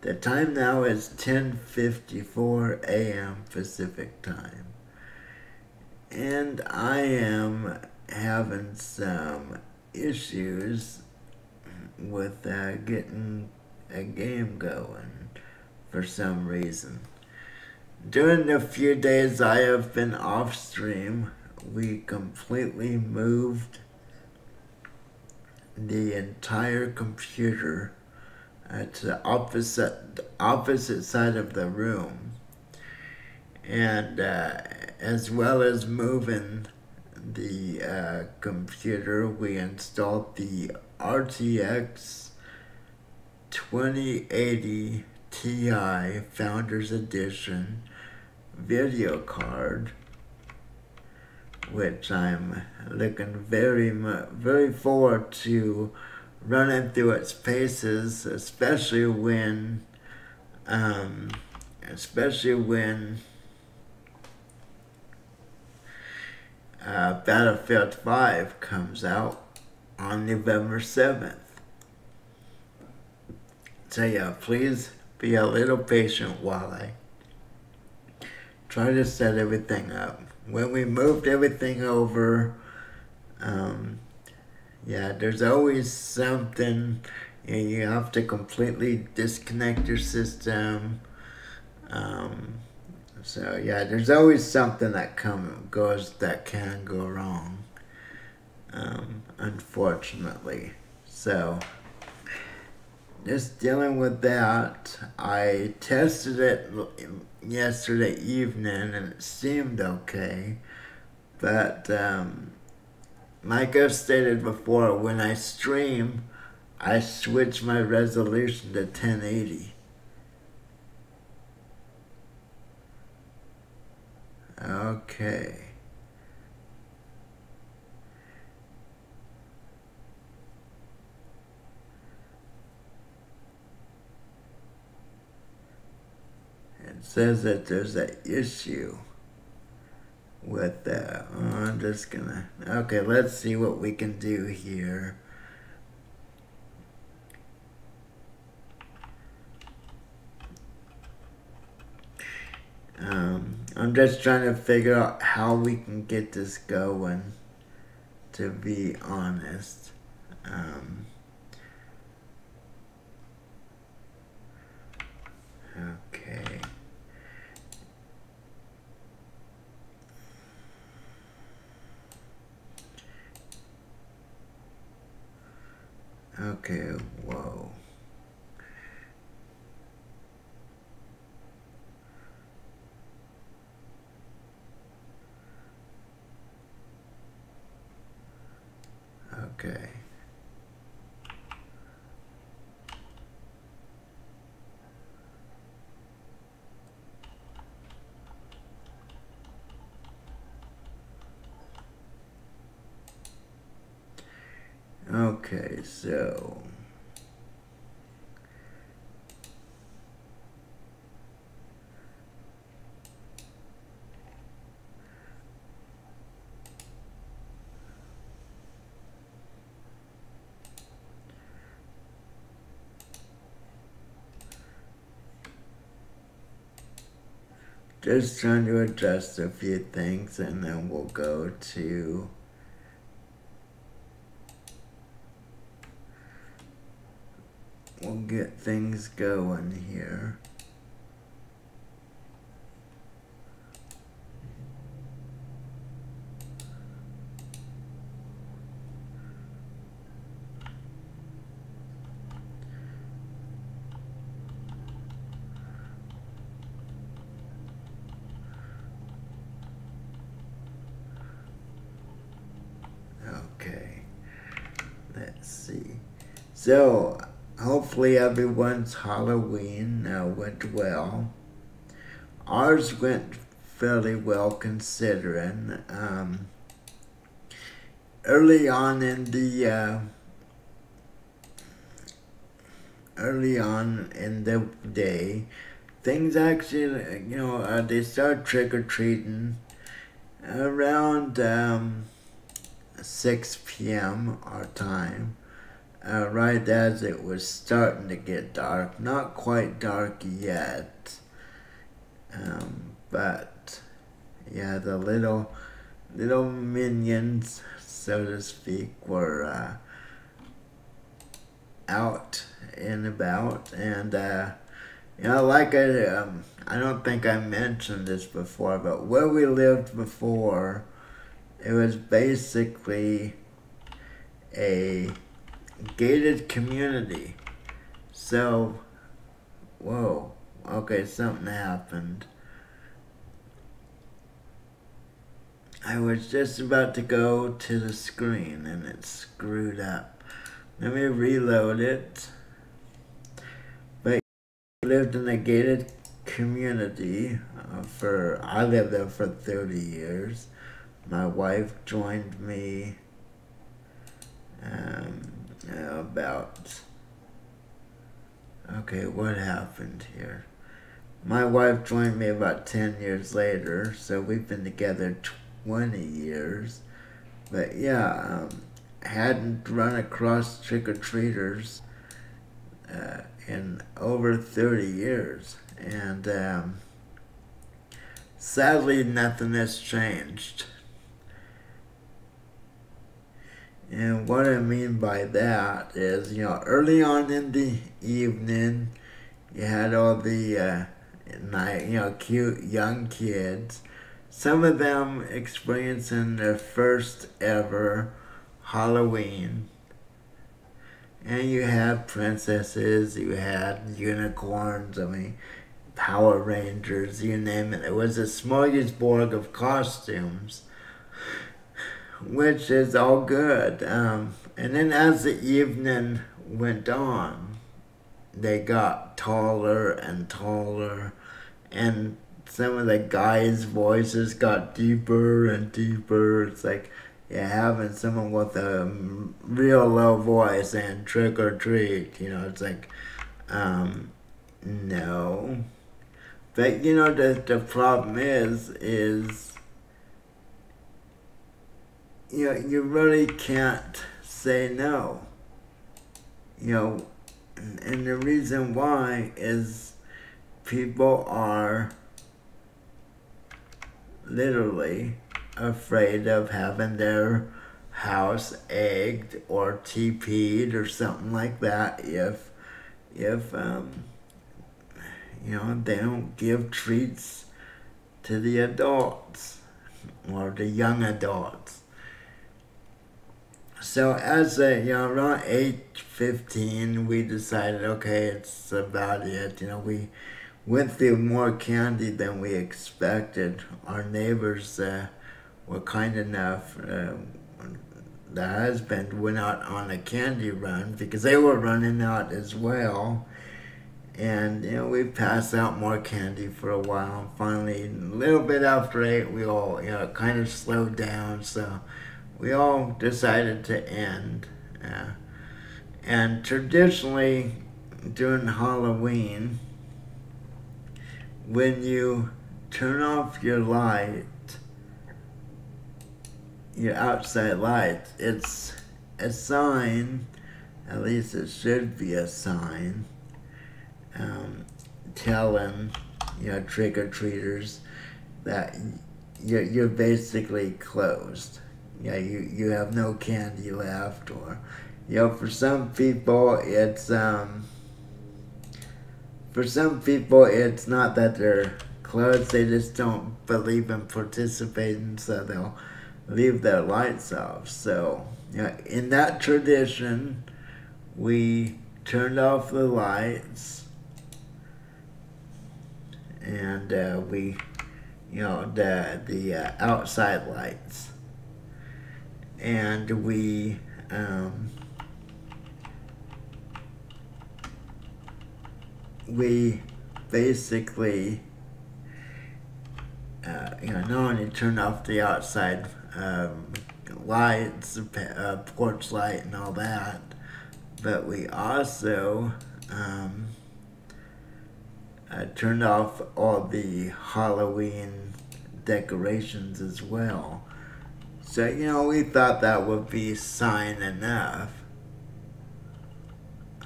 The time now is 10:54 a.m. Pacific time. And I am having some issues with getting a game going for some reason. During the few days I have been off stream, we completely moved the entire computer to the opposite side of the room, and as well as moving the computer, we installed the RTX 2080 Ti Founders Edition video card, which I'm looking very forward to running through its paces, especially when Battlefield 5 comes out on November 7th. So yeah, please be a little patient while I try to set everything up. When we moved everything over, there's always something. You have to completely disconnect your system. There's always something that can go wrong. Unfortunately, so just dealing with that. I tested it yesterday evening and it seemed okay, but like I've stated before, when I stream, I switch my resolution to 1080. Okay. It says that there's an issue with that. Okay, let's see what we can do here. I'm just trying to figure out how we can get this going, to be honest. Okay. Okay, whoa. Okay. Okay, so just trying to adjust a few things and then we'll get things going here. Okay, let's see. So, hopefully everyone's Halloween went well. Ours went fairly well considering. Early on in the day, things actually, they start trick-or-treating around 6 p.m. our time. right as it was starting to get dark. Not quite dark yet, but yeah, the little minions, so to speak, were out and about, and like I don't think I mentioned this before, but where we lived before, it was basically a gated community. So, whoa, okay, something happened. I was just about to go to the screen and it screwed up. Let me reload it. But I lived in a gated community I lived there for 30 years. My wife joined me okay, what happened here? My wife joined me about 10 years later, so we've been together 20 years. But yeah, hadn't run across trick-or-treaters in over 30 years. And sadly, nothing has changed. And what I mean by that is, early on in the evening, you had all the cute young kids. Some of them experiencing their first ever Halloween. And you had princesses, you had unicorns, Power Rangers, you name it. It was a smorgasbord of costumes, which is all good. And then as the evening went on, they got taller and taller, and some of the guys' voices got deeper and deeper. It's like you're having someone with a real low voice and trick or treat. It's like, no. But the problem is you really can't say no. And the reason why is people are literally afraid of having their house egged or TP'd or something like that if they don't give treats to the adults or the young adults. So as around 8:15, we decided, okay, it's about it. We went through more candy than we expected. Our neighbors were kind enough. The husband went out on a candy run because they were running out as well. And we passed out more candy for a while. And finally, a little bit after 8, we all kind of slowed down. So we all decided to end. And traditionally, during Halloween, when you turn off your light, your outside light, it's a sign, at least it should be a sign, telling trick-or-treaters that you're basically closed. You have no candy left, or for some people it's not that they're closed, they just don't believe in participating, so they'll leave their lights off. So in that tradition, we turned off the lights, and we the outside lights, and we basically not only turned off the outside lights, porch light and all that, but we also turned off all the Halloween decorations as well. So we thought that would be sign enough.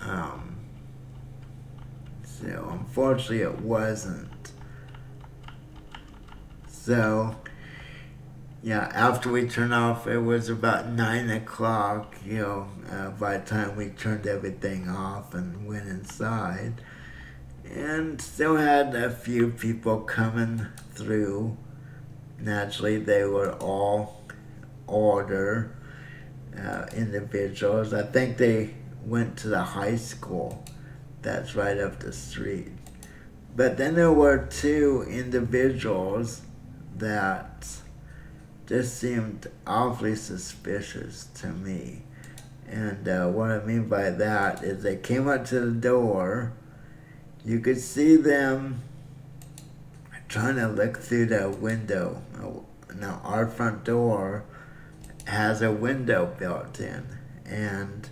Um, so unfortunately it wasn't. So yeah, after we turned off, it was about 9 o'clock, by the time we turned everything off and went inside. And still had a few people coming through. Naturally, they were all older individuals. I think they went to the high school that's right up the street. But then there were two individuals that just seemed awfully suspicious to me. And what I mean by that is they came up to the door. You could see them trying to look through the window. Now, our front door has a window built in. And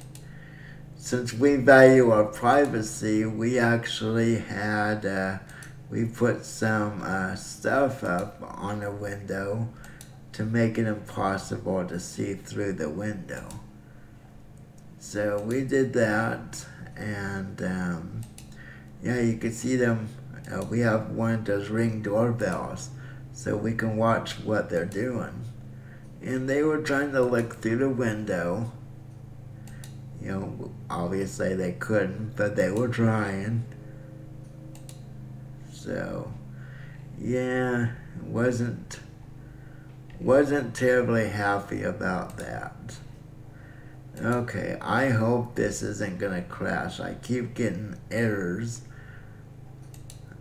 since we value our privacy, we actually had, we put some stuff up on the window to make it impossible to see through the window. So we did that, and yeah, you can see them. We have one of those Ring doorbells, so we can watch what they're doing. And they were trying to look through the window. Obviously they couldn't, but they were trying. So, yeah, wasn't terribly happy about that. Okay, I hope this isn't gonna crash. I keep getting errors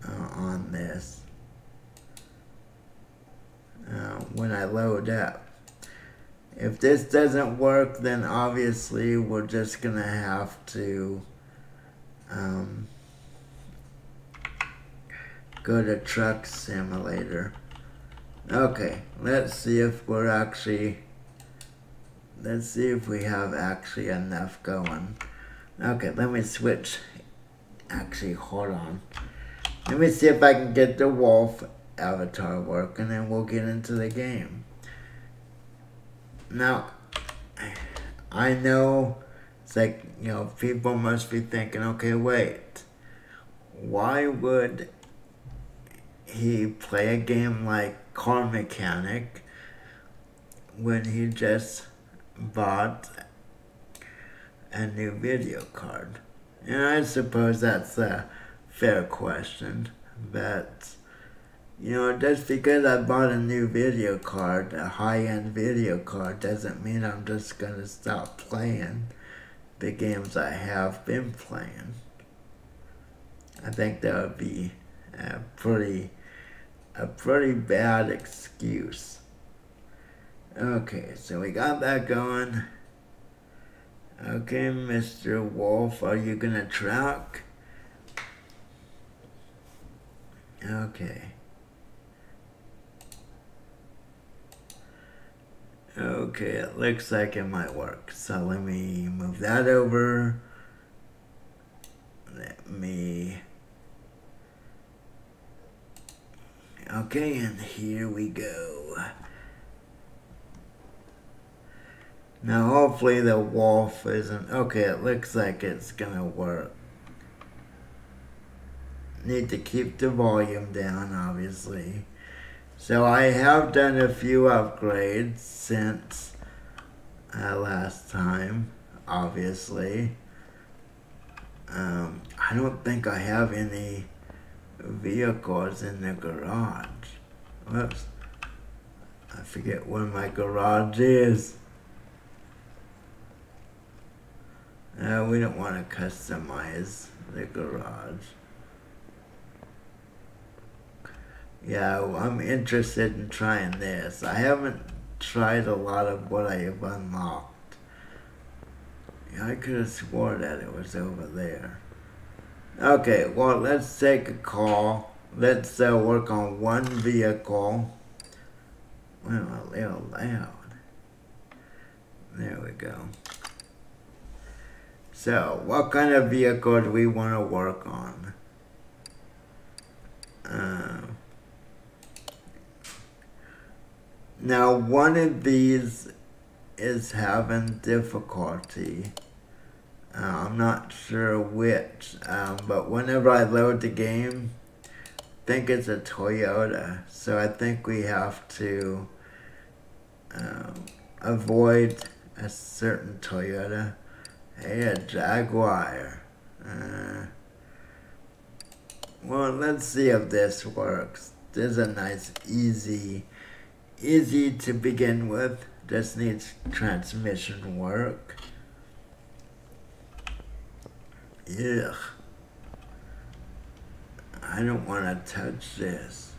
on this when I load up. If this doesn't work, then obviously we're just gonna have to go to Truck Simulator. Okay, let's see if we have actually enough going. Okay, let me switch. Actually, hold on. Let me see if I can get the wolf avatar working, and we'll get into the game. Now, I know it's like, people must be thinking, okay, wait, why would he play a game like Car Mechanic when he just bought a new video card? And I suppose that's a fair question, but just because I bought a new video card, a high-end video card, doesn't mean I'm just gonna stop playing the games I have been playing. I think that would be a pretty bad excuse. Okay, so we got that going. Okay, Mr. Wolf, are you gonna truck? Okay. Okay, it looks like it might work. So let me move that over. Okay, and here we go. Now hopefully the wolf isn't... Okay, it looks like it's gonna work. Need to keep the volume down, obviously. So I have done a few upgrades since last time, obviously. I don't think I have any vehicles in the garage. Whoops. I forget where my garage is. We don't want to customize the garage. Yeah, I'm interested in trying this. I haven't tried a lot of what I have unlocked. Yeah, I could have swore that it was over there. Okay, well, let's take a call. Let's work on one vehicle. Well, a little loud. There we go. So, what kind of vehicle do we want to work on? Now, one of these is having difficulty. I'm not sure which, but whenever I load the game, I think it's a Toyota. So I think we have to avoid a certain Toyota. Hey, a Jaguar. Well, let's see if this works. This is a nice, easy to begin with. Just needs transmission work. Ugh. I don't want to touch this.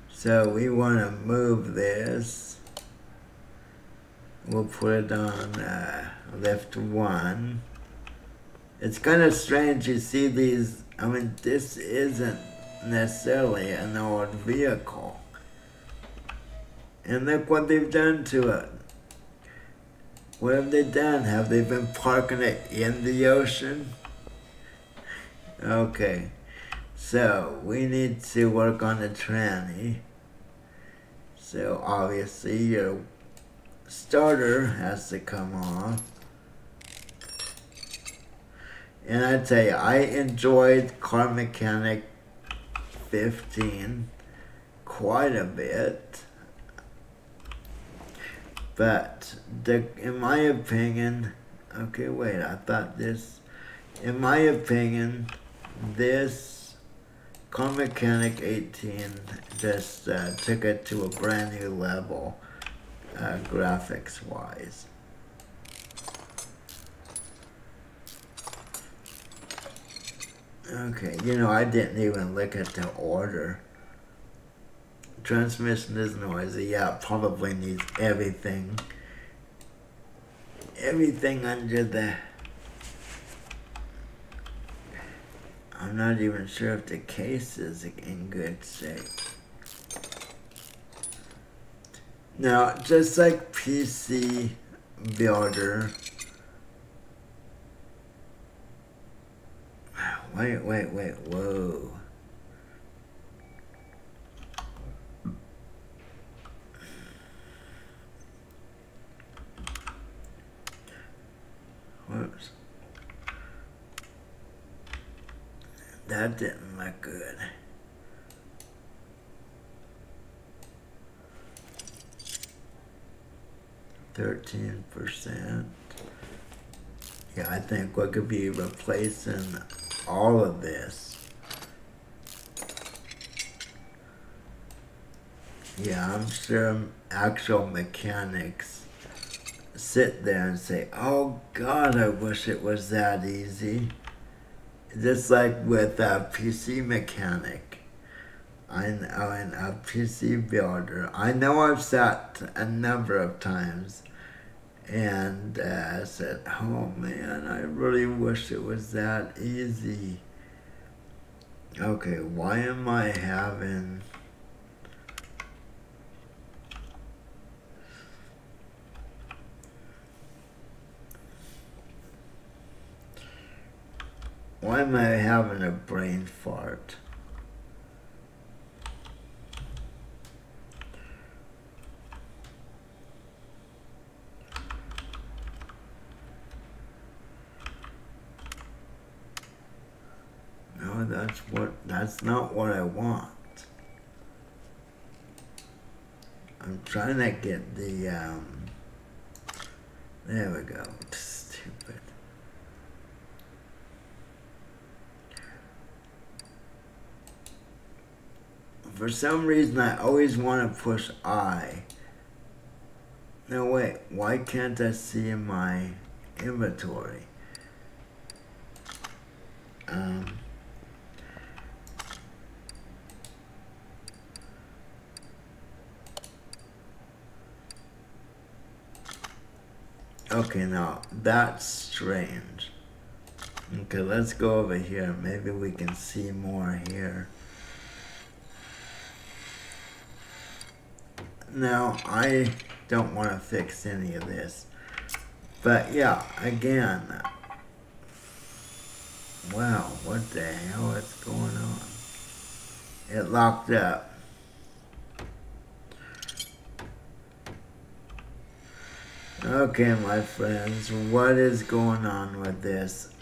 So we want to move this. We'll put it on lift 1. It's kind of strange you see these. I mean, this isn't necessarily an old vehicle. And look what they've done to it. What have they done? Have they been parking it in the ocean? Okay, so we need to work on the tranny. So obviously your starter has to come off. And I tell you, I enjoyed Car Mechanic 15 quite a bit. But in my opinion, okay, wait, I thought this, in my opinion, this Car Mechanic 18 just took it to a brand new level, graphics wise. Okay, you know, I didn't even look at the order. Transmission is noisy. Yeah, probably needs everything. Everything under the... I'm not even sure if the case is in good shape. Now, just like PC Builder... Wait, whoa. Whoops. That didn't look good. %. Yeah, I think we could be replacing all of this. Yeah, I'm sure actual mechanics sit there and say, oh God, I wish it was that easy. Just like with PC Mechanic. In a PC Builder. I know I've sat a number of times and said, oh man, I really wish it was that easy. Okay, why am I having... Why am I having a brain fart? No, that's not what I want. I'm trying to get the, there we go. Stupid. For some reason, I always want to push I. No, wait, why can't I see my inventory? Okay, now, that's strange. Okay, let's go over here. Maybe we can see more here. Now, I don't want to fix any of this. But yeah, again, wow, what the hell is going on? It locked up. Okay, my friends, what is going on with this?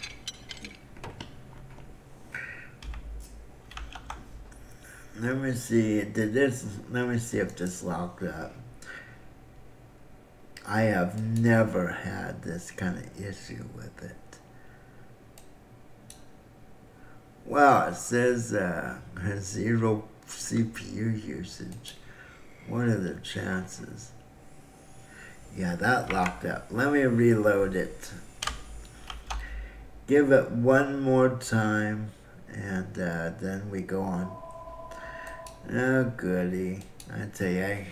Let me see, let me see if this locked up. I have never had this kind of issue with it. Wow, it says zero CPU usage. What are the chances? Yeah, that locked up. Let me reload it. Give it one more time, and then we go on. Oh, goody. I tell you,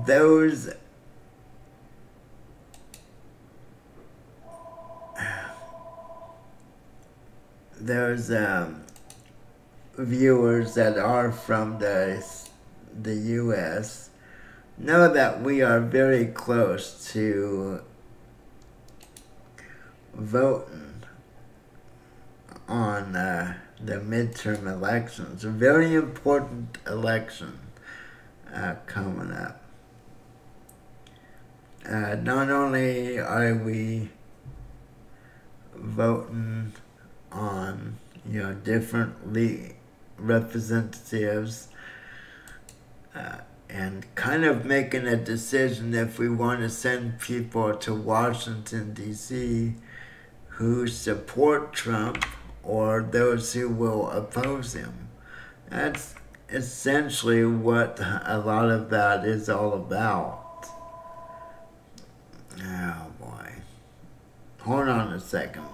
those viewers that are from the U.S. know that we are very close to voting on the midterm elections. A very important election coming up. Not only are we voting on, different representatives and kind of making a decision if we want to send people to Washington, D.C. who support Trump or those who will oppose him. That's essentially what a lot of that is all about. Oh boy. Hold on a second.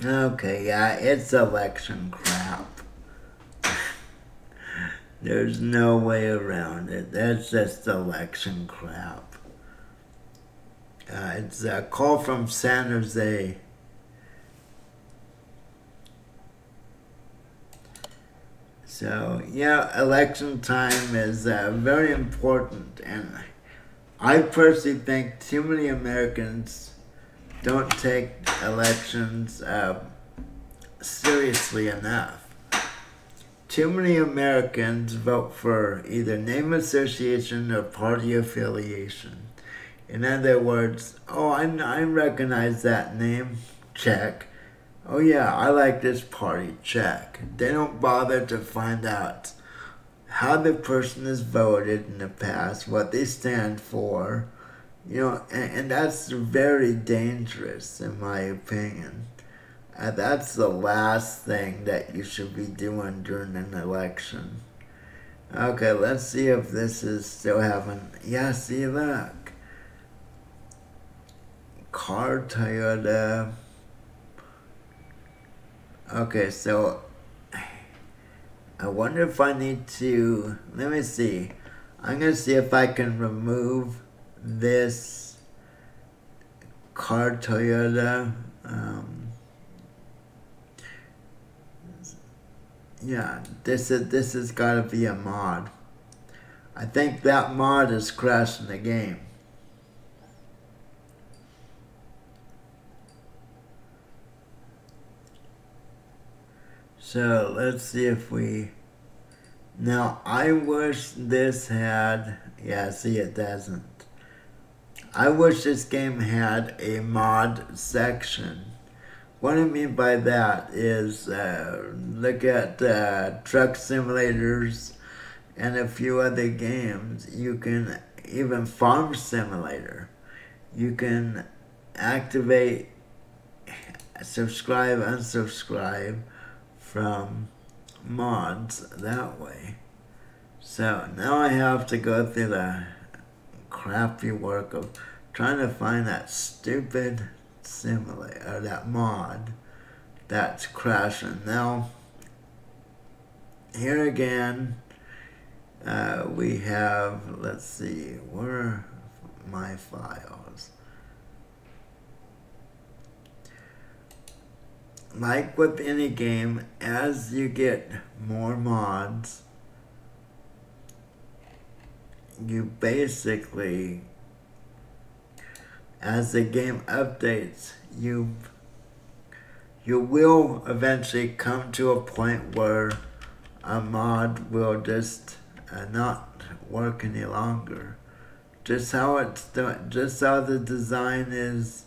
Okay, yeah, it's election crap. There's no way around it. That's just election crap. It's a call from San Jose. So, yeah, election time is very important. And I personally think too many Americans don't take elections seriously enough. Too many Americans vote for either name association or party affiliation. In other words, oh, I recognize that name, check. Oh yeah, I like this party, check. They don't bother to find out how the person has voted in the past, what they stand for, and that's very dangerous in my opinion. That's the last thing that you should be doing during an election. Okay, let's see if this is still having... Yeah, see, look. Car Toyota. Okay, so... I wonder if I need to... Let me see. I'm going to see if I can remove this Car Toyota. Yeah, this has got to be a mod. I think that mod is crashing the game. So let's see if we... Now I wish this had... Yeah, see, it doesn't. I wish this game had a mod section. What I mean by that is look at truck simulators and a few other games. You can even Farm Simulator. You can activate, subscribe, unsubscribe from mods that way. So now I have to go through the crappy work of trying to find that stupid simulator, or that mod that's crashing. Now, here again, we have, let's see, my files. Like with any game, as you get more mods, you basically, as the game updates, you will eventually come to a point where a mod will just not work any longer. Just how it's done, just how the design is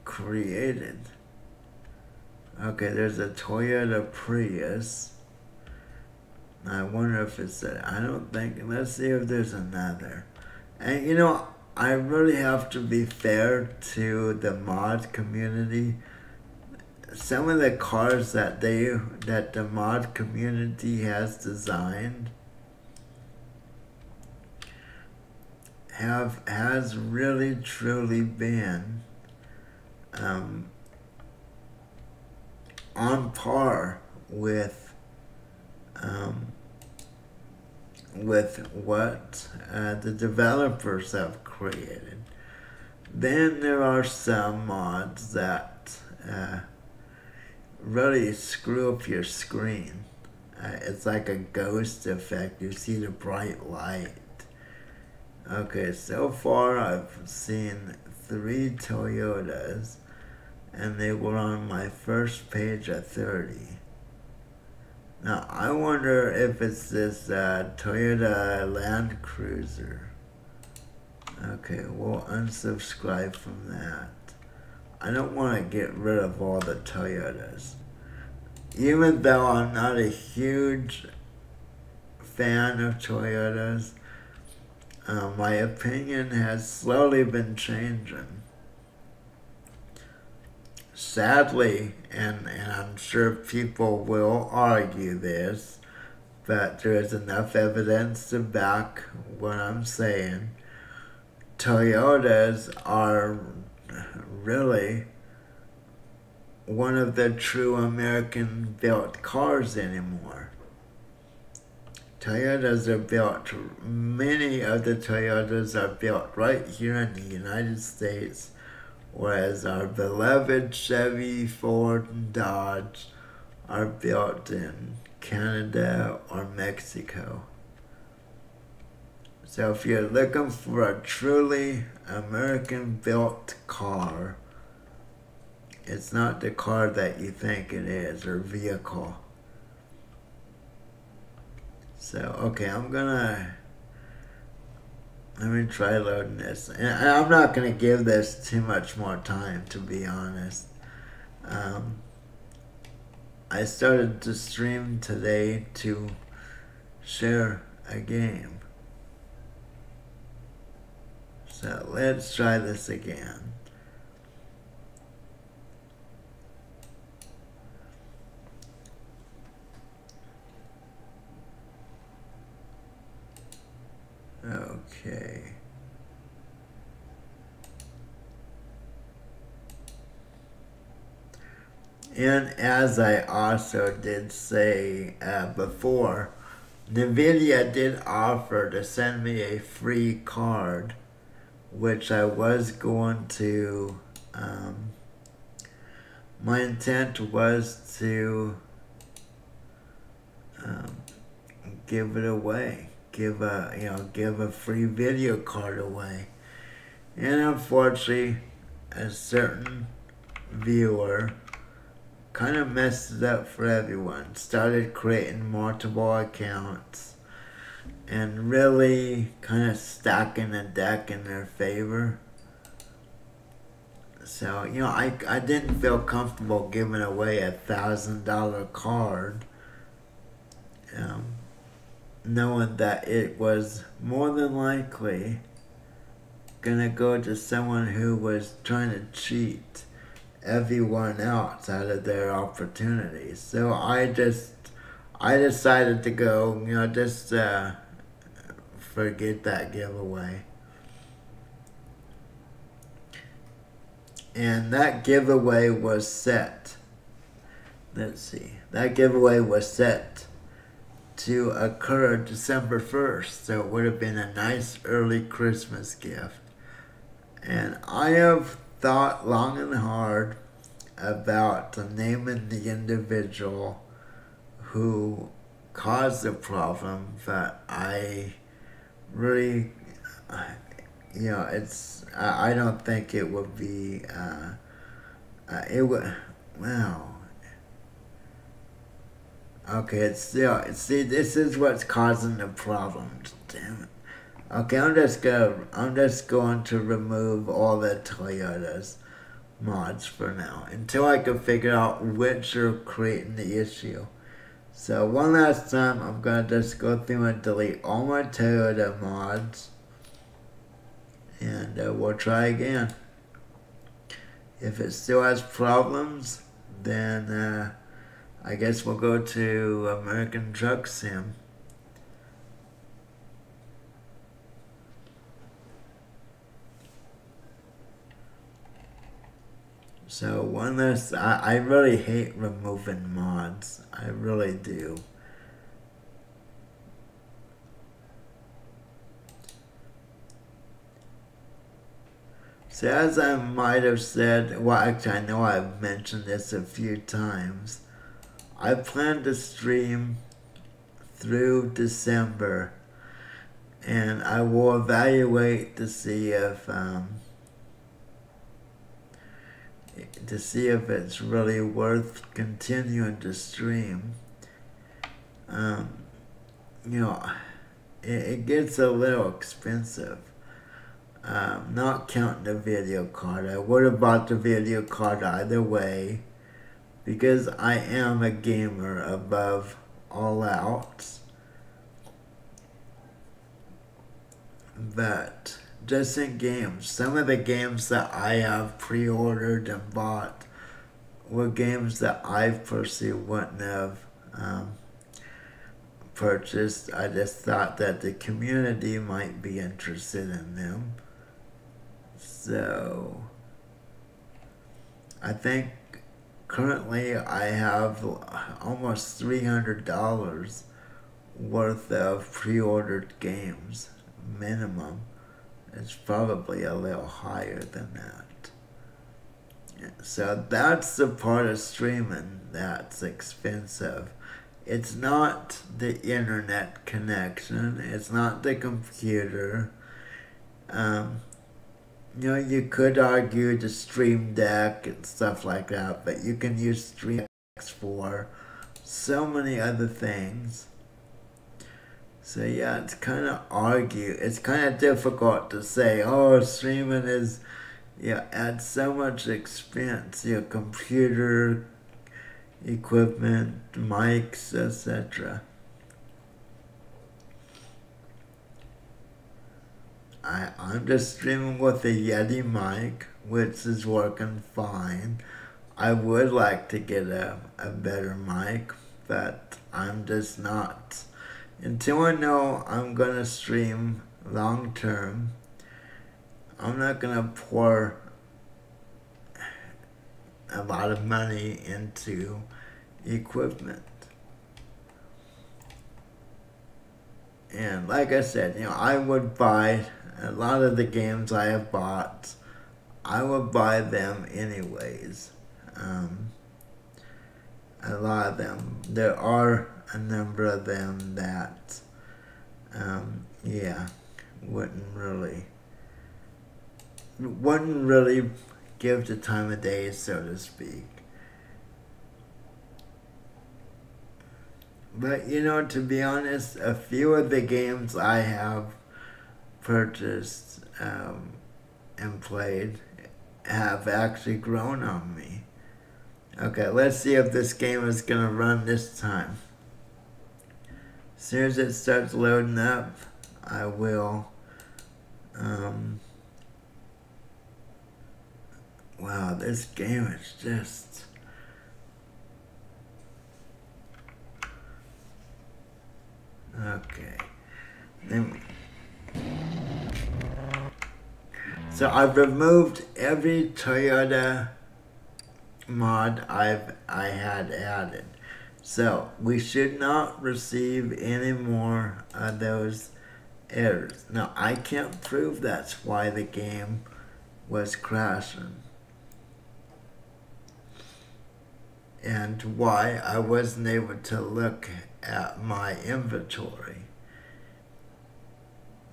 created. Okay, there's a Toyota Prius. I wonder if it's I don't think. Let's see if there's another. And you know, I really have to be fair to the mod community. Some of the cars that the mod community has designed has really truly been on par with what the developers have created. Then there are some mods that really screw up your screen. It's like a ghost effect. You see the bright light. Okay, so far I've seen 3 Toyotas, and they were on my first page at 30. Now, I wonder if it's this Toyota Land Cruiser. Okay, we'll unsubscribe from that. I don't want to get rid of all the Toyotas. Even though I'm not a huge fan of Toyotas, my opinion has slowly been changing. Sadly, and I'm sure people will argue this, but there is enough evidence to back what I'm saying. Toyotas are really one of the true American-built cars anymore. Toyotas are built, many of the Toyotas are built right here in the United States, whereas our beloved Chevy, Ford, and Dodge are built in Canada or Mexico. So if you're looking for a truly American-built car, it's not the car that you think it is, or vehicle. So, okay, let me try loading this. And I'm not going to give this too much more time, to be honest. I started to stream today to share a game. So let's try this again. Okay. And as I also did say before, NVIDIA did offer to send me a free card, which I was going to, my intent was to give it away. Give a free video card away. And unfortunately, a certain viewer kind of messed it up for everyone. Started creating multiple accounts and really kind of stacking the deck in their favor. So, I didn't feel comfortable giving away a $1,000 card, knowing that it was more than likely gonna go to someone who was trying to cheat everyone else out of their opportunities. So I decided to go, just forget that giveaway. And that giveaway was set. Let's see. That giveaway was set to occur December 1st, so it would have been a nice early Christmas gift. And I have thought long and hard about naming the individual who caused the problem, but I really, I don't think it would be, it would, well, okay, see, this is what's causing the problems, damn it. Okay, I'm just going to remove all the Toyotas mods for now, until I can figure out which are creating the issue. So one last time, I'm going to just go through and delete all my Toyota mods, and we'll try again. If it still has problems, then I guess we'll go to American Truck Sim. So one last, I really hate removing mods. I really do. So as I might have said, well actually I know I've mentioned this a few times, I plan to stream through December, and I will evaluate to see if it's really worth continuing to stream. It gets a little expensive. Not counting the video card. I would have bought the video card either way, because I am a gamer above all else. But just in games, some of the games that I have pre-ordered and bought were games that I personally wouldn't have purchased. I just thought that the community might be interested in them. So I think currently I have almost $300 worth of pre-ordered games minimum. It's probably a little higher than that. So that's the part of streaming that's expensive. It's not the internet connection. It's not the computer. You could argue the Stream Deck and stuff like that, but you can use Stream Deck for so many other things. So yeah, it's kind of difficult to say, oh, streaming is, adds so much expense, computer, equipment, mics, etc. I'm just streaming with a Yeti mic, which is working fine. I would like to get a better mic, but I'm just not. Until I know I'm going to stream long term, I'm not going to pour a lot of money into equipment. And like I said, I would buy a lot of the games I have bought. I would buy them anyways. A lot of them. There are a number of them that, wouldn't really give the time of day, so to speak. But, to be honest, a few of the games I have purchased and played have actually grown on me. Okay, let's see if this game is going to run this time. As soon as it starts loading up, I will. Wow, this game is just... Okay. So I've removed every Toyota mod I had added. So we should not receive any more of those errors. Now I can't prove that's why the game was crashing and why I wasn't able to look at my inventory.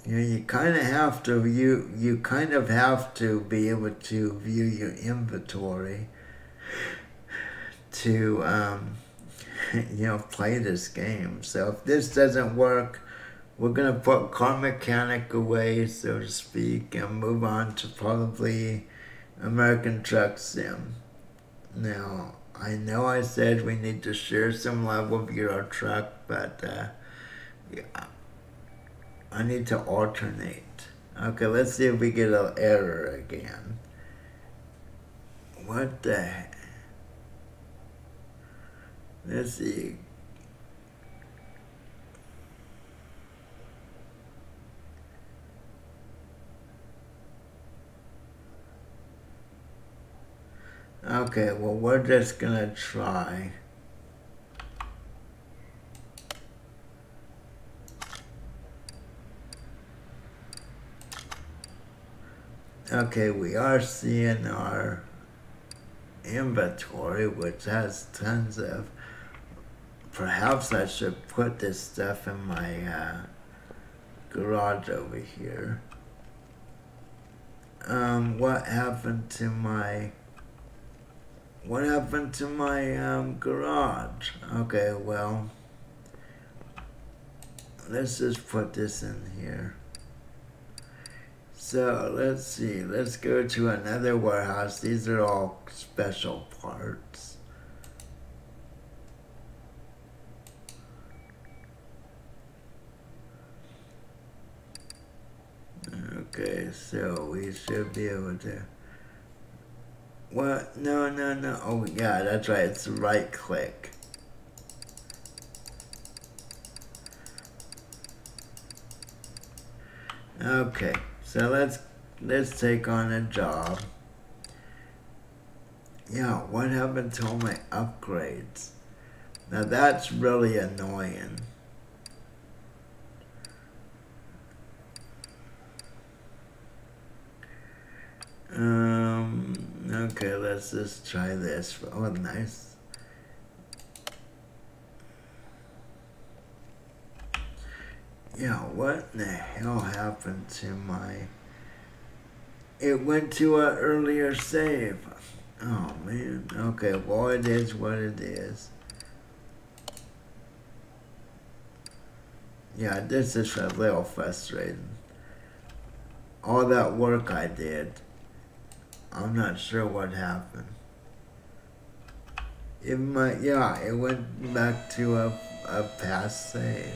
You know, you kind of have to you kind of have to be able to view your inventory to you know, play this game. So if this doesn't work, we're gonna put Car Mechanic away, so to speak, and move on to probably American Truck Sim. Now, I know I said we need to share some level of Euro Truck, but yeah, I need to alternate. Okay, let's see if we get an error again. What the heck? Let's see. Okay, well, we're just gonna try. Okay, we are seeing our inventory, which has tons of. Perhaps I should put this stuff in my garage over here. What happened to my garage? Okay, well, let's just put this in here. So let's see, let's go to another warehouse. These are all special parts. Okay, so we should be able to. What? No. Oh, yeah, that's right. It's right click. Okay, so let's take on a job. Yeah, what happened to all my upgrades? Now that's really annoying. Okay, let's just try this. Oh, nice. Yeah, what the hell happened to my... It went to an earlier save. Oh, man. Okay, well, it is what it is. Yeah, this is a little frustrating. All that work I did, I'm not sure what happened. It might, yeah, it went back to a past save.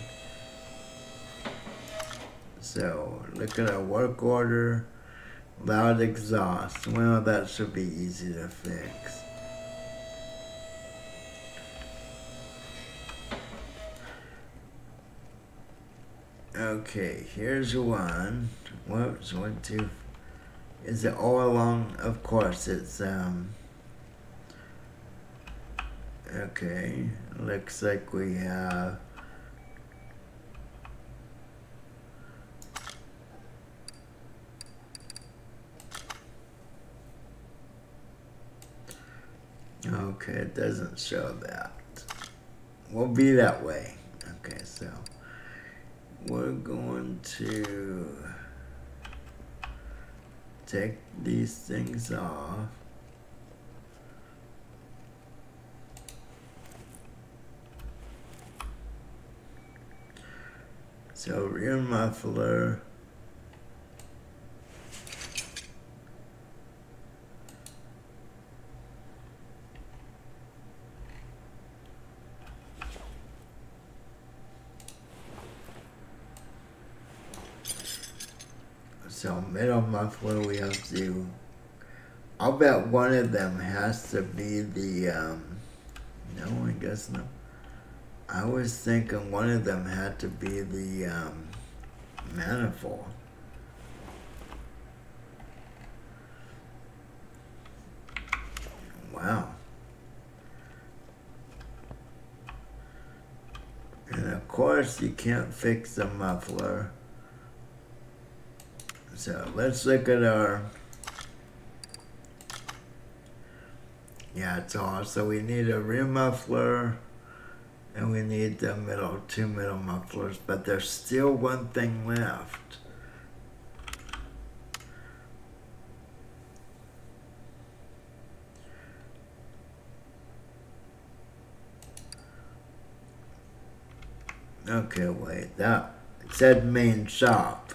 So, look at our work order, loud exhaust. Well, that should be easy to fix. Okay, here's one. Whoops, 1, 2. Is it all along? Of course, it's, okay, looks like we have, okay, it doesn't show that. We'll be that way. Okay, so we're going to take these things off. So rear muffler. So middle muffler we have to, I'll bet one of them has to be the, no, I guess not. I was thinking one of them had to be the manifold. Wow. course, you can't fix the muffler. So let's look at our, yeah, it's all. So we need a rear muffler and we need the two middle mufflers, but there's still one thing left. Okay, wait, that it said main shop.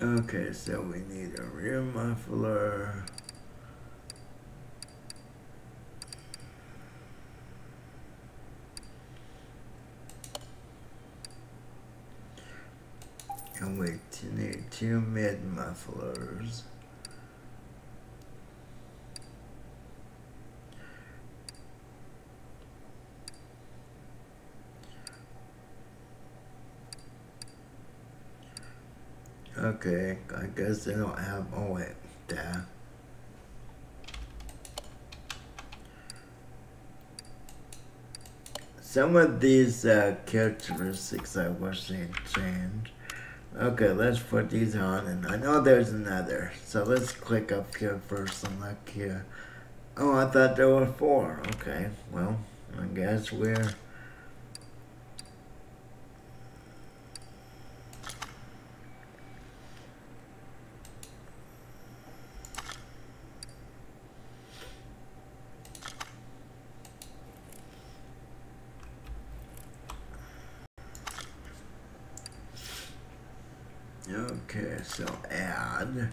Okay, so we need a rear muffler. And we need two mid mufflers. Okay, I guess they don't have, oh wait, there. Some of these characteristics I wish they'd change. Okay, let's put these on, and I know there's another. So let's click up here first and look here. Oh, I thought there were 4. Okay, well, I guess we're... Okay, so add.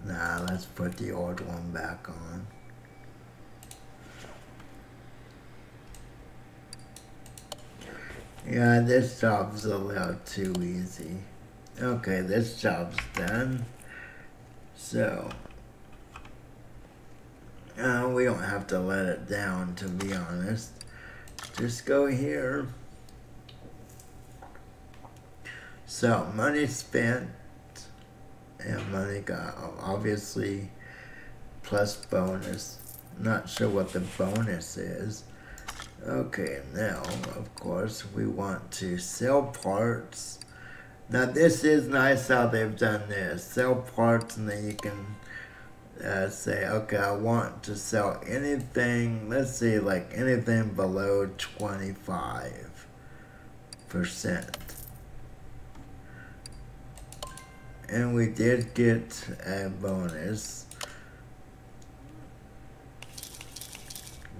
Nah, let's put the old one back on. Yeah, this job's a little too easy. Okay, this job's done. So, we don't have to let it down, to be honest. Just go here. So, money spent and money got, obviously, plus bonus. Not sure what the bonus is. Okay, now, of course, we want to sell parts. Now, this is nice how they've done this. Sell parts, and then you can say, okay, I want to sell anything, let's see, like anything below 25%. And we did get a bonus,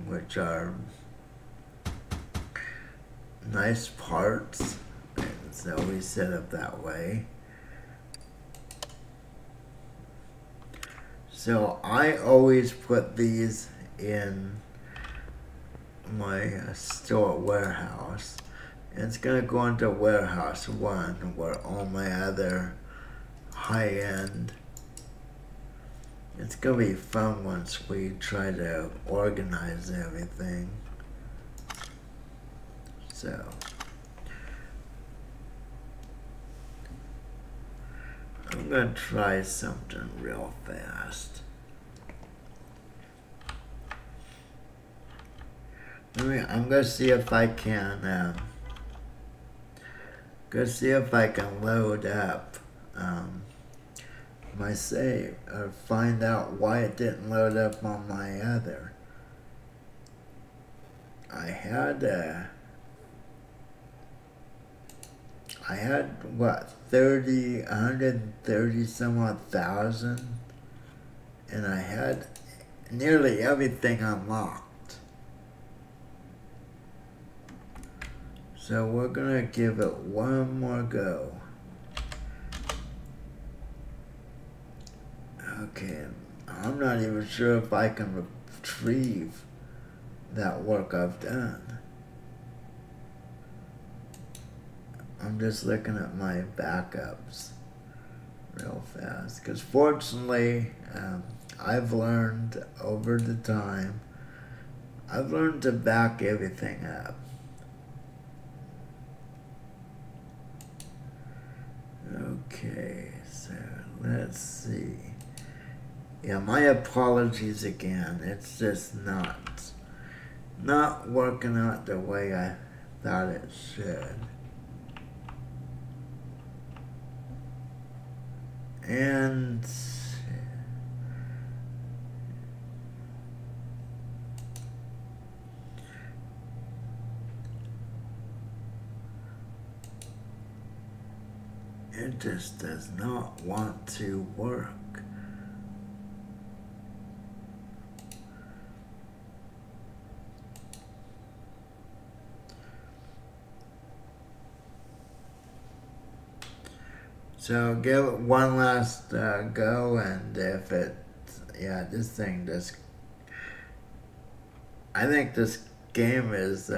which are nice parts, and so we set up that way. So I always put these in my store warehouse. And it's gonna go into warehouse 1, where all my other high-end. It's gonna be fun once we try to organize everything. So I'm gonna try something real fast. I'm gonna see if I can load up my save, or find out why it didn't load up on my other. I had what, 130 some odd thousand, and I had nearly everything unlocked. So we're gonna give it one more go. Okay, I'm not even sure if I can retrieve that work I've done. I'm just looking at my backups. real fast. Because fortunately, I've learned over the time, I've learned to back everything up. Okay, so let's see. Yeah, my apologies again. It's just not working out the way I thought it should. And it just does not want to work. So give it one last go, and if it, yeah, this thing just, I think this game is,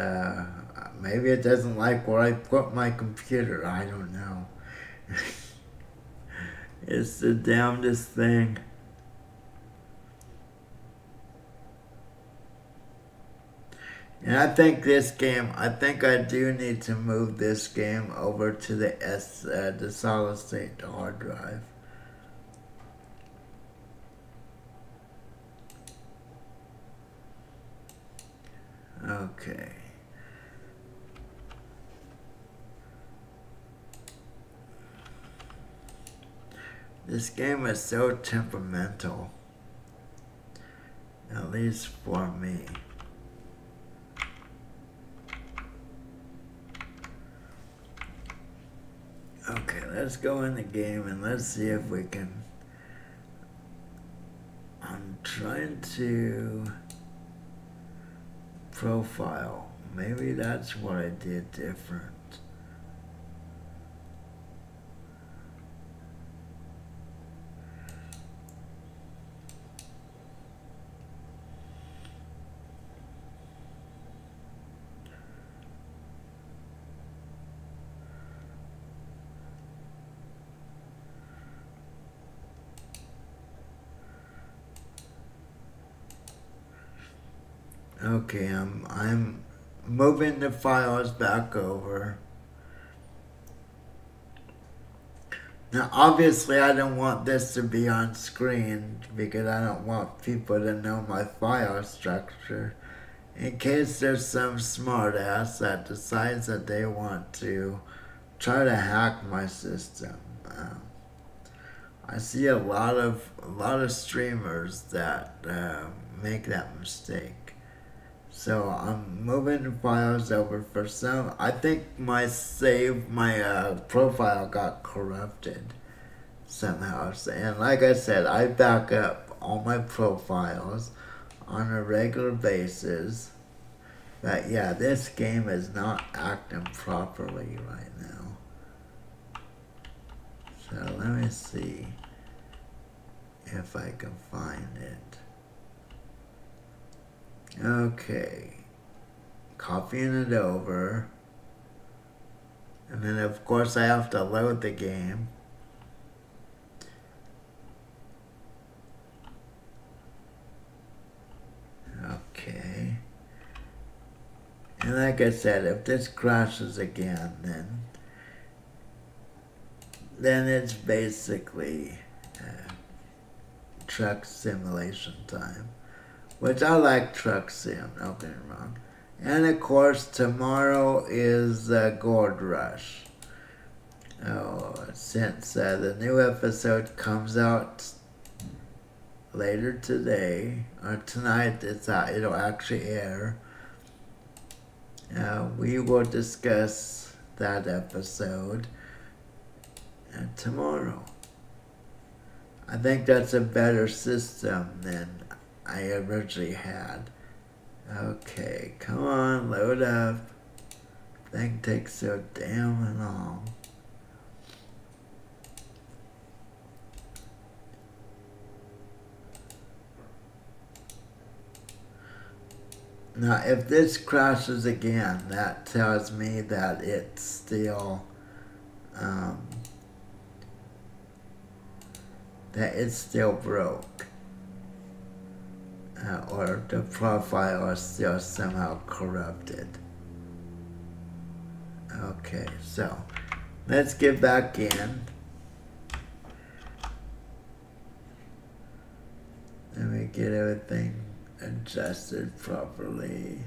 maybe it doesn't like where I put my computer, I don't know. It's the damnedest thing. And I think this game, I think I do need to move this game over to the solid state hard drive. Okay. This game is so temperamental, at least for me. Okay, let's go in the game and let's see if we can. I'm trying to profile. Maybe that's what I did different. Okay, I'm moving the files back over. Now, obviously, I don't want this to be on screen because I don't want people to know my file structure. In case there's some smartass that decides that they want to try to hack my system. I see a lot of streamers that make that mistake. So I'm moving the files over for some. I think my profile got corrupted somehow. And like I said, I back up all my profiles on a regular basis. But yeah, this game is not acting properly right now. So let me see if I can find it. Okay, copying it over, and then of course I have to load the game. Okay, and like I said, if this crashes again, then it's basically truck simulation time. Which I like Truck Sim, don't get me wrong. And of course, tomorrow is Gold Rush. Oh, since the new episode comes out later today, or tonight, it'll actually air. We will discuss that episode tomorrow. I think that's a better system than I originally had. Okay, come on, load up. Thing takes so damn long. Now, if this crashes again, that tells me that it's still that it's still broke. Or the profile is still somehow corrupted. Okay, so let's get back in. Let me get everything adjusted properly.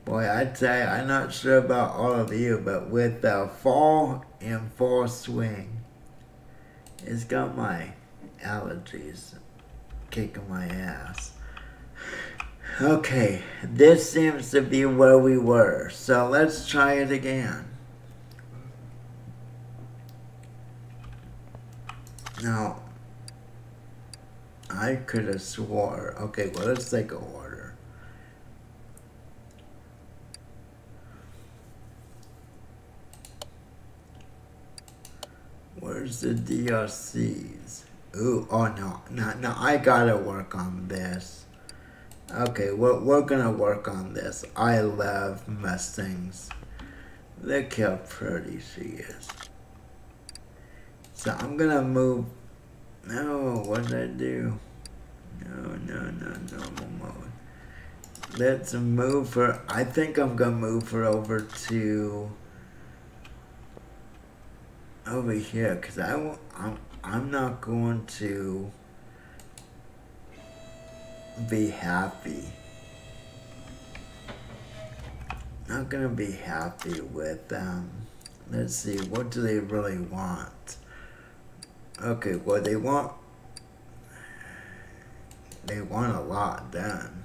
Boy, I tell you, I'm not sure about all of you, but with fall in full swing, it's got my allergies kicking my ass. Okay, this seems to be where we were, so let's try it again. Now, I could have swore. Okay, well, let's take a order. Where's the DLCs? Ooh, oh no, I gotta work on this. Okay, we're gonna work on this. I love Mustangs. Look how pretty she is. So I'm gonna move. No, what did I do? No, normal mode. Let's move her. I think I'm gonna move her over here, because I'm not going to be happy. Not gonna be happy with let's see, what do they really want? Okay, well they want a lot done.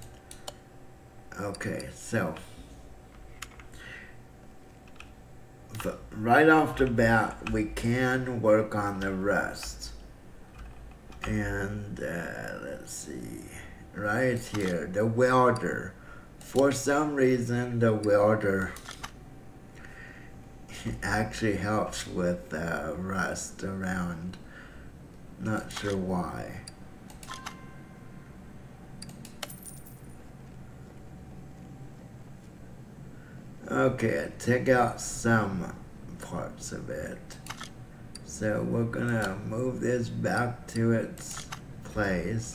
Okay, so but right off the bat, we can work on the rest. And let's see, right here, the welder. For some reason, the welder actually helps with rust around. Not sure why. Okay, take out some parts of it. So we're gonna move this back to its place.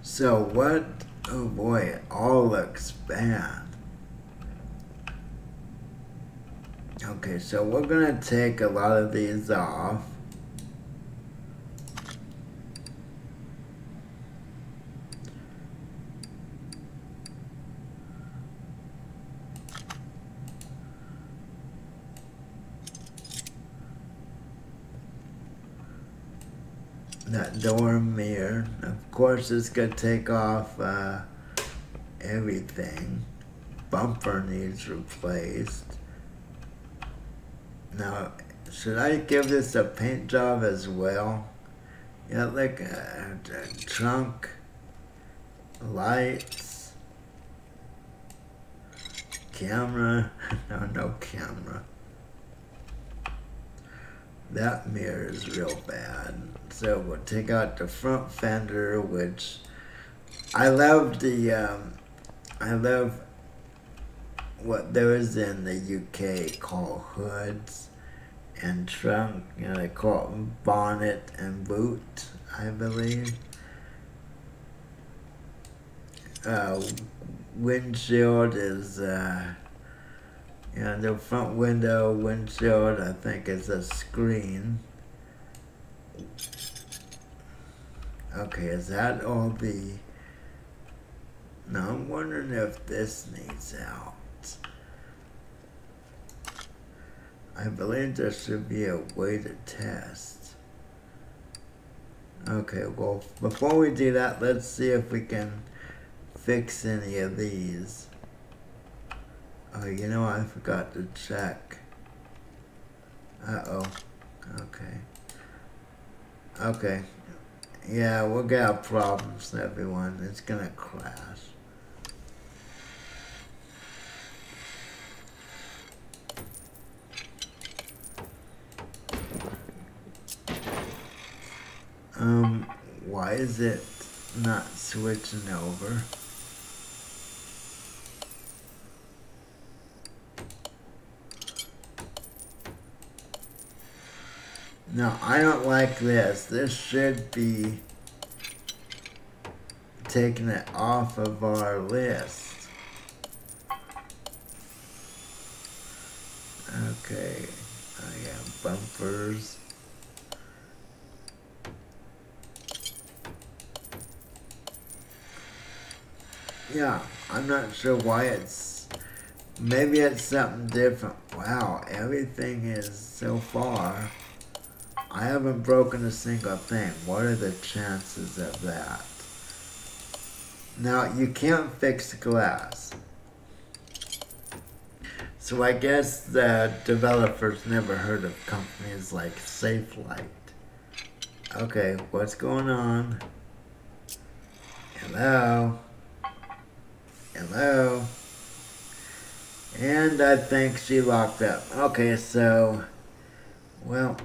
So what? Oh boy, it all looks bad. Okay, so we're gonna take a lot of these off. That door mirror, of course, it's gonna take off everything. Bumper needs replaced. Now, should I give this a paint job as well? Yeah, like a trunk, lights, camera. No camera. That mirror is real bad. So we'll take out the front fender, which I love I love what there is in the UK called hoods and trunk. You know, they call it bonnet and boot, I believe. Windshield is, you know, the front windshield, I think, is a screen. Okay, is that all the... Now I'm wondering if this needs out. I believe there should be a way to test. Okay, well, before we do that, let's see if we can fix any of these. Oh, you know, I forgot to check. Uh-oh. Okay. Okay. Yeah, we'll get problems, everyone. It's gonna crash. Why is it not switching over? No, I don't like this. This should be taking it off of our list. Okay. I got bumpers. Yeah, I'm not sure why it's... Maybe it's something different. Wow, everything is so far. I haven't broken a single thing. What are the chances of that? Now, you can't fix glass. So I guess the developers never heard of companies like Safelite. Okay, what's going on? Hello? Hello? And I think she locked up. Okay, so... Well...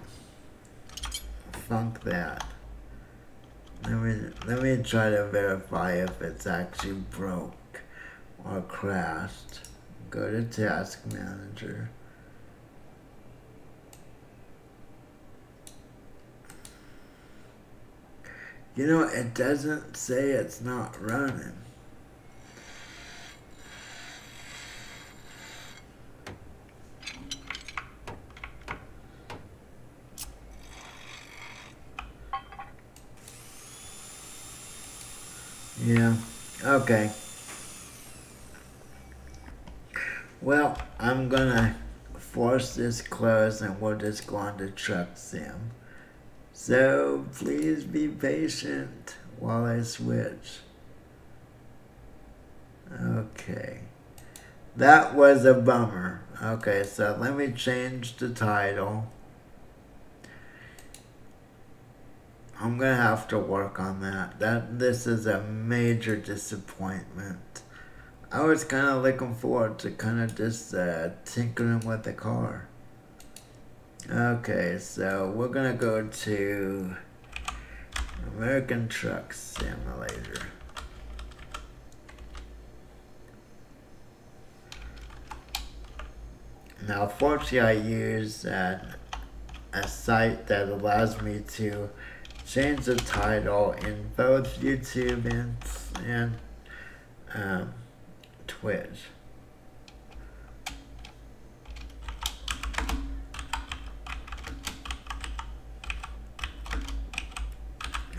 Funk that. Let me try to verify if it's actually broke or crashed. Go to Task Manager. You know, it doesn't say it's not running. Yeah, okay. Well, I'm gonna force this close and we'll just go on to Truck Sim. So please be patient while I switch. Okay. That was a bummer. Okay, so let me change the title. I'm gonna have to work on that. This is a major disappointment. I was kind of looking forward to kind of just tinkering with the car. Okay, so we're gonna go to American Truck Simulator. Now, fortunately, I use a site that allows me to change the title in both YouTube and Twitch.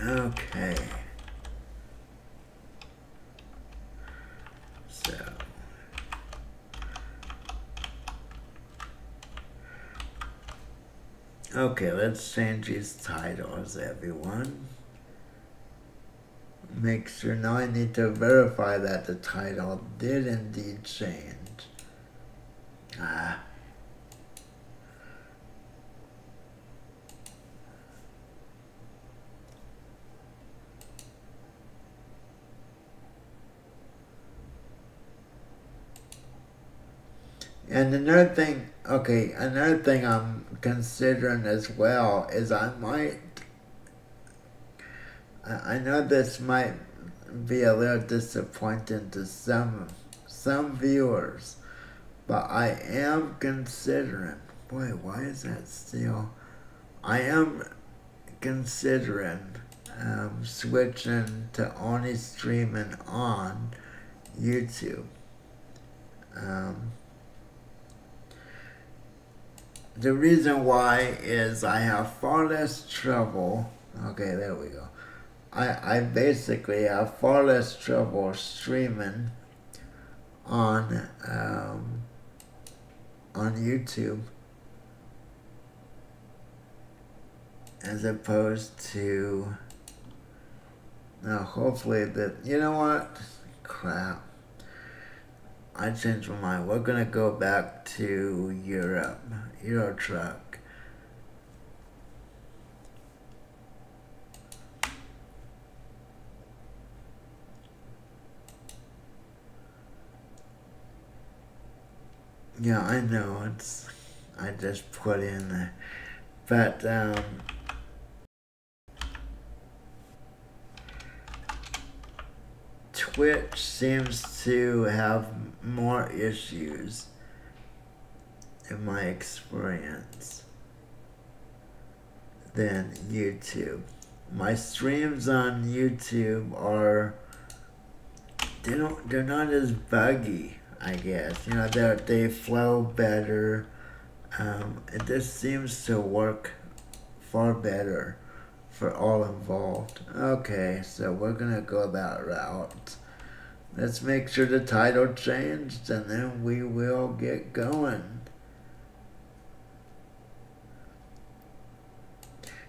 Okay. So. Okay, let's change these titles, everyone. Make sure now I need to verify that the title did indeed change. And another thing, okay, another thing I'm considering as well is I know this might be a little disappointing to some viewers, but I am considering, boy, why is that still? I am considering switching to only streaming on YouTube. The reason why is I have far less trouble. Okay, there we go. I basically have far less trouble streaming on YouTube as opposed to now. Hopefully that, you know what? Crap. I changed my mind. We're gonna go back to Europe. Euro Truck. Yeah, I know. I just put in the, but Twitch seems to have more issues in my experience. than YouTube. My streams on YouTube are they're not as buggy, I guess. You know, they flow better. It just seems to work far better for all involved. Okay, so we're gonna go that route. Let's make sure the title changed and then we will get going.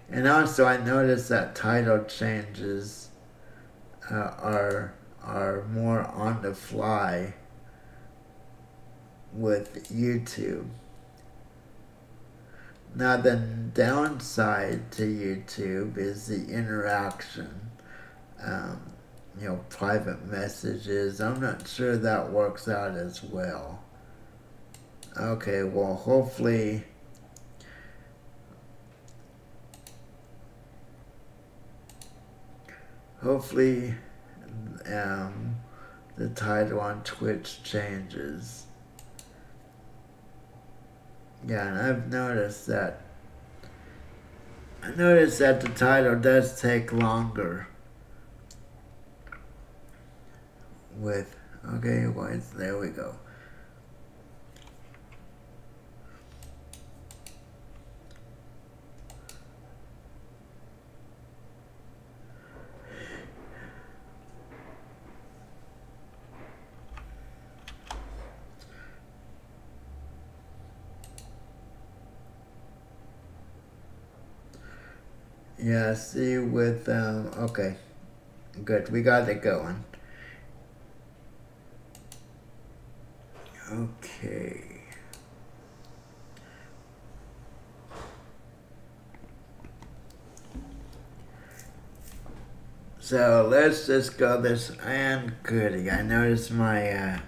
And also I noticed that title changes are more on the fly with YouTube. Now the downside to YouTube is the interaction. You know, private messages. I'm not sure that works out as well. Okay, well hopefully the title on Twitch changes. Yeah, and I've noticed that. I noticed that the title does take longer. With, okay, well, there we go. Yeah, see with, okay, good, we got it going. Okay. So let's just go this, and goody, I noticed my,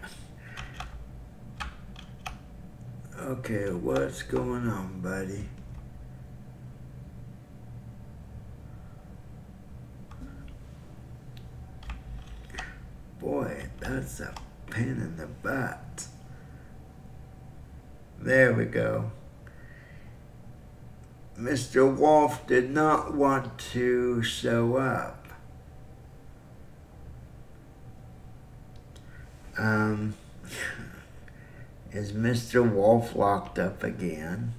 okay, what's going on, buddy? Boy, that's a pain in the butt. There we go. Mr. Wolf did not want to show up. Is Mr. Wolf locked up again?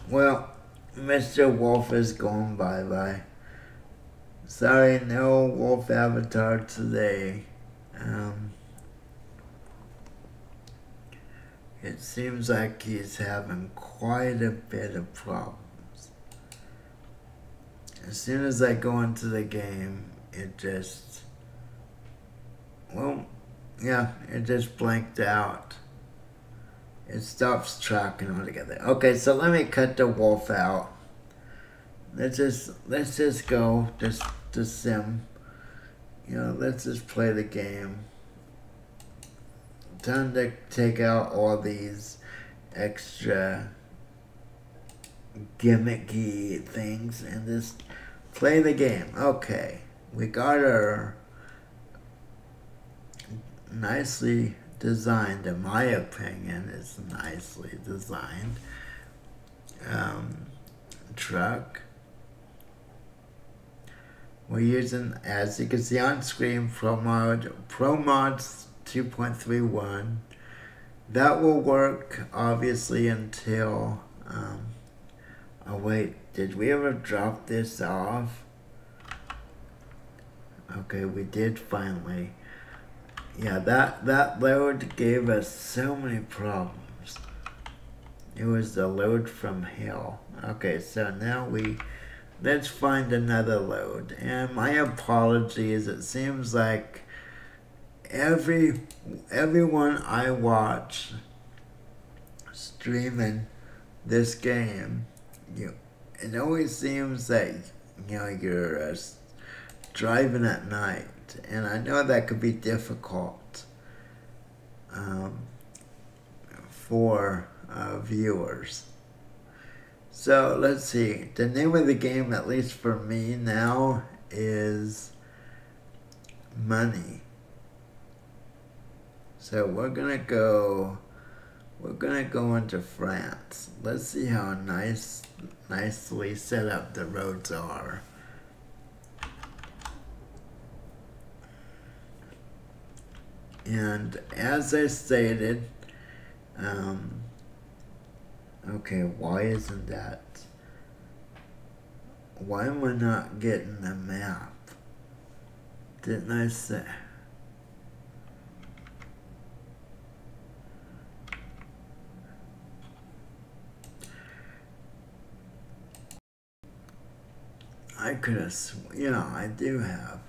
Well, Mr. Wolf is gone bye-bye. Sorry, no Wolf avatar today. It seems like he's having quite a bit of problems. As soon as I go into the game, it just, well, yeah, it just blanked out. It stops tracking altogether. Okay, so let me cut the Wolf out. Let's just go to sim. You know, let's just play the game. Time to take out all these extra gimmicky things and just play the game. Okay, we got our nicely designed, in my opinion, it's nicely designed truck. We're using, as you can see on screen, ProMods 2.31. That will work obviously until oh wait, did we ever drop this off? Okay, we did finally. Yeah, that load gave us so many problems. It was the load from hell. Okay, so now let's find another load. And my apologies, it seems like everyone I watch streaming this game, it always seems that you're driving at night, and I know that could be difficult. um, for viewers. So let's see. The name of the game, at least for me now, is Money. So we're gonna go into France. Let's see how nicely set up the roads are. And as I stated, okay, why isn't that? Why am I not getting the map? Didn't I say? I could have, yeah, I do have.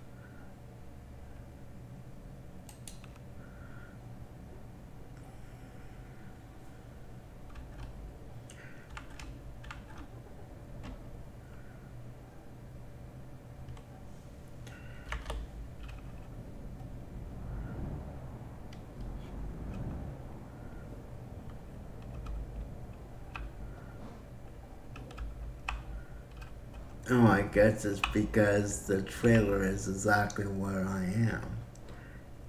Oh, I guess it's because the trailer is exactly where I am.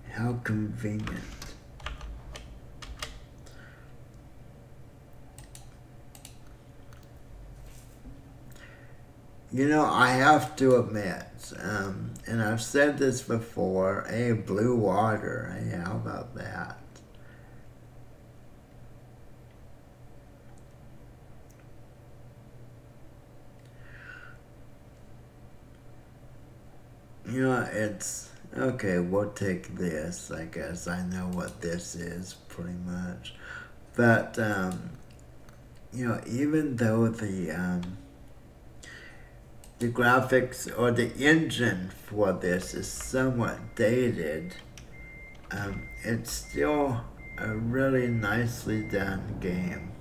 How convenient. You know, I have to admit, and I've said this before, hey, blue water, hey, how about that? You know, it's, okay, we'll take this, I guess. I know what this is, pretty much. But, you know, even though the graphics or the engine for this is somewhat dated, it's still a really nicely done game.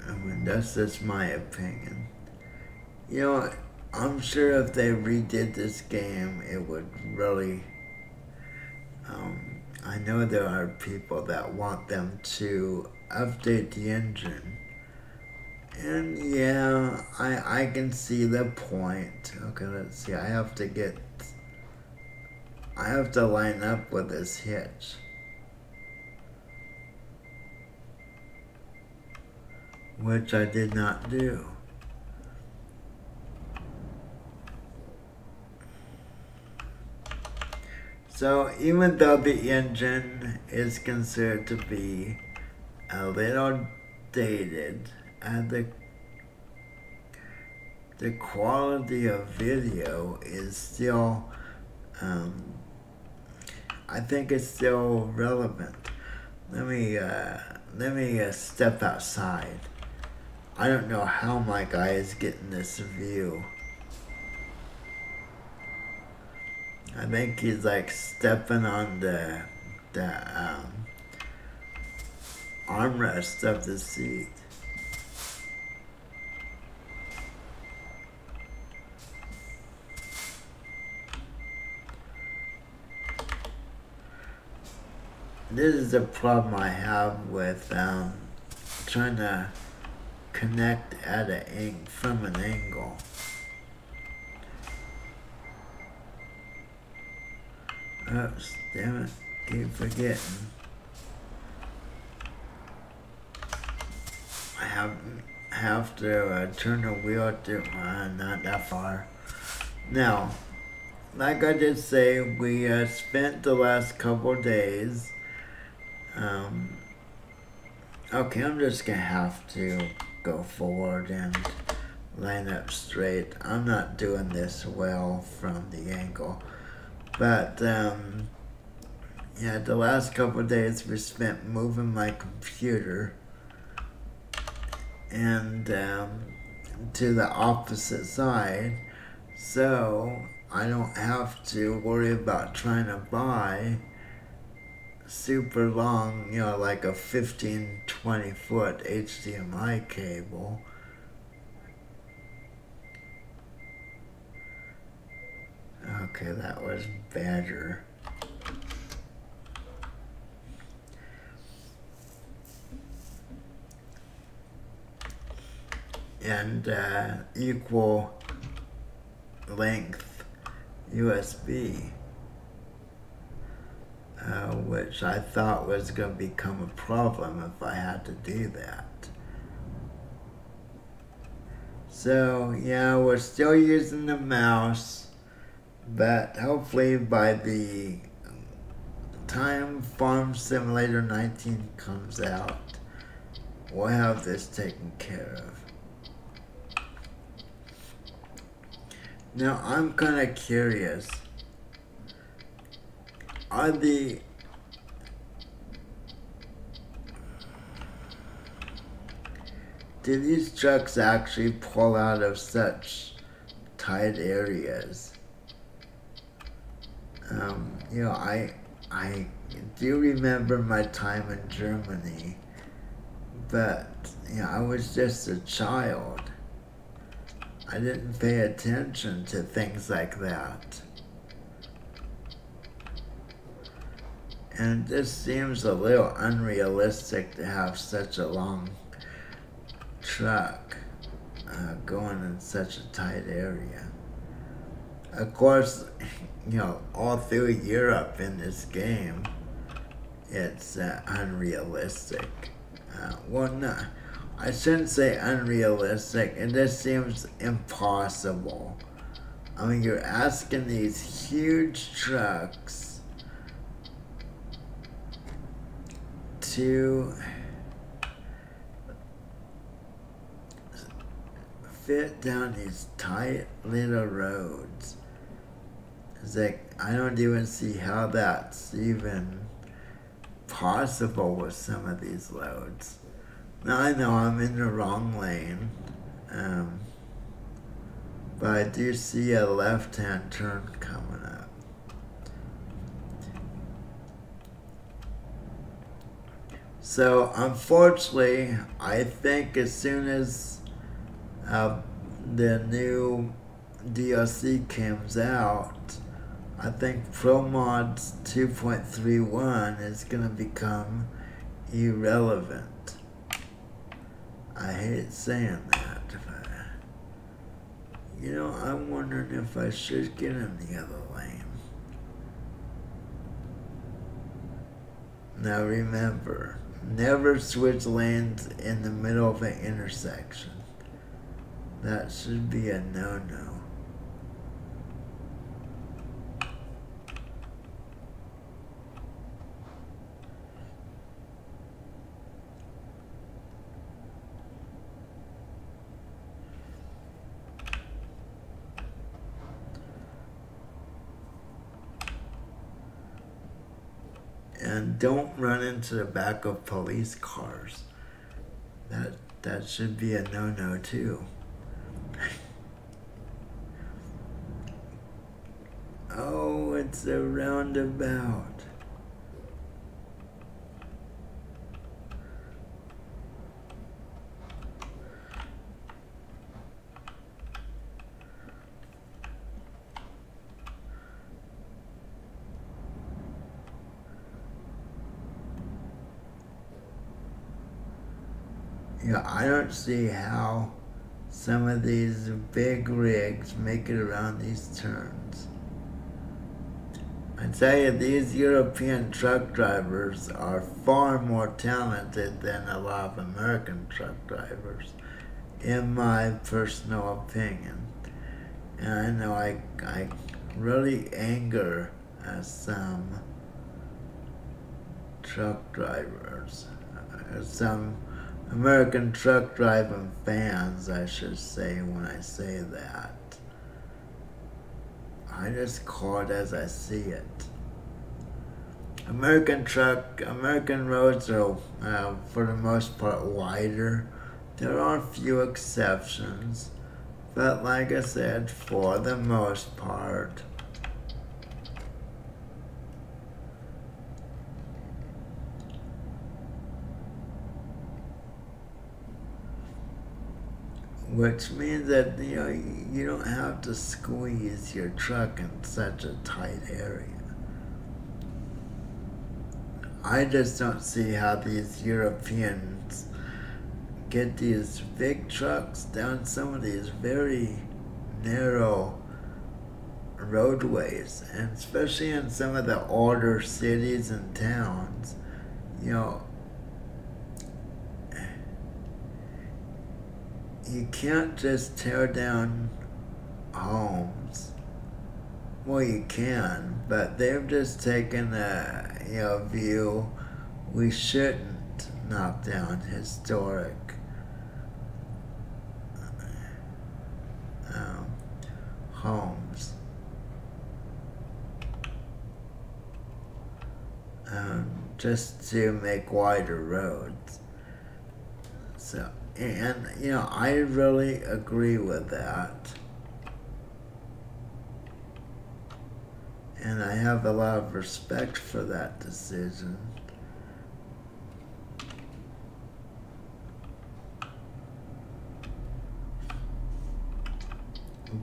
I mean, that's just my opinion. You know, I'm sure if they redid this game, it would really. I know there are people that want them to update the engine. And yeah, I can see the point. Okay, let's see. I have to line up with this hitch. Which I did not do. So even though the engine is considered to be a little dated, and the quality of video is still, I think it's still relevant. Let me step outside. I don't know how my guy is getting this view. I think he's like stepping on the armrest of the seat. This is the problem I have with trying to connect at from an angle. Oops, damn it, keep forgetting. I have to turn the wheel to, not that far. Now, like I did say, we spent the last couple days, okay, I'm just gonna have to go forward and line up straight. I'm not doing this well from the angle. But, yeah, the last couple of days we spent moving my computer and to the opposite side, so I don't have to worry about trying to buy super long, you know, like a 15-20 foot HDMI cable. Okay, that was better. And equal length USB, which I thought was going to become a problem if I had to do that. So yeah, we're still using the mouse, but hopefully by the time Farm Simulator 19 comes out, we'll have this taken care of. Now I'm kind of curious, do these trucks actually pull out of such tight areas? You know, I do remember my time in Germany, but you know, I was just a child. I didn't pay attention to things like that. And this seems a little unrealistic to have such a long truck going in such a tight area. Of course, you know, all through Europe in this game, it's unrealistic. Well, no, I shouldn't say unrealistic. It just seems impossible. I mean, you're asking these huge trucks to fit down these tight little roads. It's like, I don't even see how that's even possible with some of these loads. Now I know I'm in the wrong lane, but I do see a left-hand turn coming up. So unfortunately, I think as soon as the new DLC comes out, I think ProMods 2.31 is going to become irrelevant. I hate saying that, but you know, I'm wondering if I should get in the other lane. Now remember, never switch lanes in the middle of an intersection. That should be a no-no. And don't run into the back of police cars. That should be a no-no too. Oh, it's a roundabout. You know, I don't see how some of these big rigs make it around these turns. I tell you, these European truck drivers are far more talented than a lot of American truck drivers, in my personal opinion. And I know I really anger some truck drivers, some American truck driving fans, I should say, when I say that. I just call it as I see it. American roads are, for the most part, wider. There are a few exceptions, but like I said, for the most part, which means that you don't have to squeeze your truck in such a tight area. I just don't see how these Europeans get these big trucks down some of these very narrow roadways, and especially in some of the older cities and towns. You can't just tear down homes. Well, you can, but they've just taken a view. We shouldn't knock down historic homes. Just to make wider roads. So, and I really agree with that. And I have a lot of respect for that decision.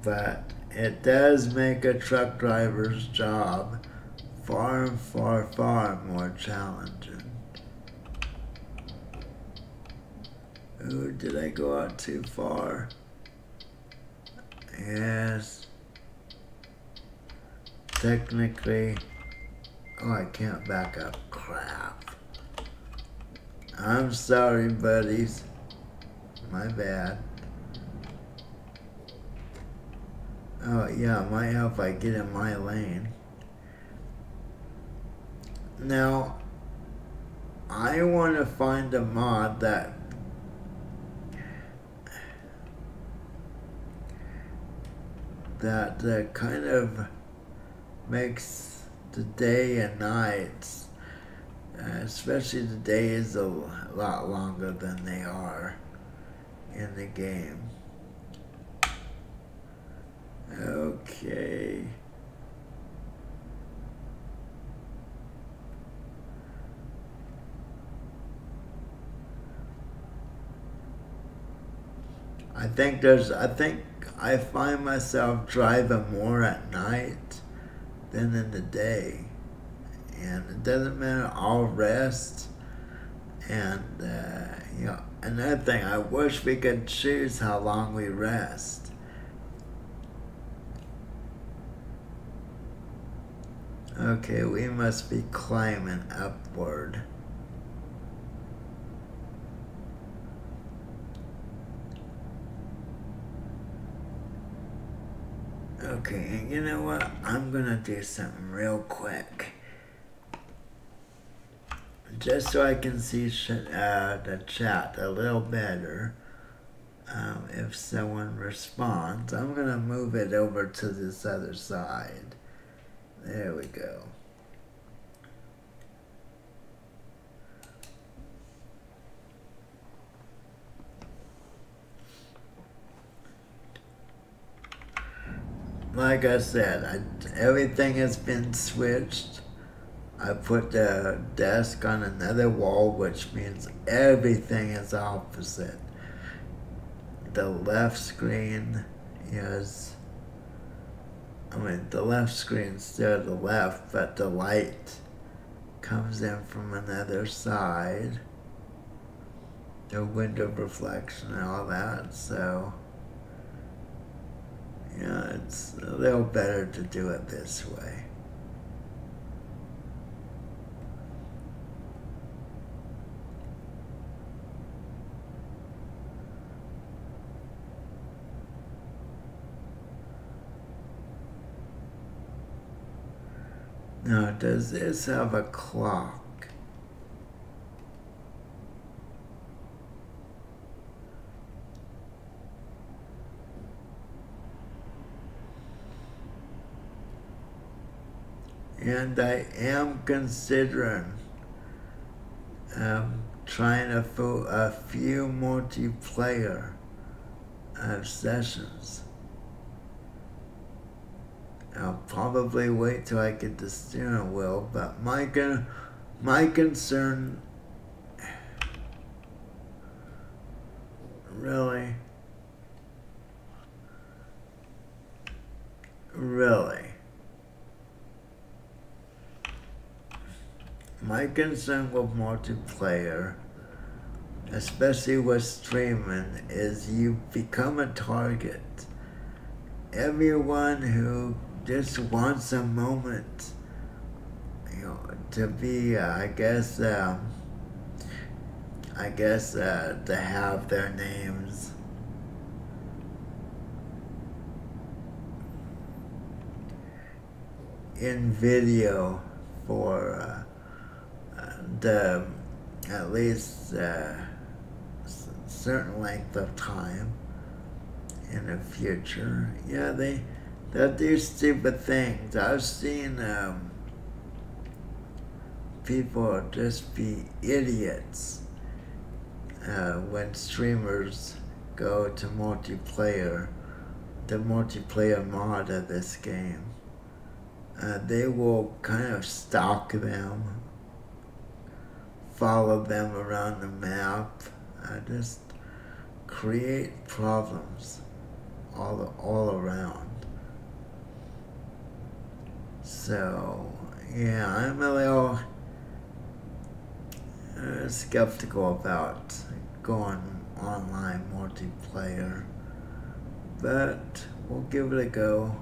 But it does make a truck driver's job far, far, far more challenging. Ooh, did I go out too far? Yes. Technically, I can't back up. Crap. I'm sorry, buddies. My bad. Oh, yeah, it might help if I get in my lane. Now, I want to find a mod that kind of makes the day and nights, especially the days, a lot longer than they are in the game. Okay. I think I find myself driving more at night than in the day. And it doesn't matter, I'll rest. And, another thing, I wish we could choose how long we rest. Okay, we must be climbing upward. Okay, and you know what? I'm gonna do something real quick. Just so I can see the chat a little better. If someone responds, I'm gonna move it over to this other side. There we go. Like I said, everything has been switched. I put the desk on another wall, which means everything is opposite. The left screen is, the left screen's still to the left, but the light comes in from another side. The window reflection and all that, so it's a little better to do it this way. Now, does this have a clock? And I am considering trying a few multiplayer sessions. I'll probably wait till I get the steering wheel, but my concern really my concern with multiplayer, especially with streaming, is you become a target. Everyone who just wants a moment, to be, to have their names in video for the at least certain length of time in the future. Yeah, they'll do stupid things. I've seen people just be idiots when streamers go to multiplayer, the multiplayer mod of this game. They will kind of stalk them, follow them around the map, just create problems all around. So, yeah, I'm a little skeptical about going online multiplayer, but we'll give it a go.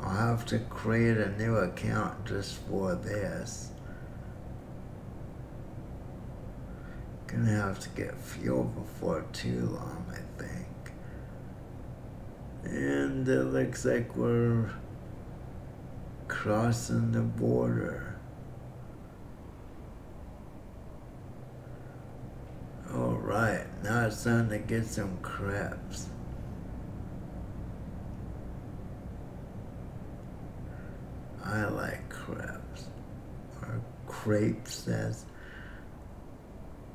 I'll have to create a new account just for this. Gonna have to get fuel before too long, I think. And it looks like we're crossing the border. Alright, now it's time to get some crepes. I like crepes, or crepes as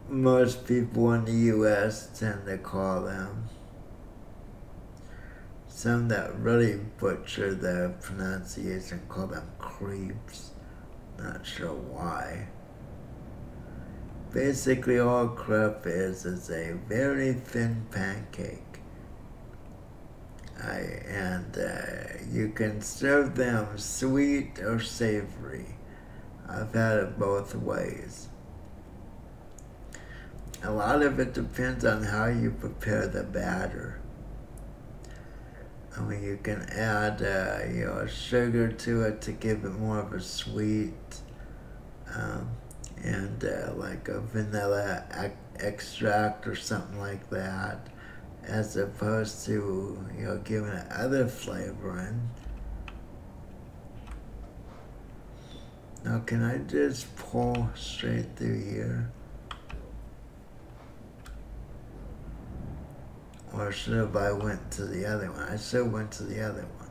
most people in the U.S. tend to call them. Some that really butcher the pronunciation call them crepes. Not sure why. Basically, all crepe is a very thin pancake. And you can serve them sweet or savory. I've had it both ways. A lot of it depends on how you prepare the batter. I mean, you can add sugar to it to give it more of a sweet, and like a vanilla extract or something like that, as opposed to giving it other flavoring. Now, can I just pull straight through here? Or should have I went to the other one? I should have went to the other one.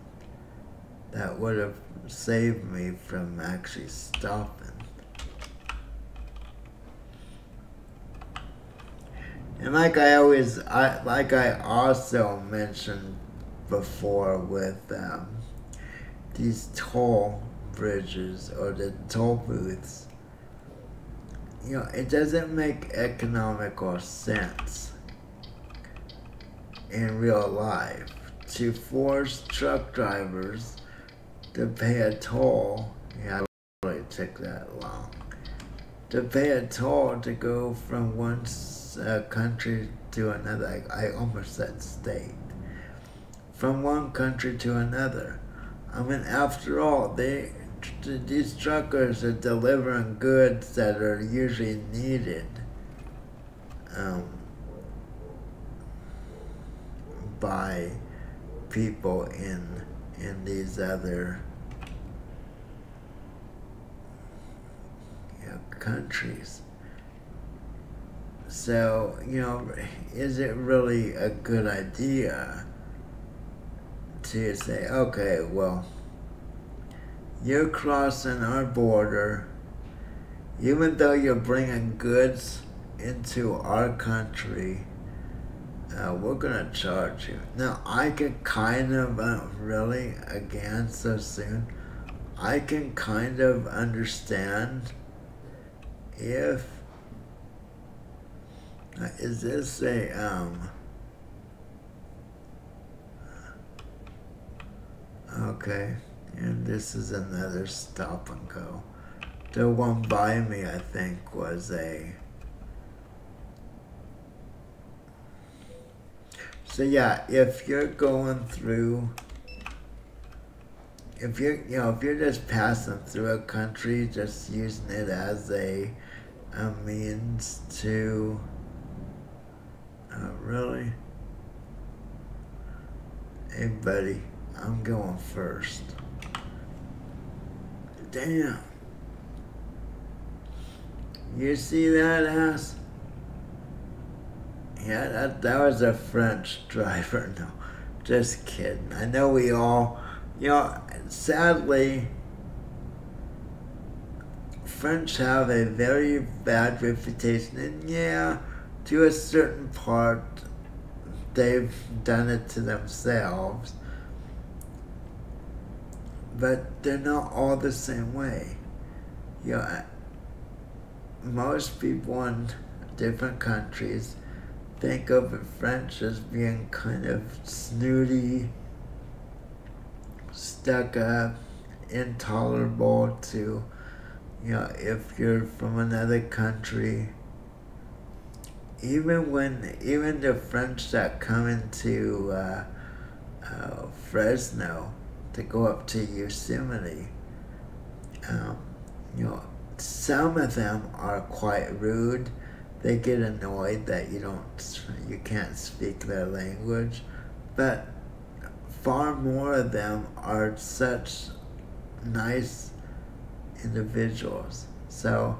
That would have saved me from actually stopping. And like I also mentioned before with these toll bridges or the toll booths, it doesn't make economical sense in real life to force truck drivers to pay a toll. Yeah, it really took that long. To pay a toll to go from one country to another. I almost said state. From one country to another. I mean, after all, these truckers are delivering goods that are usually needed by people in these other countries. So, is it really a good idea to say, okay, well, you're crossing our border, even though you're bringing goods into our country, we're gonna charge you. Now, I can kind of, really, again, so soon, I can kind of understand if, is this a, Okay, and this is another stop and go. The one by me, I think, was a. So yeah, if you're going through, if you're just passing through a country, just using it as a means to, really, hey buddy, I'm going first. Damn. You see that ass? Yeah, that was a French driver. No, just kidding. I know we all, sadly, French have a very bad reputation, and yeah, to a certain part, they've done it to themselves, but they're not all the same way. You know, most people in different countries think of French as being kind of snooty, stuck up, intolerable to, if you're from another country. Even the French that come into Fresno to go up to Yosemite, um, some of them are quite rude. They get annoyed that you can't speak their language, but far more of them are such nice individuals. So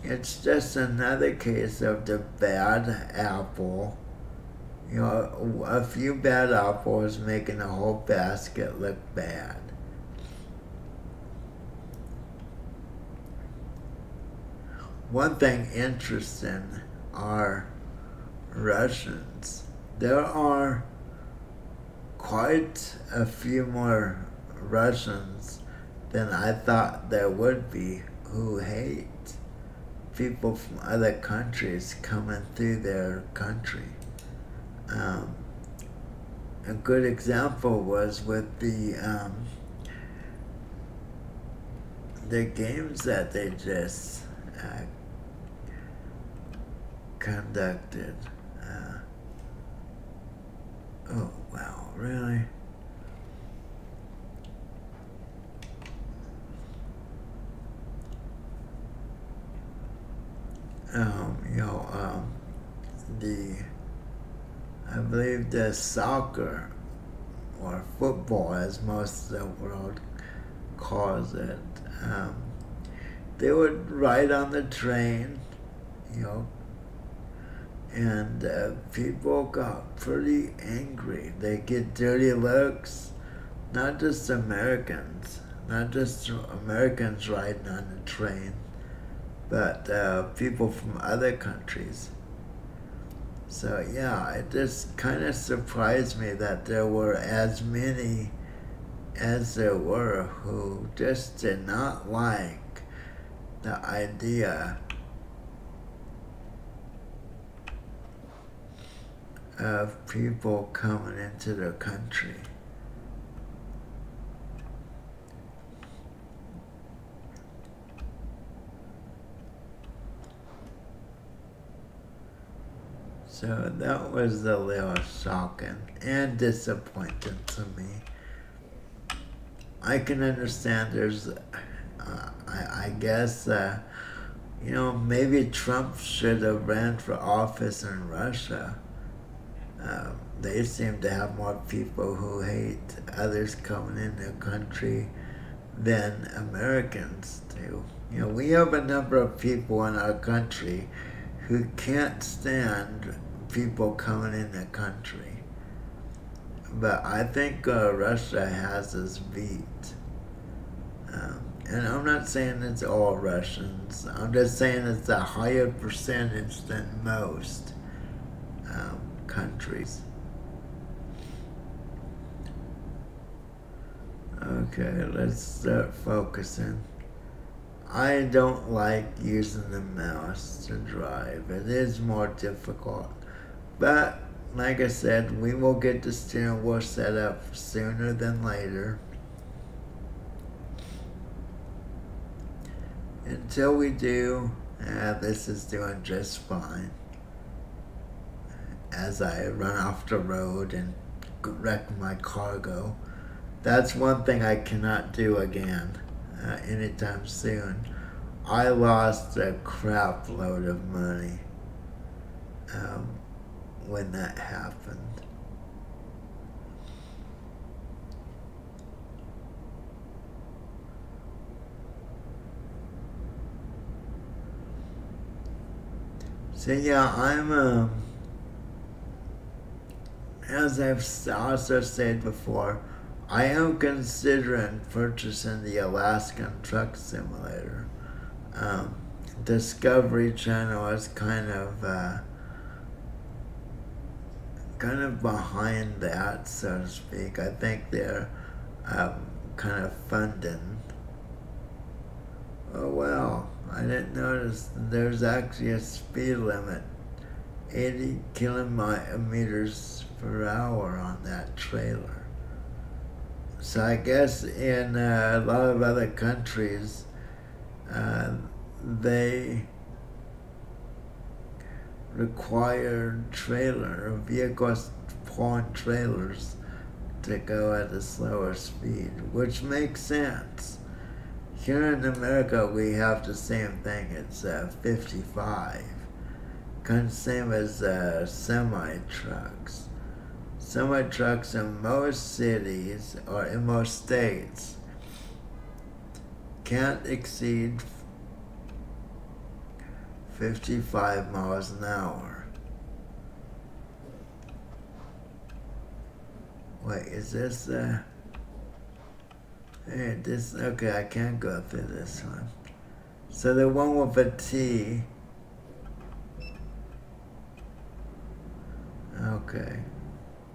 it's just another case of the bad apple. A few bad apples making a whole basket look bad. One thing interesting are Russians. There are quite a few more Russians than I thought there would be who hate people from other countries coming through their country. A good example was with the games that they just conducted. Oh wow, really? I believe the soccer or football, as most of the world calls it, they would ride on the train, and people got pretty angry. They get dirty looks, not just Americans riding on the train, but people from other countries. So yeah, it just kind of surprised me that there were as many as there were who just did not like the idea of people coming into their country. So that was a little shocking and disappointing to me. I can understand there's, I guess, maybe Trump should have ran for office in Russia. They seem to have more people who hate others coming in their country than Americans do. We have a number of people in our country who can't stand people coming in the country. But I think Russia has us beat. And I'm not saying it's all Russians. I'm just saying it's a higher percentage than most countries. Okay, let's start focusing. I don't like using the mouse to drive. It is more difficult. But, like I said, we will get the steering wheel set up sooner than later. until we do, this is doing just fine. As I run off the road and wreck my cargo. That's one thing I cannot do again anytime soon. I lost a crap load of money when that happened. So yeah, I'm as I've also said before, I am considering purchasing the Alaskan Truck Simulator. Discovery Channel is kind of behind that, so to speak. I think they're kind of funding. Oh well, I didn't notice there's actually a speed limit, 80 kilometers per hour on that trailer. So I guess in a lot of other countries, they require vehicles pulling trailers to go at a slower speed, which makes sense. Here in America, we have the same thing. It's 55. Kind of same as semi-trucks. Semi-trucks in most cities or in most states can't exceed 55 miles an hour. Wait, is this hey, this, okay, I can't go through this one. So the one with a T, okay,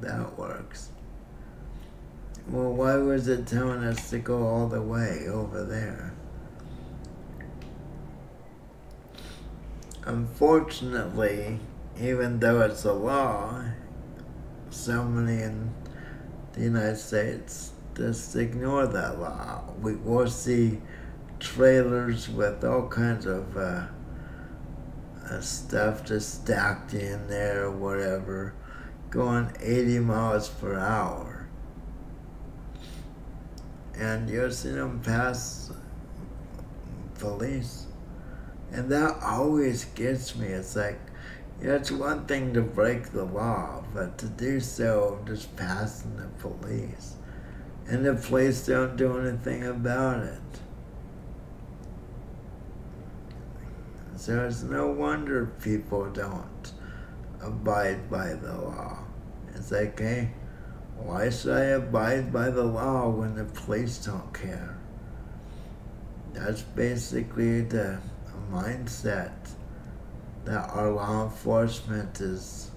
that works. Well, why was it telling us to go all the way over there? Unfortunately, even though it's a law, so many in the United States just ignore that law. We will see trailers with all kinds of stuff just stacked in there or whatever, going 80 miles per hour. And you'll see them pass police. And that always gets me. It's like, it's one thing to break the law, but to do so just passing the police. And the police don't do anything about it. So it's no wonder people don't abide by the law. It's like, hey, why should I abide by the law when the police don't care? That's basically the mindset that our law enforcement is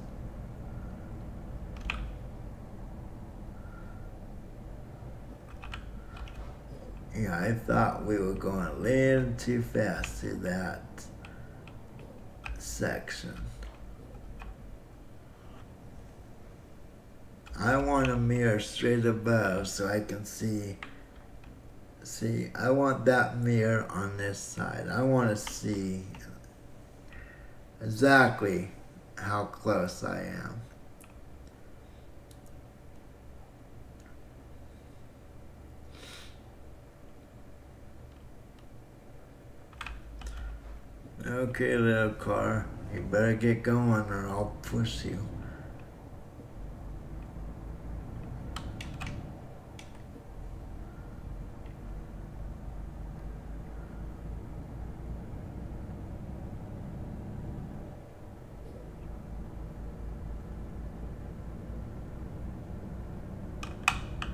yeah, I thought we were going a little too fast through that section. I want a mirror straight above so I can see, I want that mirror on this side. I want to see exactly how close I am. Okay, little car, you better get going or I'll push you.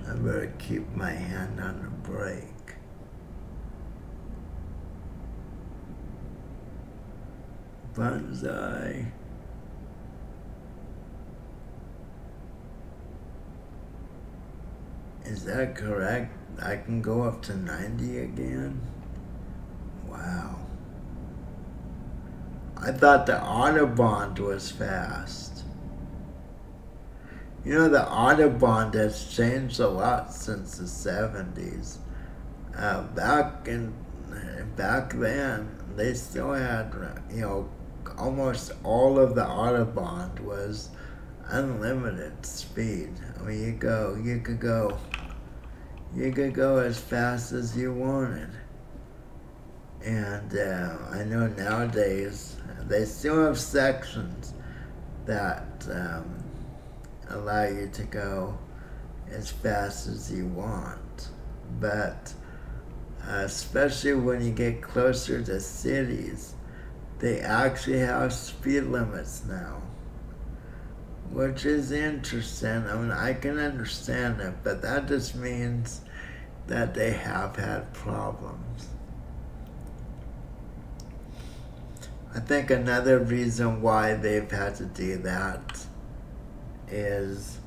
I better keep my hand on the brake. Banzai. Is that correct? I can go up to 90 again? Wow. I thought the Autobahn was fast. You know, the Autobahn has changed a lot since the 70s. Back in back then, they still had, almost all of the Autobahn was unlimited speed. I mean, you could go as fast as you wanted. And I know nowadays they still have sections that allow you to go as fast as you want. But especially when you get closer to cities, they actually have speed limits now, which is interesting. I mean, I can understand it, but that just means that they have had problems. I think another reason why they've had to do that is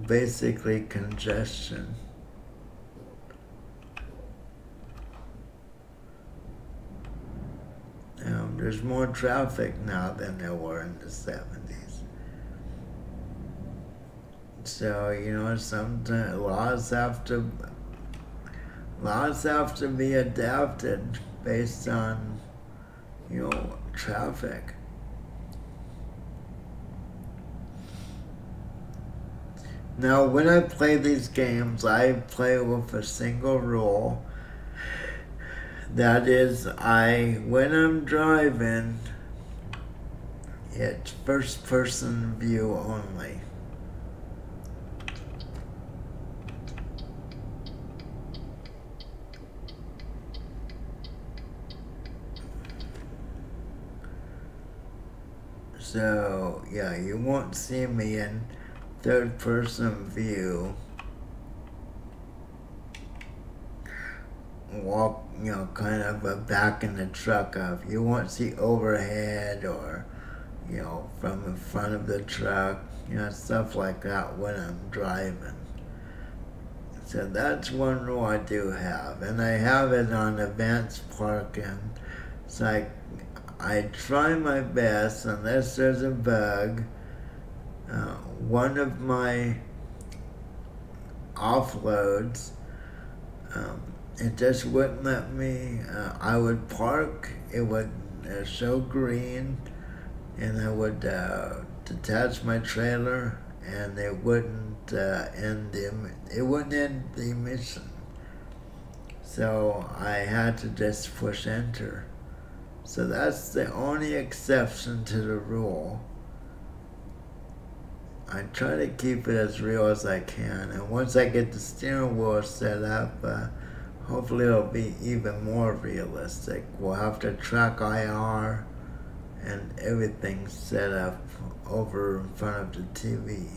basically congestion. There's more traffic now than there were in the 70s. So, sometimes laws have to be adapted based on, traffic. Now, when I play these games, I play with a single rule. That is, when I'm driving, it's first-person view only. So, yeah, you won't see me in third-person view walk, kind of back in the truck up. You won't see overhead or, from in front of the truck, stuff like that when I'm driving. So that's one rule I do have. And I have it on advanced parking. So I try my best, unless there's a bug. One of my offloads, it just wouldn't let me. I would park, it would show green, and I would detach my trailer, and it wouldn't end the mission. So I had to just push enter. So that's the only exception to the rule. I try to keep it as real as I can, and once I get the steering wheel set up, hopefully it'll be even more realistic. We'll have to track IR and everything set up over in front of the TV.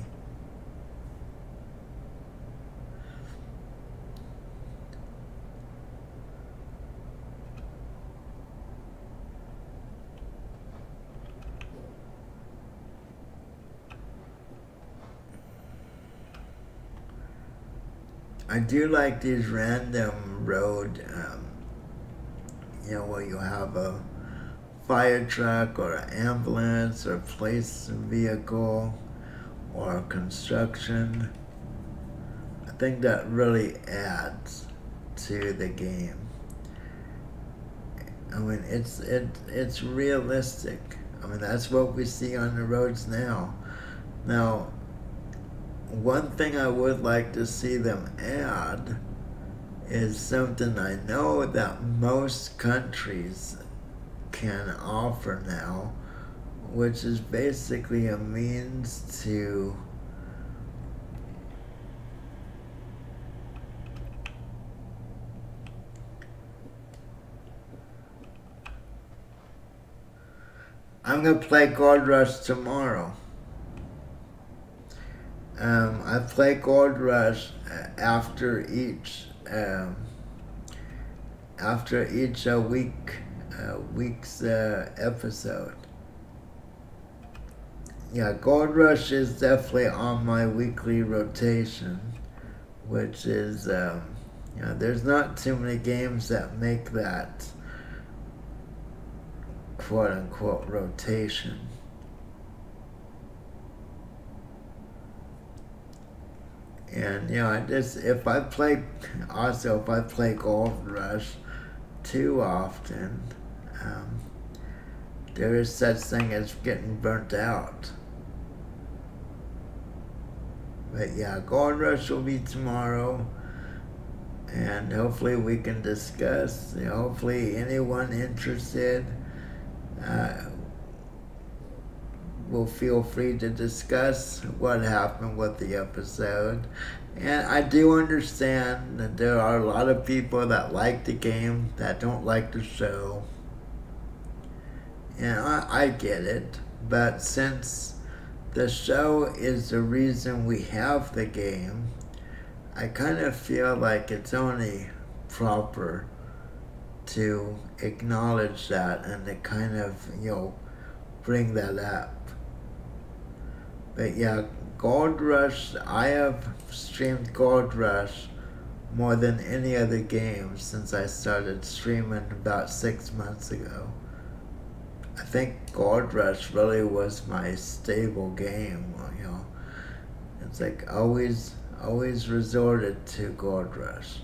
I do like these random road, where you have a fire truck or an ambulance or police vehicle or construction. I think that really adds to the game. I mean, it's realistic. I mean, that's what we see on the roads now. Now, one thing I would like to see them add is something I know that most countries can offer now, which is basically a means to I'm going to play Gold Rush tomorrow. I play Gold Rush after each week's episode. Yeah, Gold Rush is definitely on my weekly rotation, which is, there's not too many games that make that quote-unquote rotation. And if I play Gold Rush too often, um, there is such thing as getting burnt out. But yeah, Gold Rush will be tomorrow, and hopefully we can discuss. Hopefully anyone interested will feel free to discuss what happened with the episode. And I do understand that there are a lot of people that like the game that don't like the show. And I get it. But since the show is the reason we have the game, I kind of feel like it's only proper to acknowledge that and to kind of, bring that up. But yeah, Gold Rush, I have streamed Gold Rush more than any other game since I started streaming about 6 months ago. I think Gold Rush really was my stable game, It's like always resorted to Gold Rush.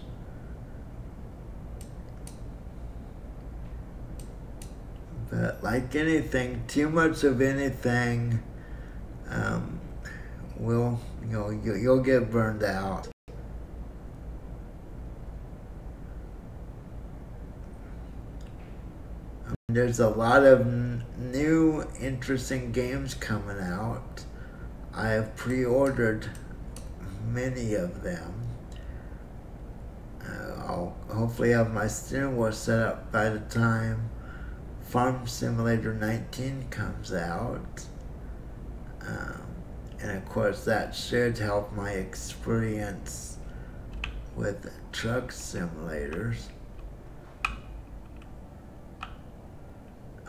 But like anything, too much of anything, you'll get burned out. There's a lot of new interesting games coming out. I have pre-ordered many of them. I'll hopefully have my steering wheel set up by the time Farm Simulator 19 comes out. And of course that should help my experience with truck simulators.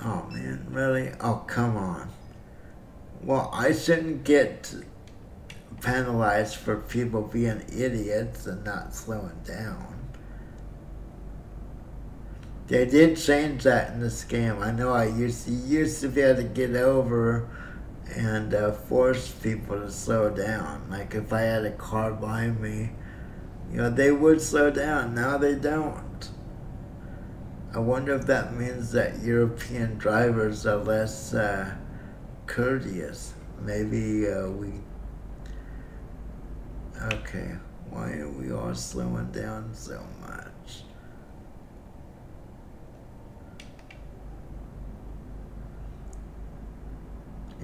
Oh man, really? Oh, come on. Well, I shouldn't get penalized for people being idiots and not slowing down. They did change that in this game. I know you used to be able to get over and force people to slow down. Like if I had a car behind me, they would slow down. Now they don't. I wonder if that means that European drivers are less courteous. Maybe okay, why are we all slowing down so much?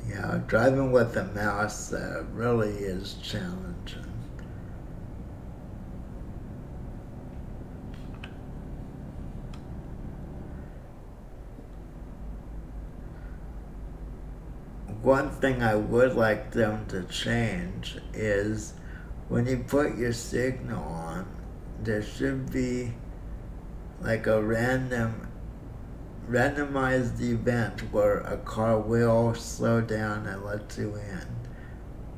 Yeah, driving with a mouse really is challenging. One thing I would like them to change is when you put your signal on, there should be like a randomized event where a car will slow down and let you in.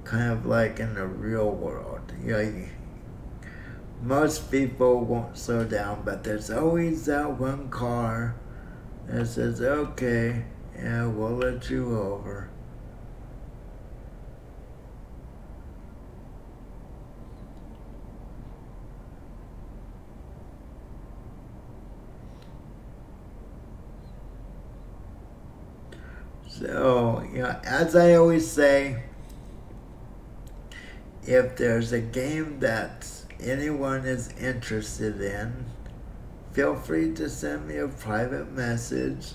Kind of like in the real world. Most people won't slow down, but there's always that one car that says, okay, yeah, we'll let you over. So, as I always say, if there's a game that anyone is interested in, feel free to send me a private message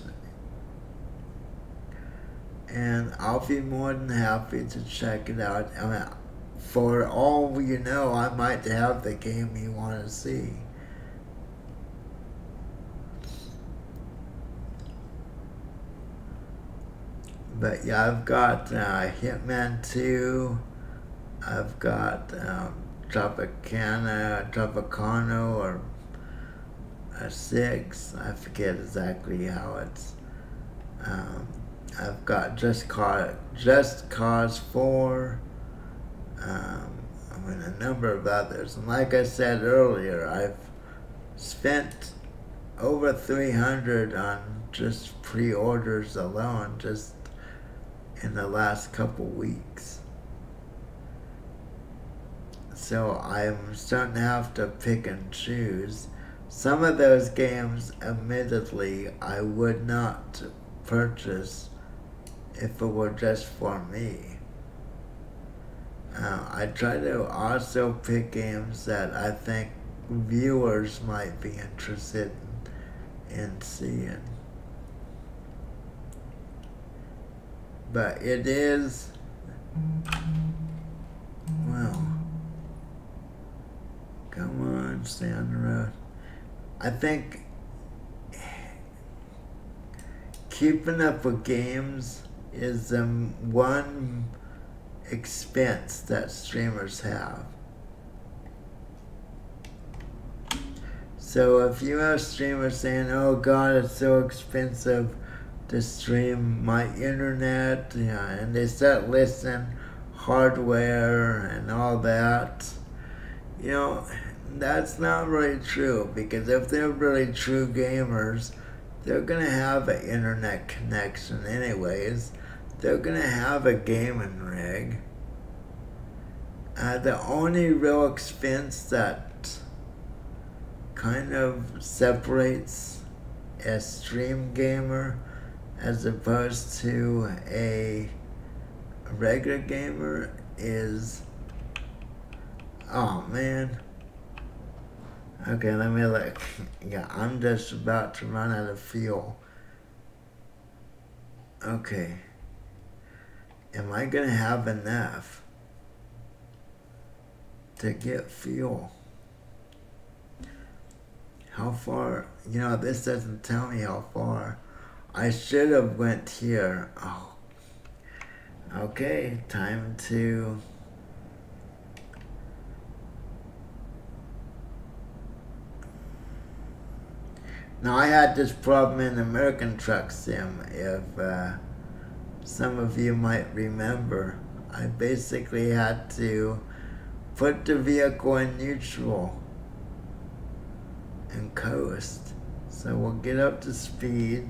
and I'll be more than happy to check it out. I mean, for all you know, I might have the game you want to see. But yeah, I've got Hitman 2, I've got Tropicana or 6, I forget exactly how it's. I've got Just Cause 4, a number of others. And like I said earlier, I've spent over 300 on just pre-orders alone, just in the last couple weeks. So I'm starting to have to pick and choose. Some of those games, admittedly, I would not purchase if it were just for me. I try to also pick games that I think viewers might be interested in seeing. But it is, well, come on, stay on the road. I think keeping up with games is one expense that streamers have. So if you have streamers saying, oh God, it's so expensive to stream my internet, and they start listing hardware and all that, that's not really true, because if they're really true gamers, they're going to have an internet connection anyways. They're going to have a gaming rig. The only real expense that kind of separates a stream gamer as opposed to a regular gamer is, oh man. Okay, let me look. Yeah, I'm just about to run out of fuel. Okay. Am I gonna have enough to get fuel? How far? This doesn't tell me how far. I should have went here. Oh. Okay, time to... Now, I had this problem in American Truck Sim, if some of you might remember. I basically had to put the vehicle in neutral and coast. So we'll get up to speed.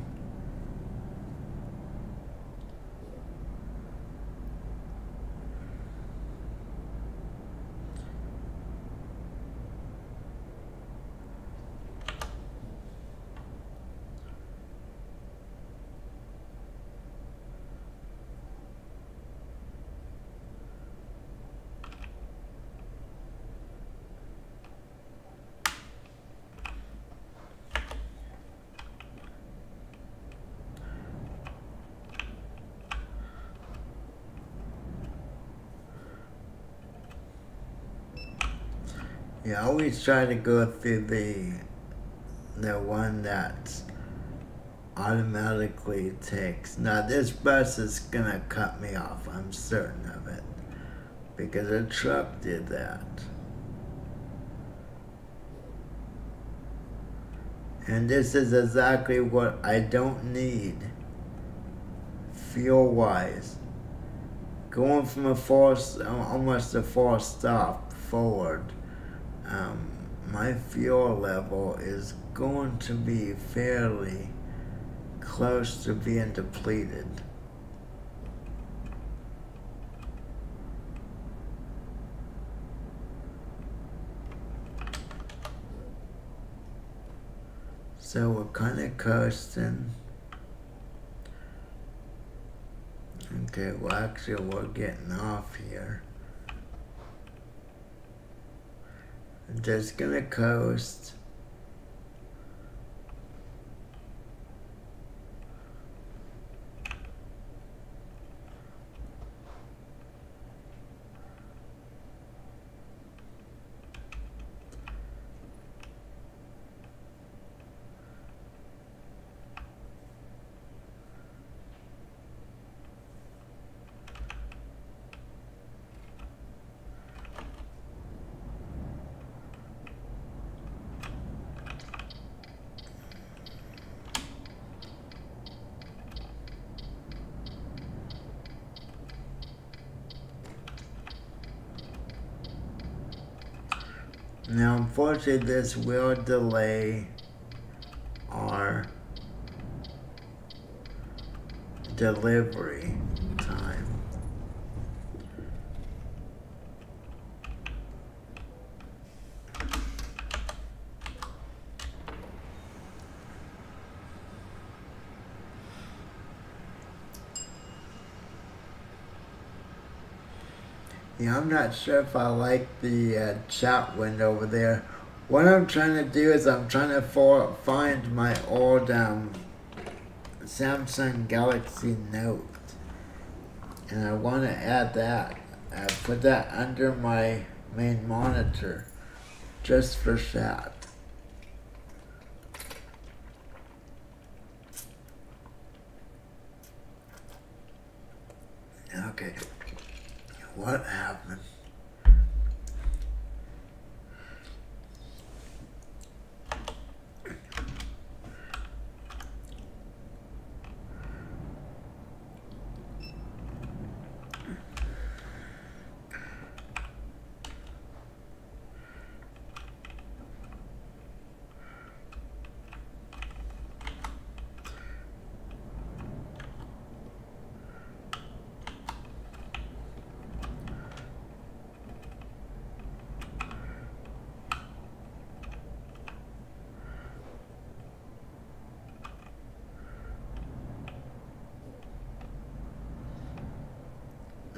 Yeah, I always try to go through the one that automatically takes. Now this bus is gonna cut me off, I'm certain of it, because a truck did that. And this is exactly what I don't need fuel-wise. Going from almost a full stop forward, my fuel level is going to be fairly close to being depleted. So we're kind of coasting. Okay, well actually we're getting off here. I'm just gonna coast. Now, unfortunately, this will delay our delivery time. Yeah, I'm not sure if I like the chat window over there. What I'm trying to do is I'm trying to find my old Samsung Galaxy Note. And I want to add that. Put that under my main monitor. Just for chat. Okay. What happened?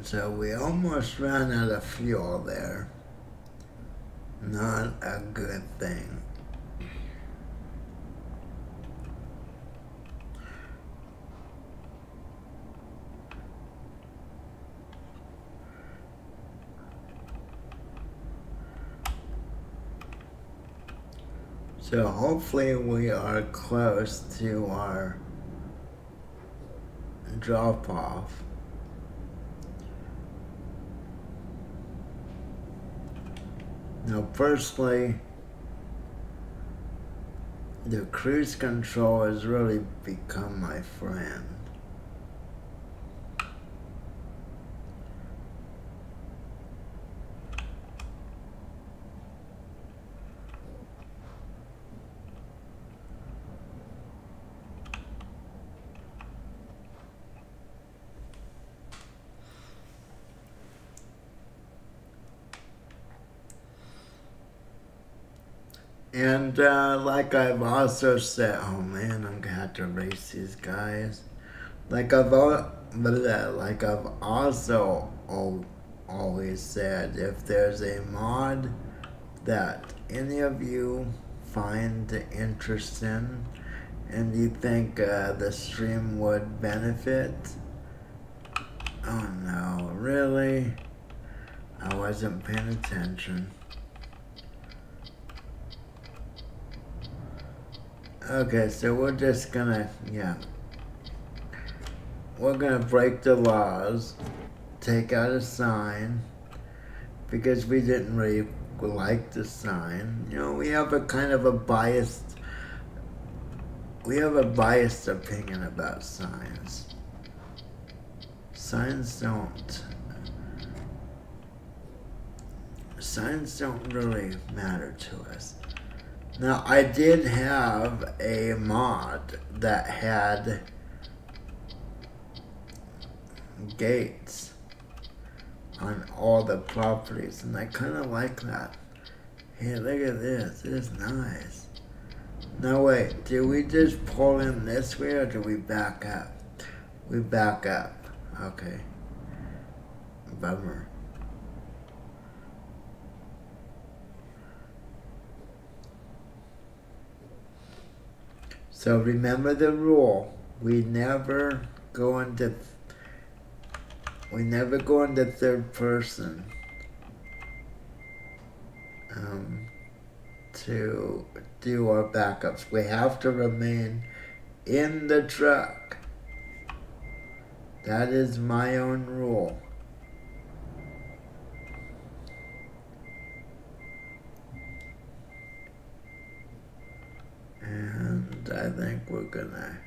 So we almost ran out of fuel there. Not a good thing. So hopefully we are close to our drop off. Now personally, the cruise control has really become my friend. And like I've also said, oh man, I'm gonna have to race these guys. Like I've also always said, if there's a mod that any of you find interest in, and you think the stream would benefit, oh no, really? I wasn't paying attention. Okay, so we're just gonna, we're gonna break the laws, take out a sign, because we didn't really like the sign. You know, we have a kind of a biased opinion about signs. Signs don't really matter to us. Now, I did have a mod that had gates on all the properties, and I kind of like that. Hey, look at this. It is nice. Now, wait. Do we just pull in this way, or do we back up? We back up. Okay. Bummer. So remember the rule. We never go into third person to do our backups. We have to remain in the truck. That is my own rule. And I think we're gonna...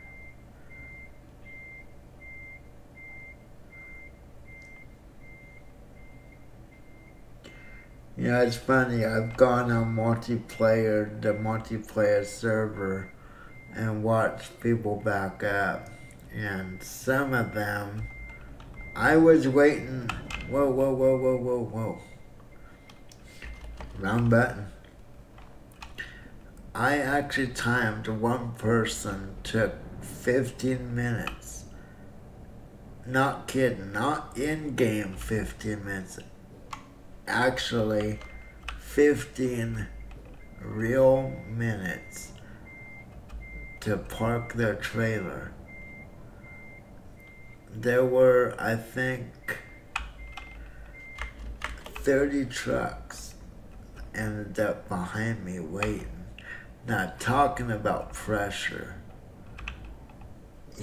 Yeah, it's funny. I've gone on the multiplayer server, and watched people back up. And some of them, I was waiting. Whoa. Wrong button. I actually timed one person took 15 minutes. Not kidding, not in-game 15 minutes. actually 15 real minutes to park their trailer. There were, I think, 30 trucks ended up behind me waiting. Not talking about pressure.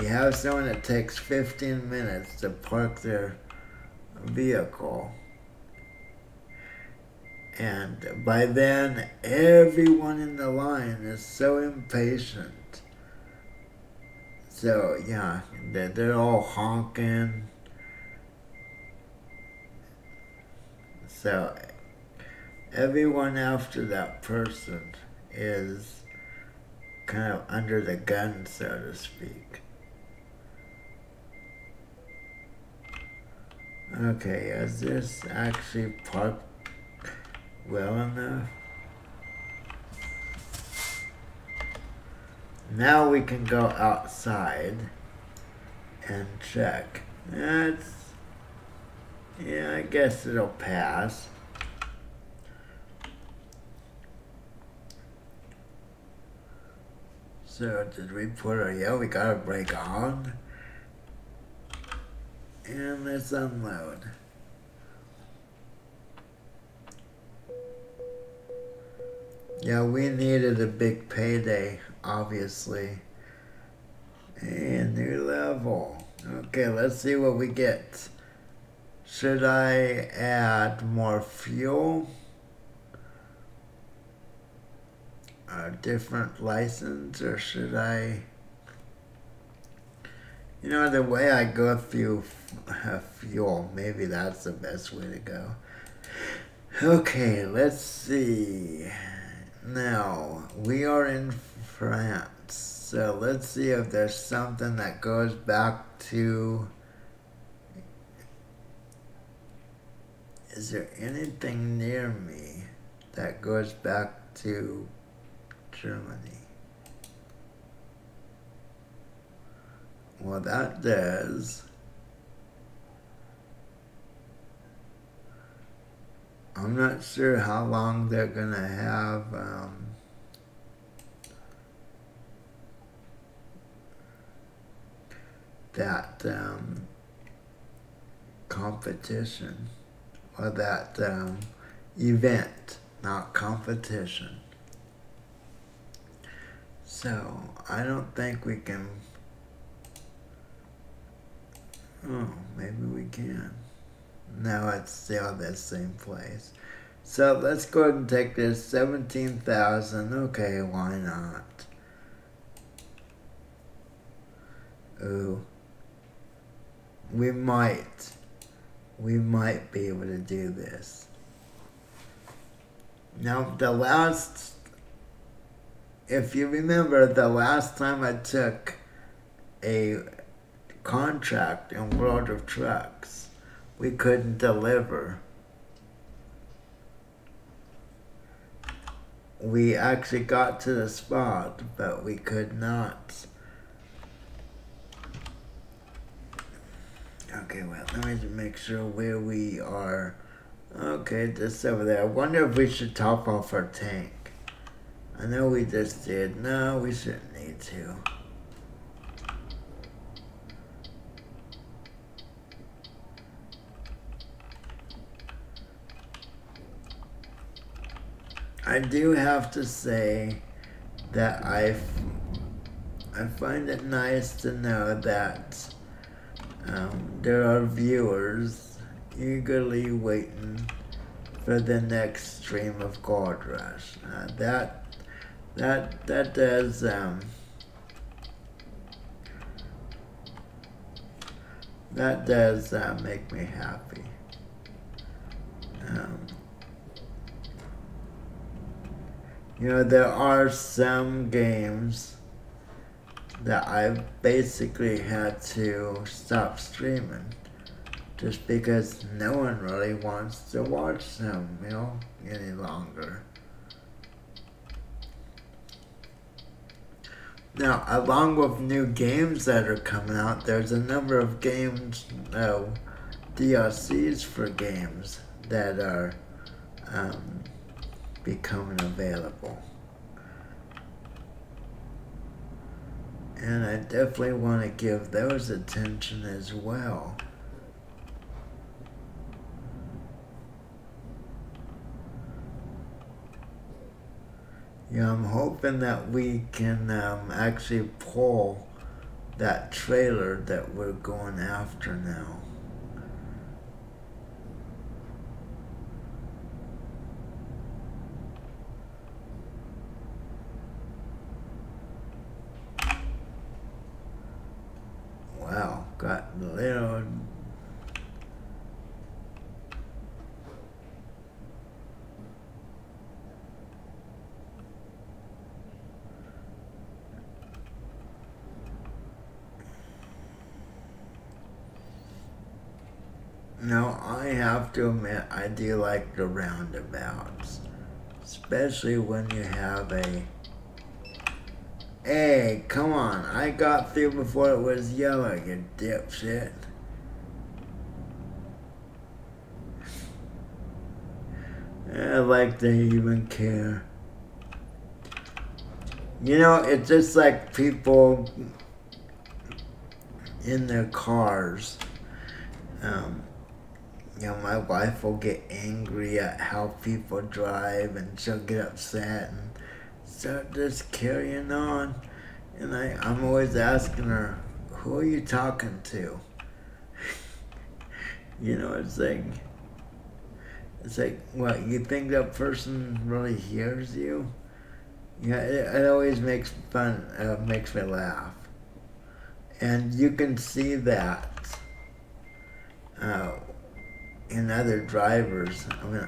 You have someone that takes 15 minutes to park their vehicle. And by then, everyone in the line is so impatient. So, yeah, they're all honking. So, everyone after that person is kind of under the gun, so to speak. Okay, is this actually parked well enough? Now we can go outside and check. Yeah, I guess it'll pass. So did we put our, yeah, we got our brake on. And let's unload. Yeah, we needed a big payday, obviously. A new level. Okay, let's see what we get. Should I add more fuel? A different license, or should I... You know, the way I go through fuel, maybe that's the best way to go. Okay, let's see. Now, we are in France, so let's see if there's something that goes back to... Is there anything near me that goes back to Germany? Well, that does. I'm not sure how long they're gonna have that competition, or that event, not competition. So I don't think we can. Oh, maybe we can. No, it's still the same place. So let's go ahead and take this 17,000. Okay, why not? Ooh. We might be able to do this. Now, if you remember, the last time I took a contract in World of Trucks, we couldn't deliver. We actually got to the spot, but we could not. Okay, well, let me just make sure where we are. Okay, just over there. I wonder if we should top off our tank. I know we just did. No, we shouldn't need to. I do have to say that I find it nice to know that there are viewers eagerly waiting for the next stream of Gold Rush. That does make me happy. You know, there are some games that I basically had to stop streaming just because no one really wants to watch them, you know, any longer. Now, along with new games that are coming out, there's a number of games, DLCs for games that are um, becoming available. And I definitely want to give those attention as well. Yeah, I'm hoping that we can actually pull that trailer that we're going after now. Wow, got a little... No, I have to admit, I do like the roundabouts. Especially when you have a... Hey, come on, I got through before it was yellow, you dipshit. I like they even care. You know, it's just like people in their cars. You know, my wife will get angry at how people drive and she'll get upset and start just carrying on. And I'm always asking her, who are you talking to? You know, it's like, what, you think that person really hears you? Yeah, it always makes makes me laugh. And you can see that in other drivers. I mean,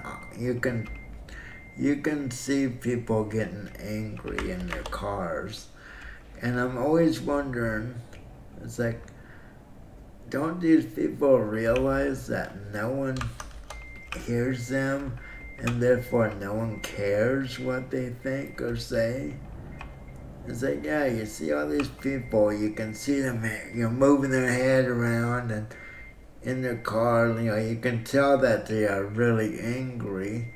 you can see people getting angry in their cars. And I'm always wondering, it's like, don't these people realize that no one hears them and therefore no one cares what they think or say? It's like, yeah, you see all these people, you can see them, you know, moving their head around and in their car, you know, you can tell that they are really angry.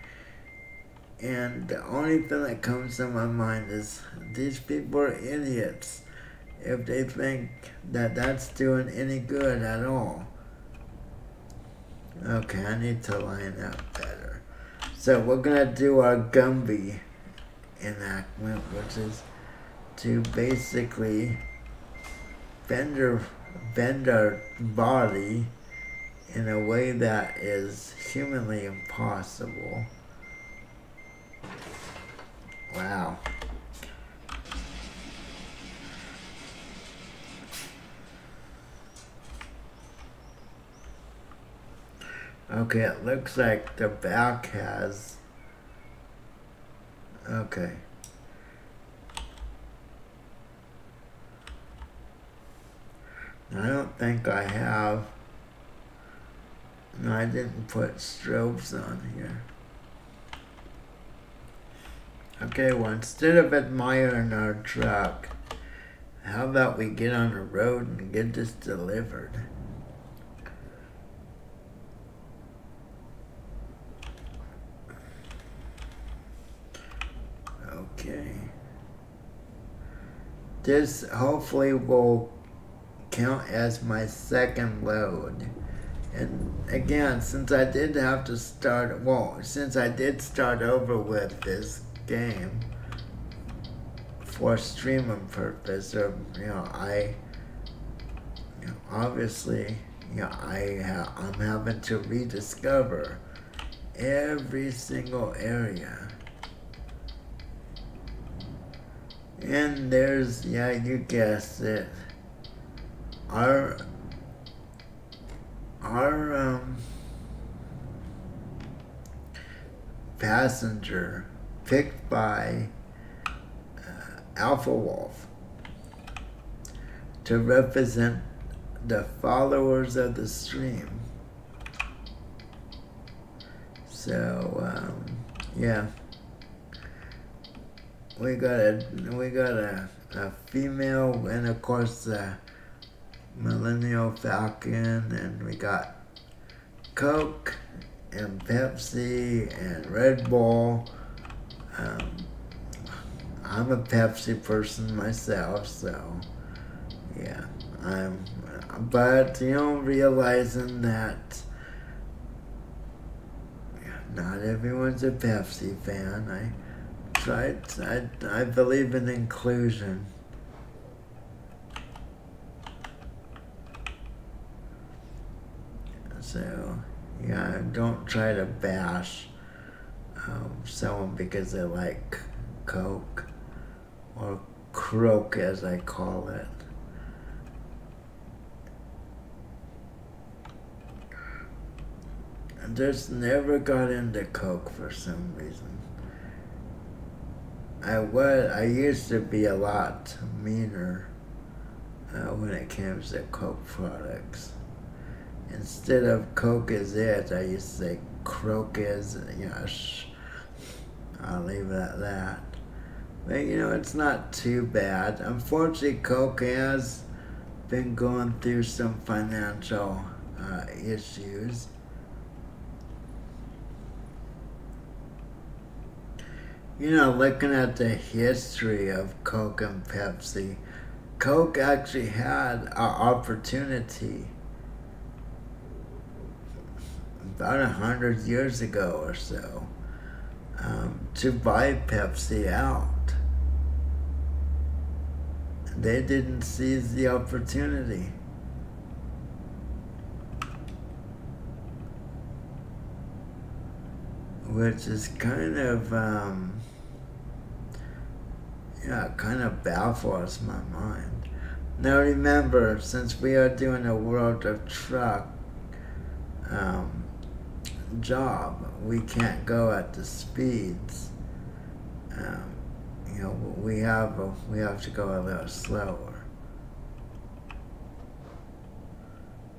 And the only thing that comes to my mind is these people are idiots if they think that that's doing any good at all. Okay, I need to line up better. So we're gonna do our Gumby enactment, which is to basically bend our body in a way that is humanly impossible. Wow. Okay, it looks like the back has... Okay. I don't think I have... No, I didn't put strobes on here. Okay, well, instead of admiring our truck, how about we get on the road and get this delivered? Okay. This hopefully will count as my second load. And again, since I did have to start, well, since I did start over with this game for streaming purpose, or, you know, obviously, you know, I'm having to rediscover every single area. And there's, yeah, you guessed it, our passenger picked by Alpha Wolf to represent the followers of the stream. So yeah, we got a female, and of course the Millennial Falcon, and we got Coke and Pepsi and Red Bull. I'm a Pepsi person myself, so yeah, but realizing that not everyone's a Pepsi fan. I believe in inclusion. So, yeah, don't try to bash someone because they like Coke, or Croak as I call it. I just never got into Coke for some reason. I used to be a lot meaner when it comes to Coke products. Instead of Coke is it, I used to say Croak is, I'll leave it at that. But it's not too bad. Unfortunately, Coke has been going through some financial issues. Looking at the history of Coke and Pepsi, Coke actually had an opportunity about 100 years ago or so to buy Pepsi out. They didn't seize the opportunity. Which is kind of baffles my mind. Now remember, since we are doing a World of Truck job, we can't go at the speeds. We have to go a little slower.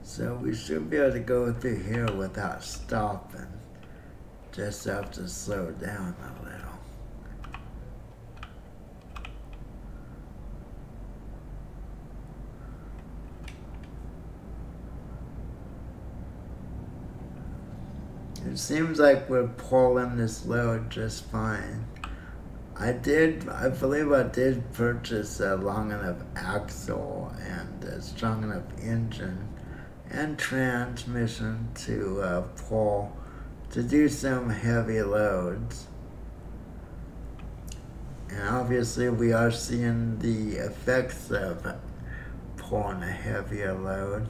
So we should be able to go through here without stopping. Just have to slow down a little. It seems like we're pulling this load just fine. I believe I did purchase a long enough axle and a strong enough engine and transmission to do some heavy loads. And obviously we are seeing the effects of pulling a heavier load.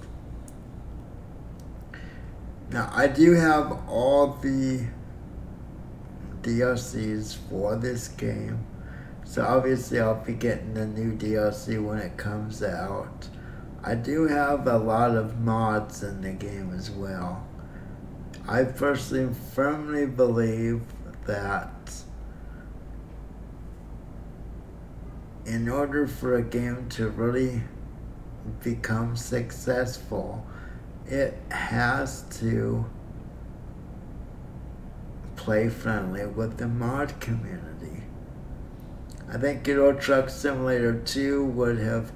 Now, I do have all the DLCs for this game, so obviously I'll be getting the new DLC when it comes out. I do have a lot of mods in the game as well. I personally firmly believe that in order for a game to really become successful, it has to play friendly with the mod community. I think Euro Truck Simulator 2 would have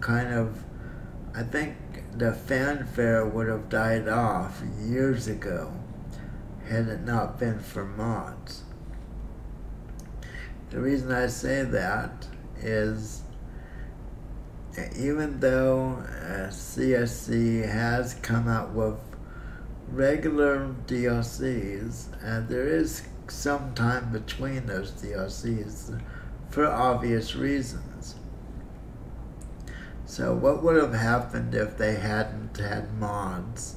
I think the fanfare would have died off years ago had it not been for mods. The reason I say that is even though CSC has come out with regular DLCs, and there is some time between those DLCs for obvious reasons. So what would have happened if they hadn't had mods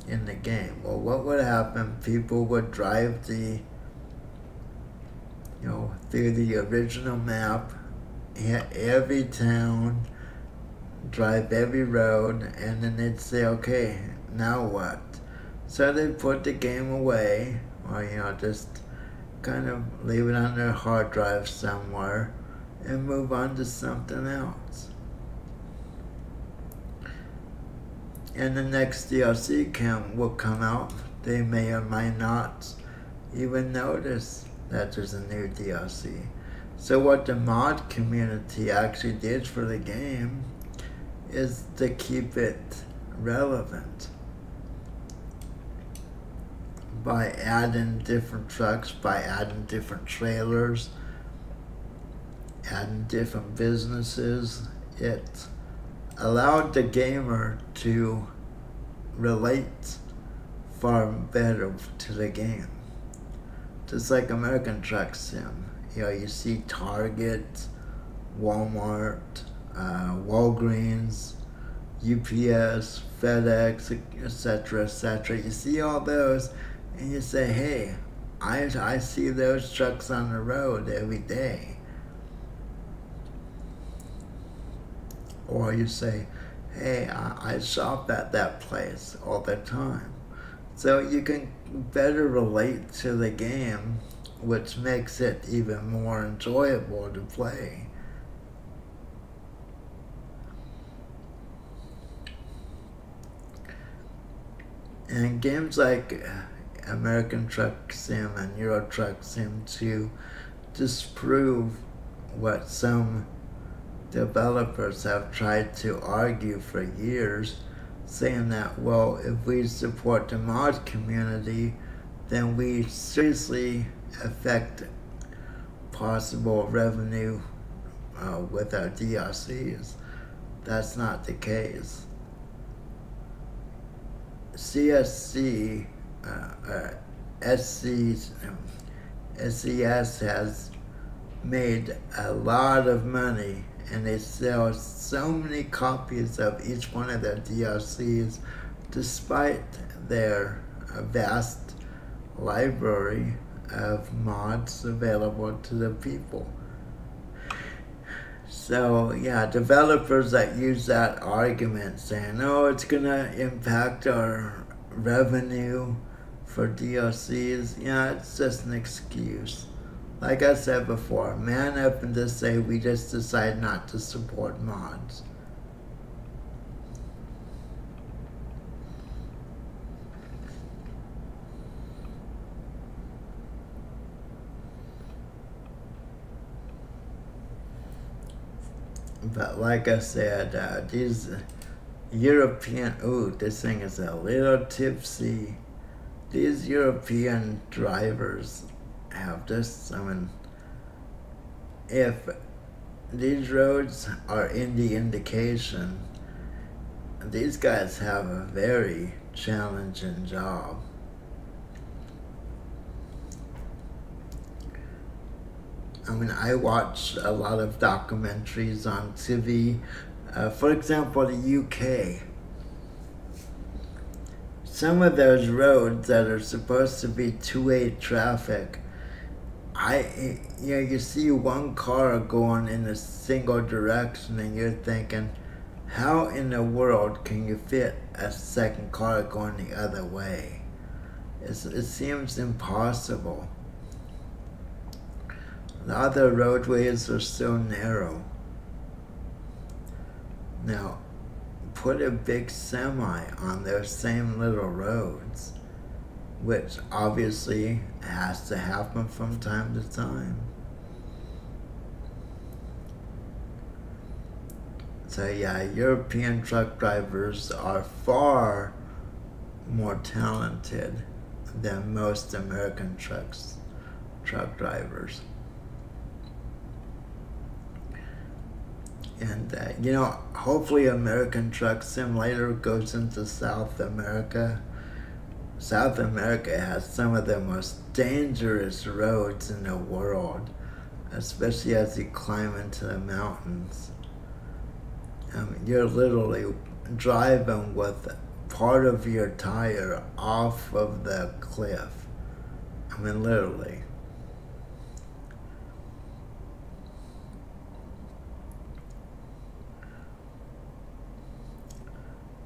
in the game? Well, what would happen? People would drive through the original map, hit every town, drive every road, and then they'd say, okay, now what? So they'd put the game away, or just kind of leave it on their hard drive somewhere and move on to something else. And the next DLC will come out. They may or may not even notice that there's a new DLC. So what the mod community actually did for the game is to keep it relevant by adding different trucks, by adding different trailers, adding different businesses. It allowed the gamer to relate far better to the game. Just like American Truck Sim. You see Target, Walmart, Walgreens, UPS, FedEx, etc., etc. You see all those and you say, hey, I see those trucks on the road every day. Or you say, hey, I shop at that place all the time. So you can better relate to the game, which makes it even more enjoyable to play. And games like American Truck Sim and Euro Truck Sim 2 disprove what some developers have tried to argue for years, saying that, well, if we support the mod community, then we seriously affect possible revenue with our DLCs. That's not the case. CSC, SCS has made a lot of money, and they sell so many copies of each one of their DLCs despite their vast library of mods available to the people. So yeah, developers that use that argument saying, oh, it's gonna impact our revenue for DLCs, yeah, it's just an excuse. Like I said before, man up and just say we just decide not to support mods. But like I said, these European, ooh, this thing is a little tipsy. These European drivers have this, if these roads are any indication, these guys have a very challenging job. I watch a lot of documentaries on TV. For example, the UK. Some of those roads that are supposed to be two-way traffic, you see one car going in a single direction and you're thinking, how in the world can you fit a second car going the other way? It seems impossible. The other roadways are so narrow. Now, put a big semi on those same little roads, which obviously has to happen from time to time. So yeah, European truck drivers are far more talented than most American truck drivers. And, hopefully American Truck Sim later goes into South America. South America has some of the most dangerous roads in the world, especially as you climb into the mountains. You're literally driving with part of your tire off of the cliff. Literally.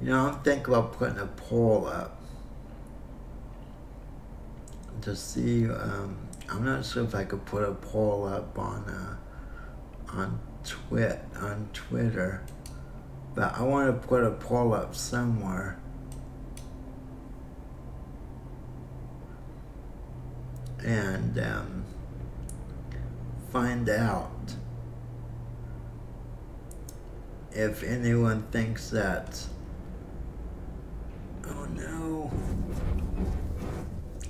I'm thinking about putting a poll up to see. I'm not sure if I could put a poll up on Twitter, but I want to put a poll up somewhere. And find out if anyone thinks that, oh no,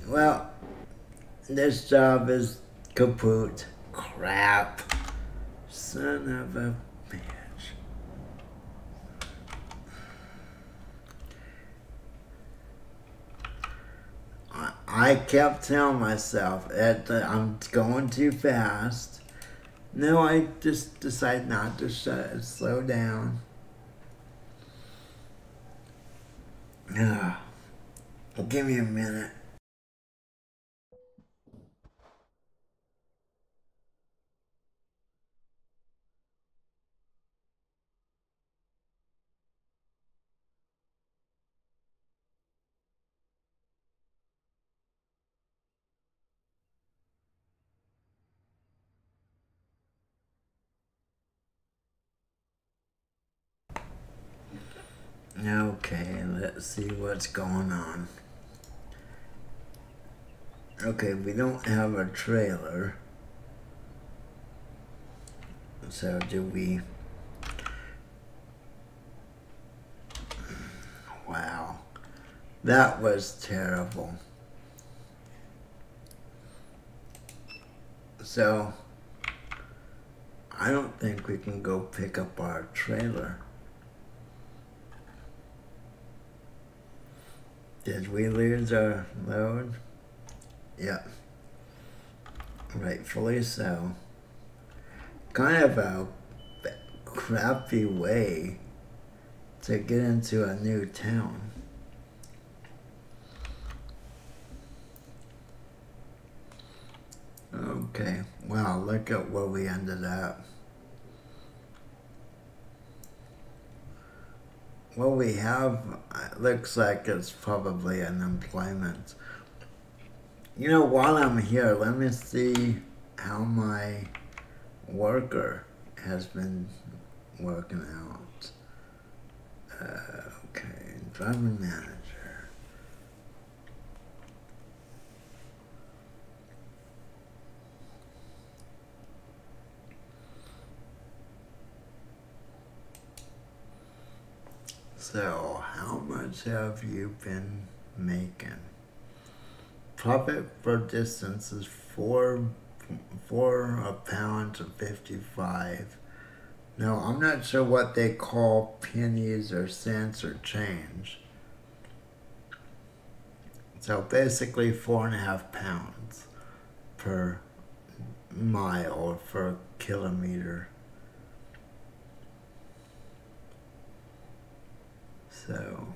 Well, this job is kaput. Crap. Son of a bitch. I kept telling myself that I'm going too fast. No, I just decided not to slow down. Give me a minute. Okay, let's see what's going on. Okay, we don't have a trailer. So do we... Wow. That was terrible. So, I don't think we can go pick up our trailer. Did we lose our load? Yep. Rightfully so. Kind of a crappy way to get into a new town. Okay, wow, look at where we ended up. What we have looks like it's probably unemployment. You know, while I'm here, let me see how my worker has been working out. Okay, driver manager. So, how much have you been making? Profit per distance is four a pound to 55. Now, I'm not sure what they call pennies or cents or change. So basically 4.5 pounds per mile or per kilometer. So,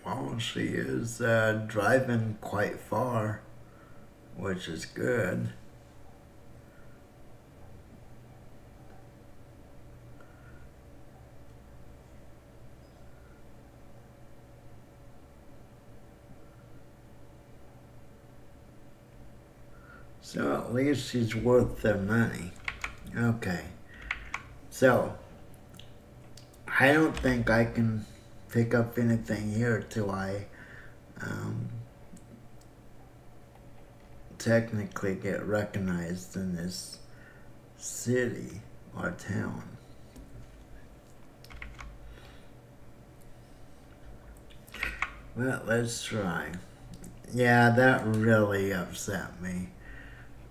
well, she is driving quite far, which is good. So at least she's worth their money. Okay. So, I don't think I can pick up anything here till I technically get recognized in this city or town. Well, let's try. Yeah, that really upset me.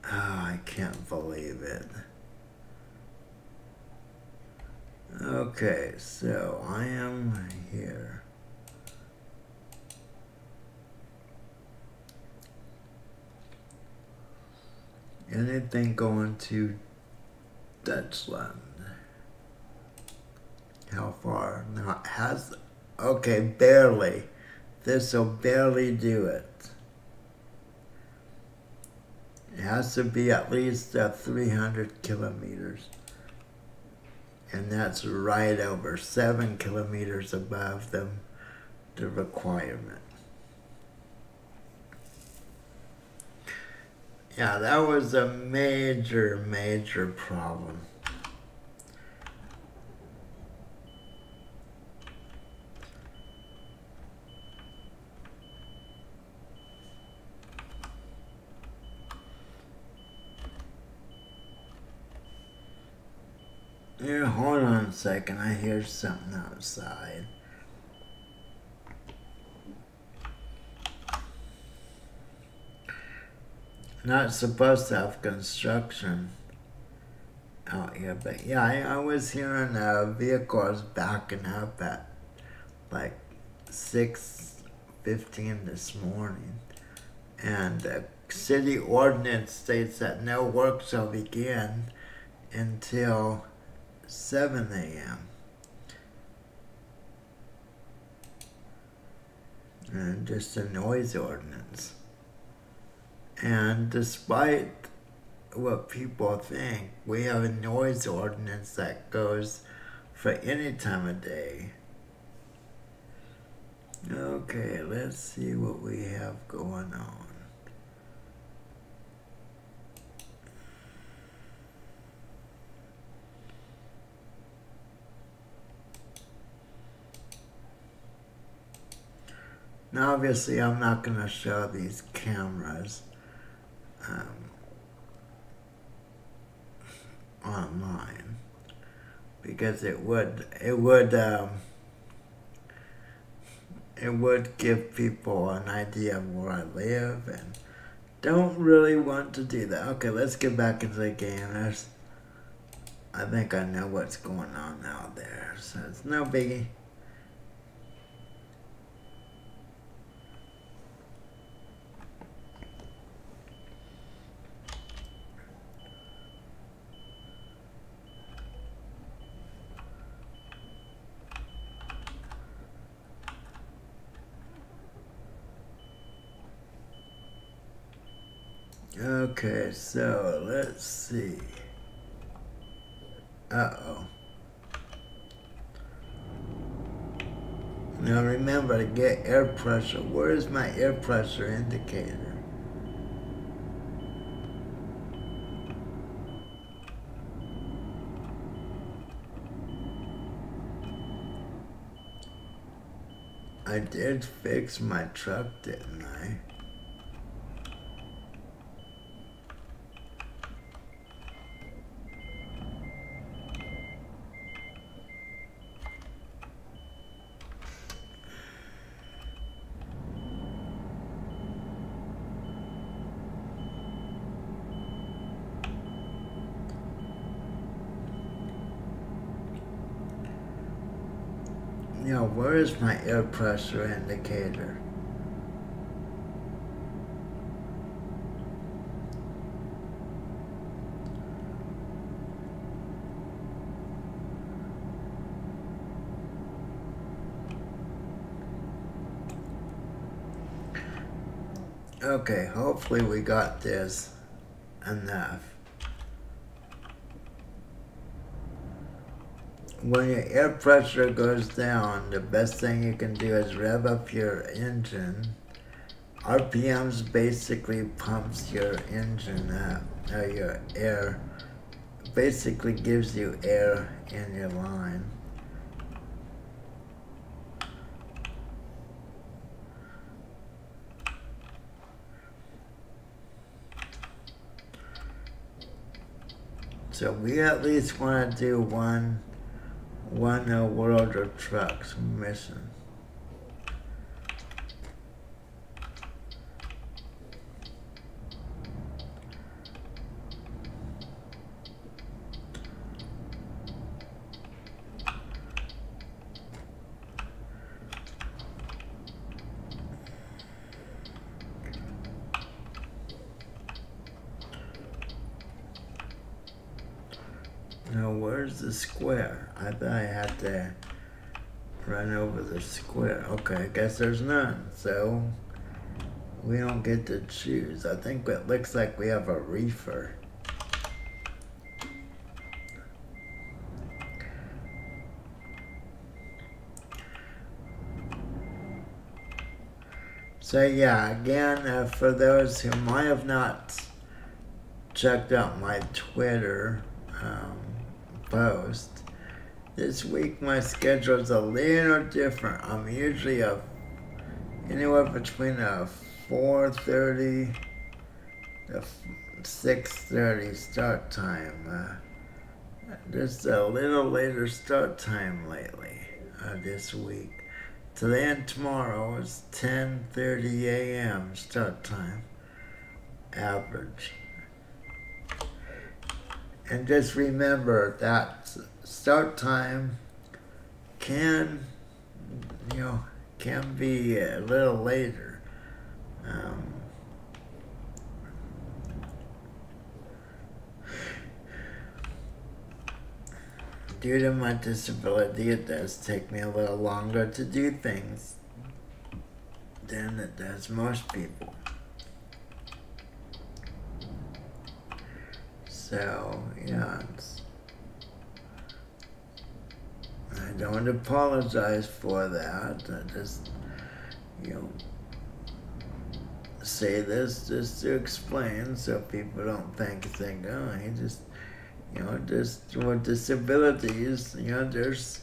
Oh, I can't believe it. Okay, so I am here. Anything going to Dutchland? How far? Now it has. Okay, barely. This will barely do it. It has to be at least 300 kilometers. And that's right over 7 kilometers above the requirement. Yeah, that was a major problem. Here, hold on a second. I hear something outside. not supposed to have construction out here, but yeah, I was hearing vehicles backing up at like 6:15 this morning, and the city ordinance states that no work shall begin until 7 a.m. And just a noise ordinance. And despite what people think, we have a noise ordinance that goes for any time of day. Okay, let's see what we have going on. Now, obviously, I'm not going to show these cameras online because it would give people an idea of where I live, and don't really want to do that. Okay, let's get back into the game. I think I know what's going on out there, so it's no biggie. Okay, so let's see. Uh-oh. Now remember to get air pressure. Where is my air pressure indicator? I did fix my truck, didn't I? Yeah, where is my air pressure indicator? Okay, hopefully we got this enough. When your air pressure goes down, the best thing you can do is rev up your engine. RPMs basically pumps your engine up, or your air, basically gives you air in your line. So we at least want to do one World of Trucks mission. Now where's the square? I thought I had to run over the square. Okay, I guess there's none. So we don't get to choose. I think it looks like we have a reefer. So yeah, again, for those who might have not checked out my Twitter post, this week my schedule is a little different. I'm usually anywhere between a 4:30 to 6:30 start time. Just a little later start time lately this week. Today and tomorrow is 10:30 a.m. start time. average. And just remember that start time can be a little later. Due to my disability, it does take me a little longer to do things than it does most people. So, yeah, I don't apologize for that. I just, say this just to explain so people don't think, oh, he just, just with disabilities, there's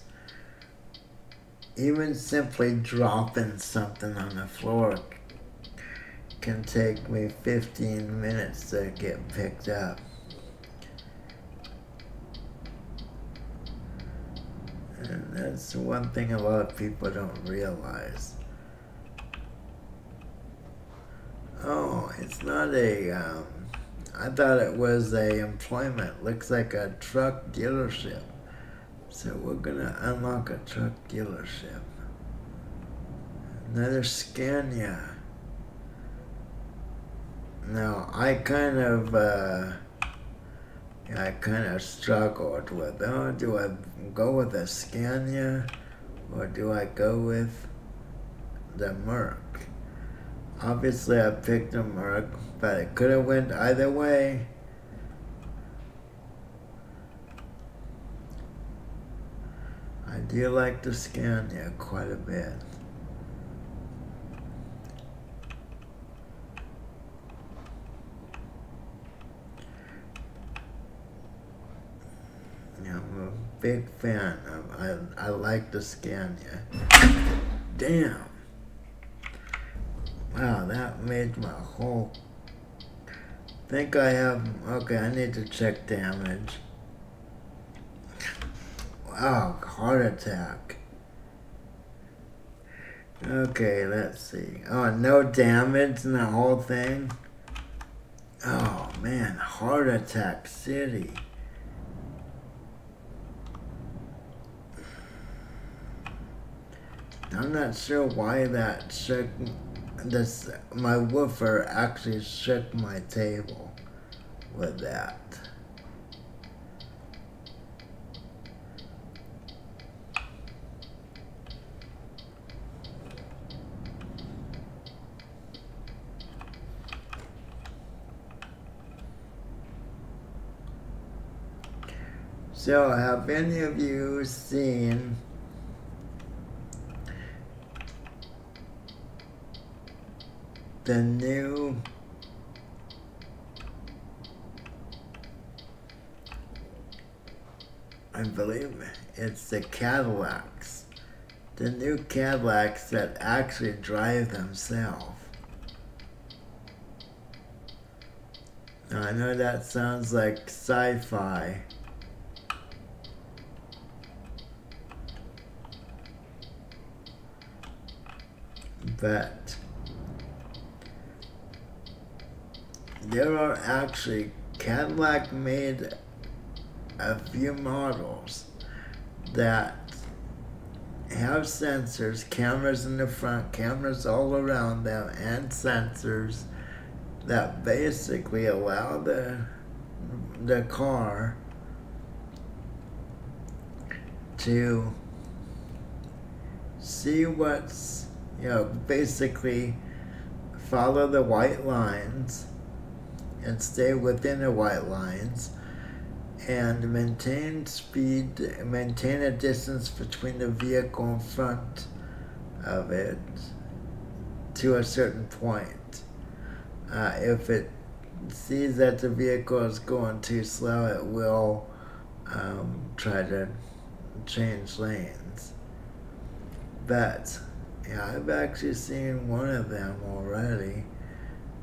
even simply dropping something on the floor can take me 15 minutes to get picked up. And that's one thing a lot of people don't realize. Oh, it's not I thought it was a employment. Looks like a truck dealership. So we're gonna unlock a truck dealership. Another Scania. Now, I kind of struggled with, do I go with a Scania or do I go with the Merc? Obviously, I picked a Merc, but it could have went either way. I do like the Scania quite a bit. I'm a big fan. I like the Scania. Damn. Wow, that made my whole... think I have... okay, I need to check damage. Wow, heart attack. Okay, let's see. Oh, no damage in the whole thing? Oh, man, heart attack city. I'm not sure why that shook... my woofer actually shook my table with that. So, have any of you seen the new I believe it's the Cadillacs. The new Cadillacs that actually drive themselves. Now, I know that sounds like sci-fi. But there are actually, Cadillac made a few models that have sensors, cameras in the front, cameras all around them, and sensors that basically allow the car to see what's, basically follow the white lines and stay within the white lines and maintain speed, maintain a distance between the vehicle in front of it to a certain point. If it sees that the vehicle is going too slow, it will try to change lanes. But I've actually seen one of them already.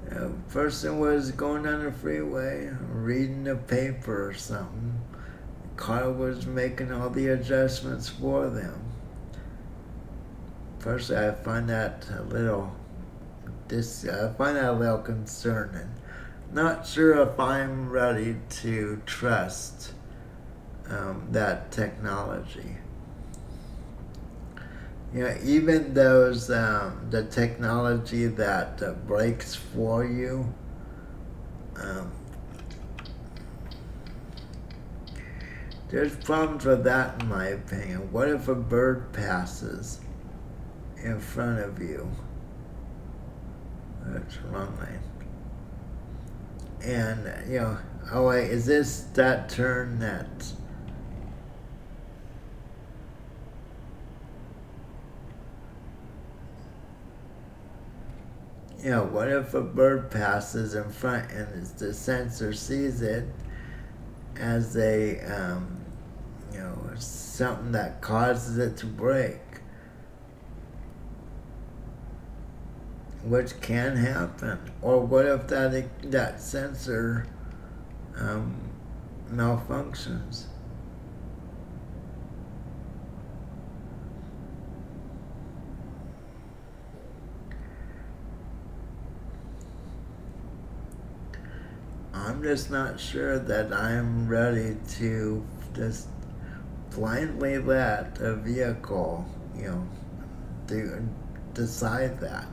A person was going down the freeway, reading the paper or something. The car was making all the adjustments for them. Personally, I find that a little concerning. not sure if I'm ready to trust that technology. You know, even those the technology that breaks for you. Um, there's problems with that, in my opinion. What if a bird passes in front of you? That's wrong lane. And you know, oh wait, is this that turn that? You know, what if a bird passes in front and the sensor sees it as a, you know, something that causes it to break, which can happen. Or what if that sensor malfunctions? I'm just not sure that I'm ready to just blindly let a vehicle, you know, decide that.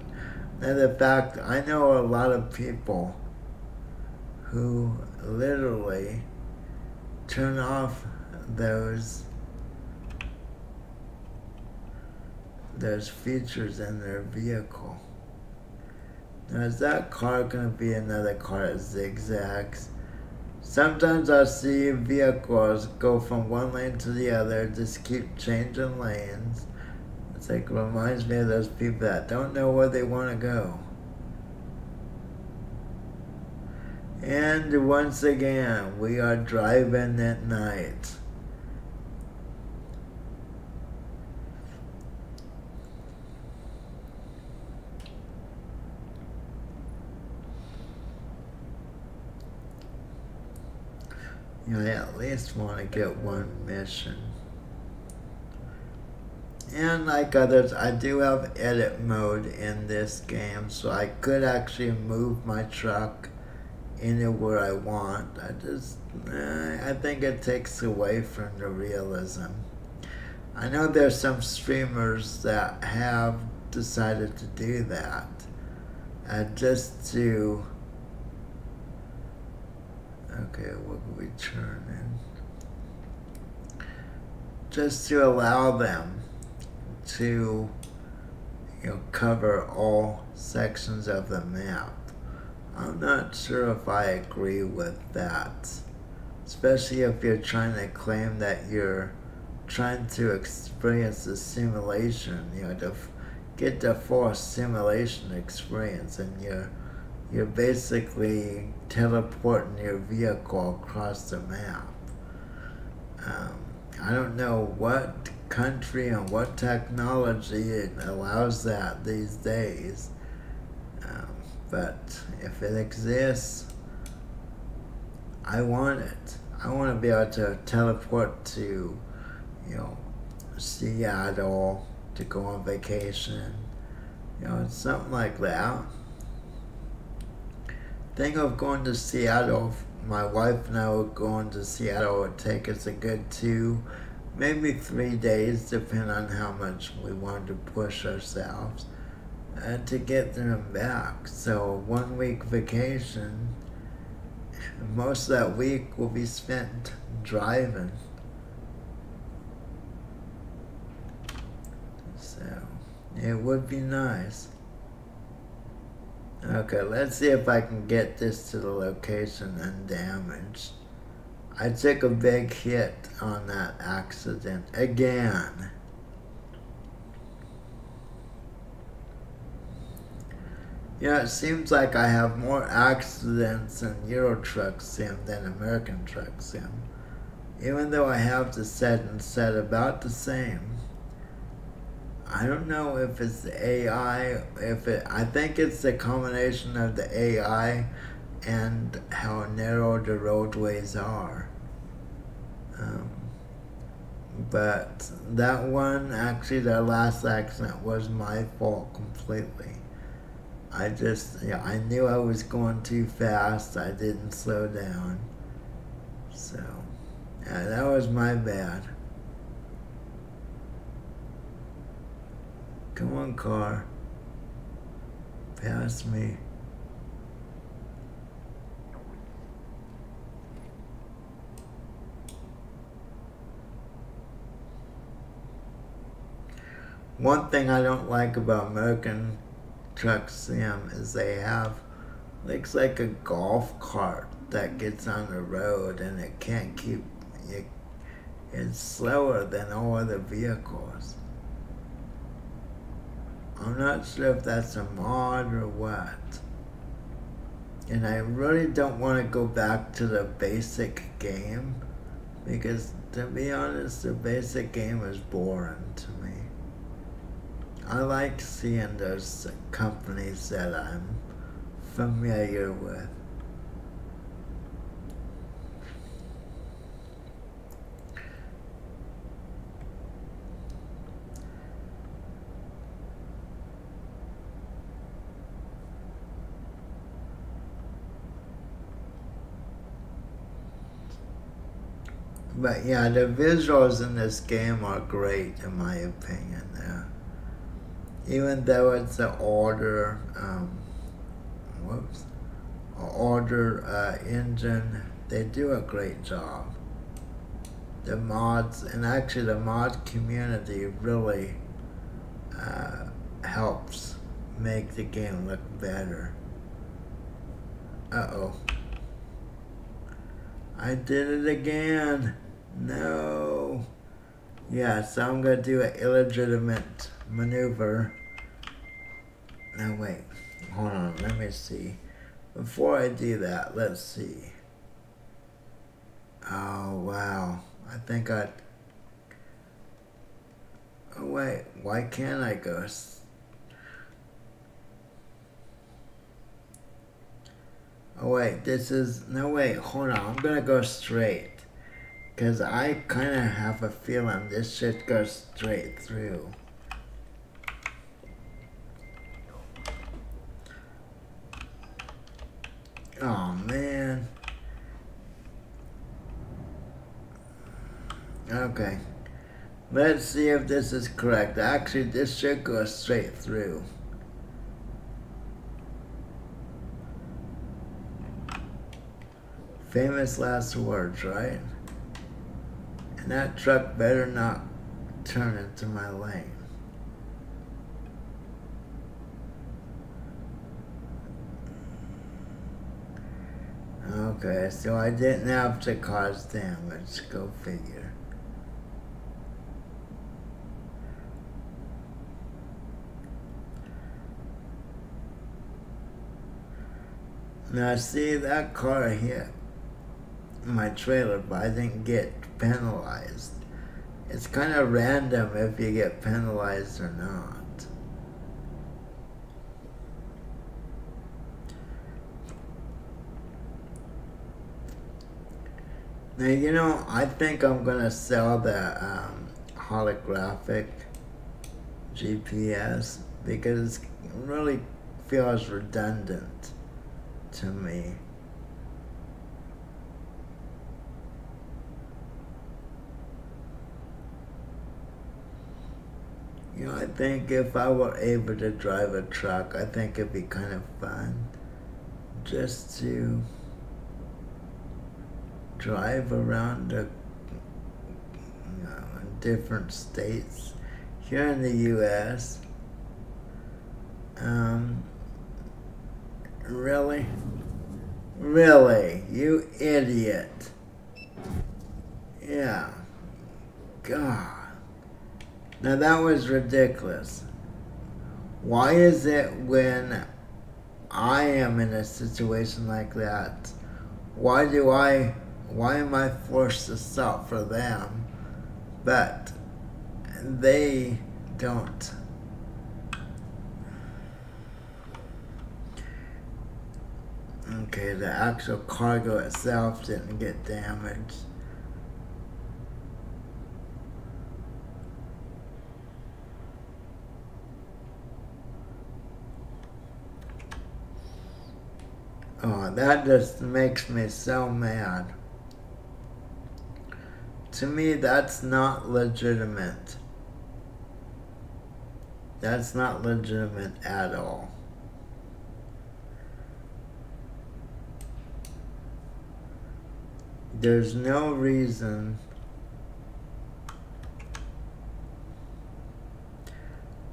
And in fact, I know a lot of people who literally turn off those features in their vehicle. Now, is that car going to be another car that zigzags? Sometimes I see vehicles go from one lane to the other, just keep changing lanes. It's like, it reminds me of those people that don't know where they want to go. And once again, we are driving at night. You know, I at least want to get one mission. And like others, I do have edit mode in this game, so I could actually move my truck anywhere I want. I think it takes away from the realism. I know there's some streamers that have decided to do that, just to, okay, what are we turning? Just to allow them to, you know, cover all sections of the map. I'm not sure if I agree with that, especially if you're trying to claim that you're trying to experience the simulation, you know, to get the full simulation experience, and you're basically teleporting your vehicle across the map. I don't know what country and what technology it allows that these days, but if it exists, I want it. I want to be able to teleport to, you know, Seattle to go on vacation, you know, something like that. Think of going to Seattle. My wife and I were going to Seattle. It would take us a good 2, maybe 3 days, depending on how much we wanted to push ourselves, to get there and back. So 1 week vacation, most of that week will be spent driving. So it would be nice. Okay, let's see if I can get this to the location undamaged. I took a big hit on that accident again. You know, it seems like I have more accidents in Euro Truck Sim than American Truck Sim, even though I have the set about the same. I don't know if it's the AI, I think it's the combination of the AI and how narrow the roadways are. But that one, actually, the last accident was my fault completely. I knew I was going too fast. I didn't slow down. So, yeah, that was my bad. Come on, car. Pass me. One thing I don't like about American Truck Sim is they have, looks like a golf cart that gets on the road and it can't keep, it's slower than all other vehicles. I'm not sure if that's a mod or what. And I really don't want to go back to the basic game because, to be honest, the basic game is boring to me. I like seeing those companies that I'm familiar with. But yeah, the visuals in this game are great in my opinion. Even though it's an older, older engine, they do a great job. The mods, and actually the mod community really helps make the game look better. Uh-oh. I did it again. No. Yeah, so I'm going to do an illegitimate maneuver. Now wait, hold on, let me see. Before I do that, let's see. Oh, wow. I think I... Oh, wait, why can't I go... Oh, wait, this is... No, wait, hold on, I'm gonna go straight. Because I kind of have a feeling this should go straight through. Oh, man. Okay. Let's see if this is correct. Actually, this should go straight through. Famous last words, right? And that truck better not turn into my lane. Okay, so I didn't have to cause damage. Go figure. Now see, that car hit my trailer, but I didn't get penalized. It's kind of random if you get penalized or not. Now, you know, I think I'm gonna sell the holographic GPS because it really feels redundant to me. You know, I think if I were able to drive a truck, I think it'd be kind of fun just to drive around the, in different states here in the U.S. Really? Really? You idiot. Yeah. God. Now that was ridiculous. Why is it when I am in a situation like that, why am I forced to stop for them, but they don't? Okay, the actual cargo itself didn't get damaged. Oh, that just makes me so mad. To me, that's not legitimate. That's not legitimate at all. There's no reason.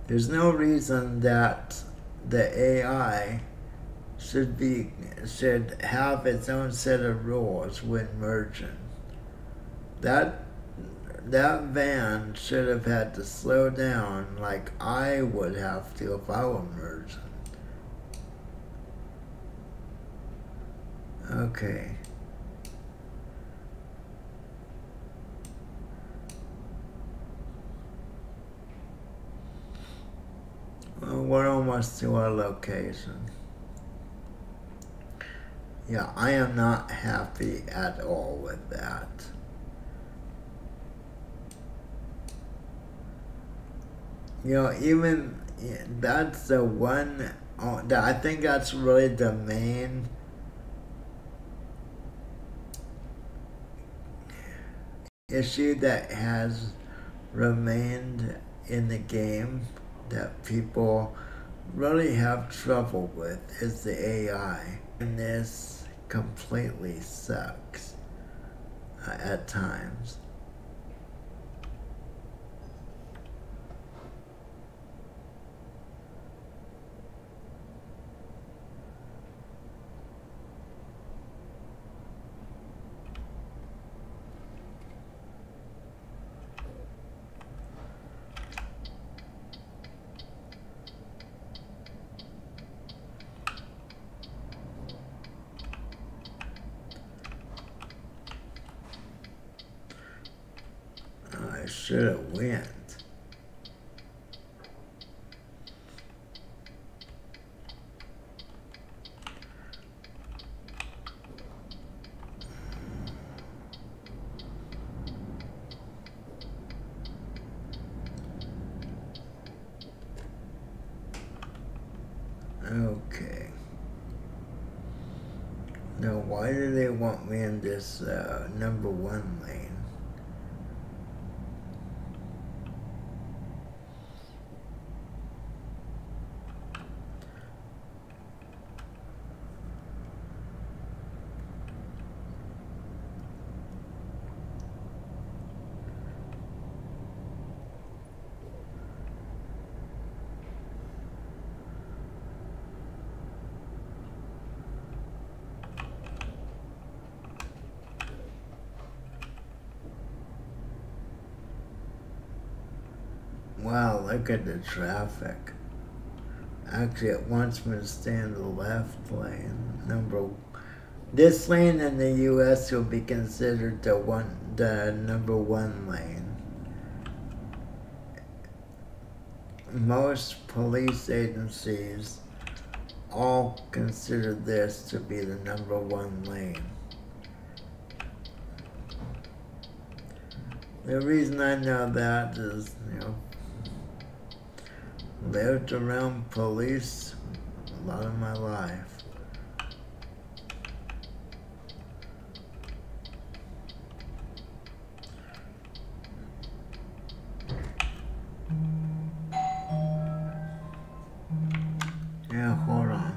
There's no reason that the AI should have its own set of rules when merging. That that van should have had to slow down like I would have to if I were merging. Okay. Well, we're almost to our location. Yeah, I am not happy at all with that. You know, even that's the one. I think that's really the main issue that has remained in the game that people really have trouble with is the AI. And this completely sucks at times. I should have went. Okay. Now, why do they want me in this number one lane? Wow, look at the traffic. Actually, it wants me to stay in the left lane. This lane in the U.S. will be considered the number one lane. Most police agencies all consider this to be the number one lane. The reason I know that is, lived around police a lot of my life. Yeah, hold on.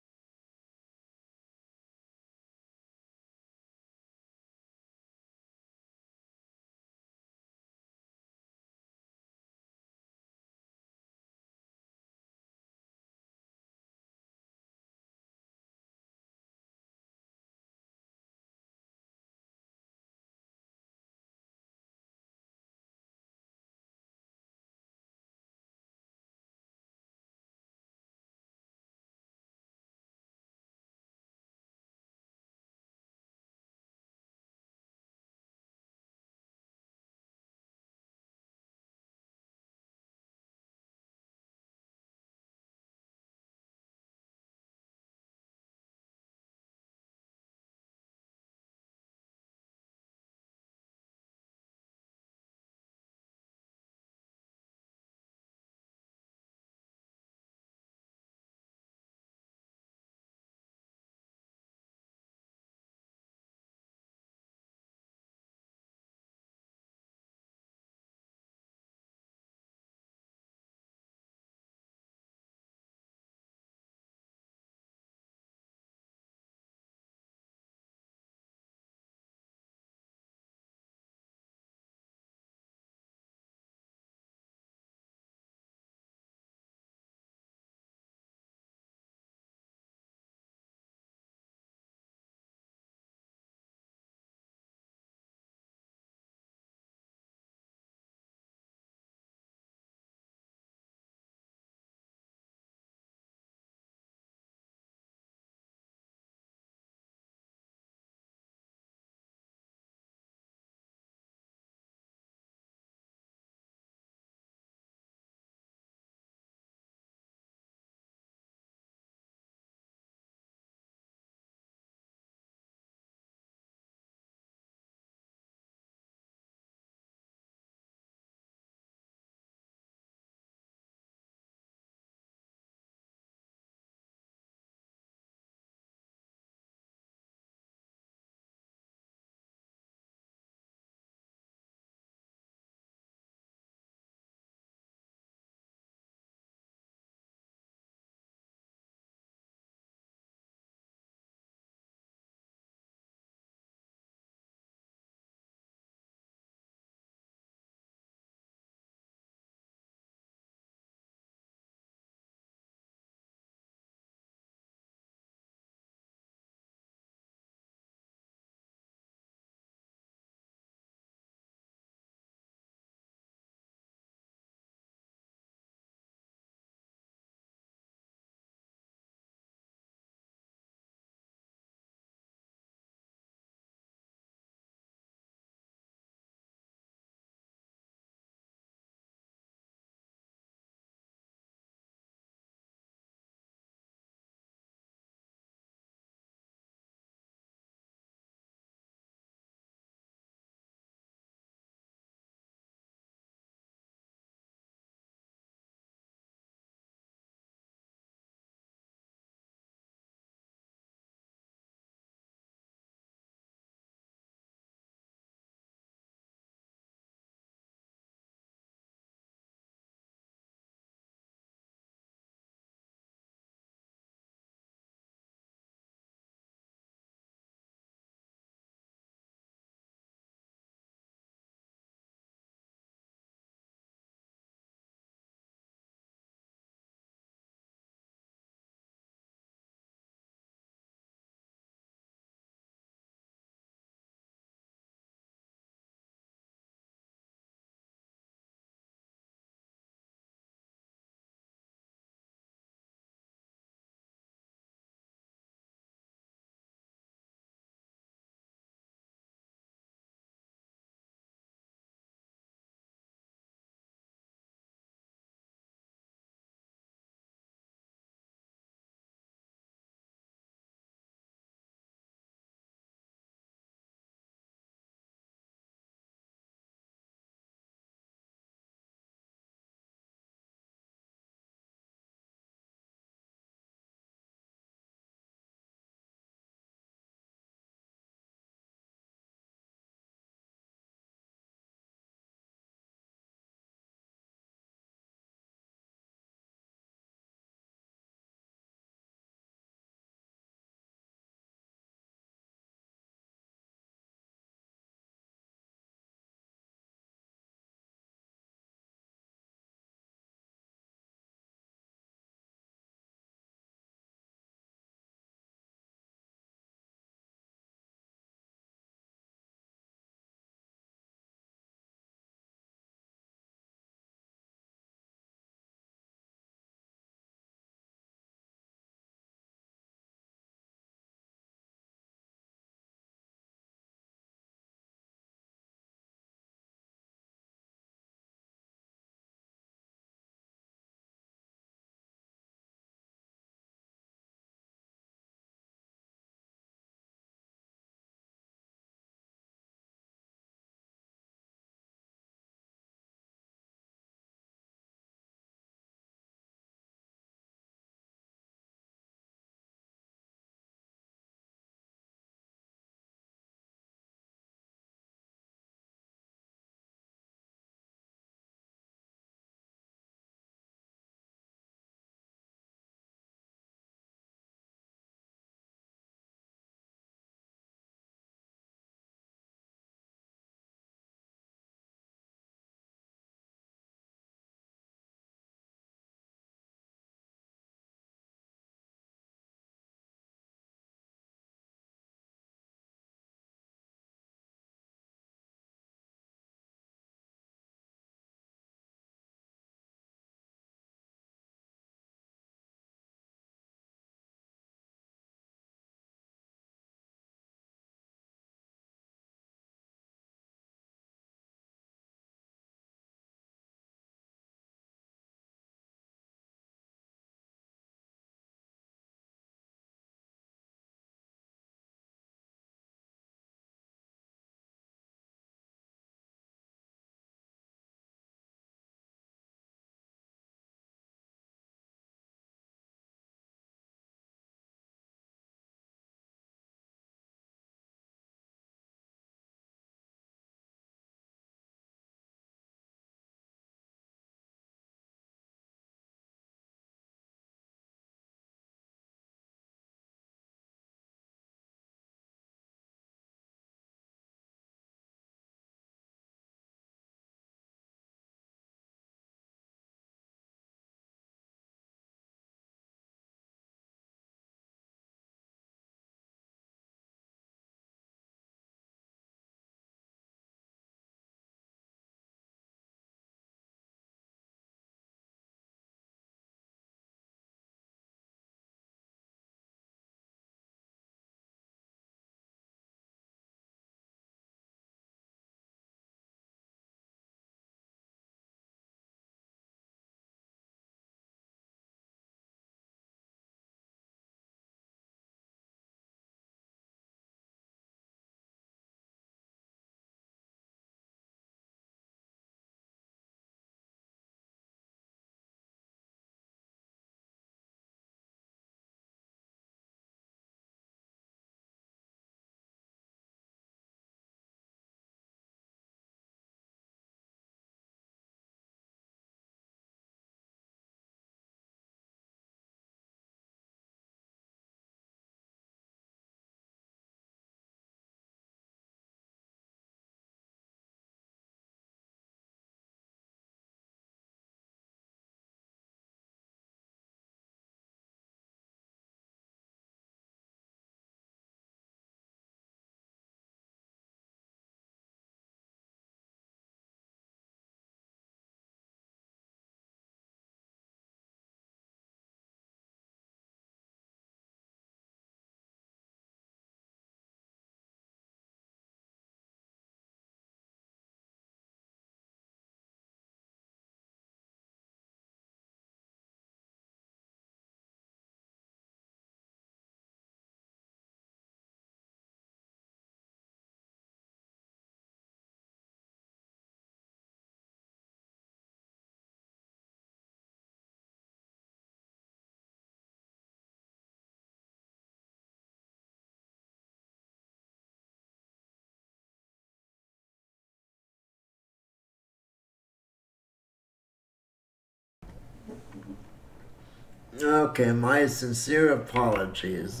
Okay, my sincere apologies.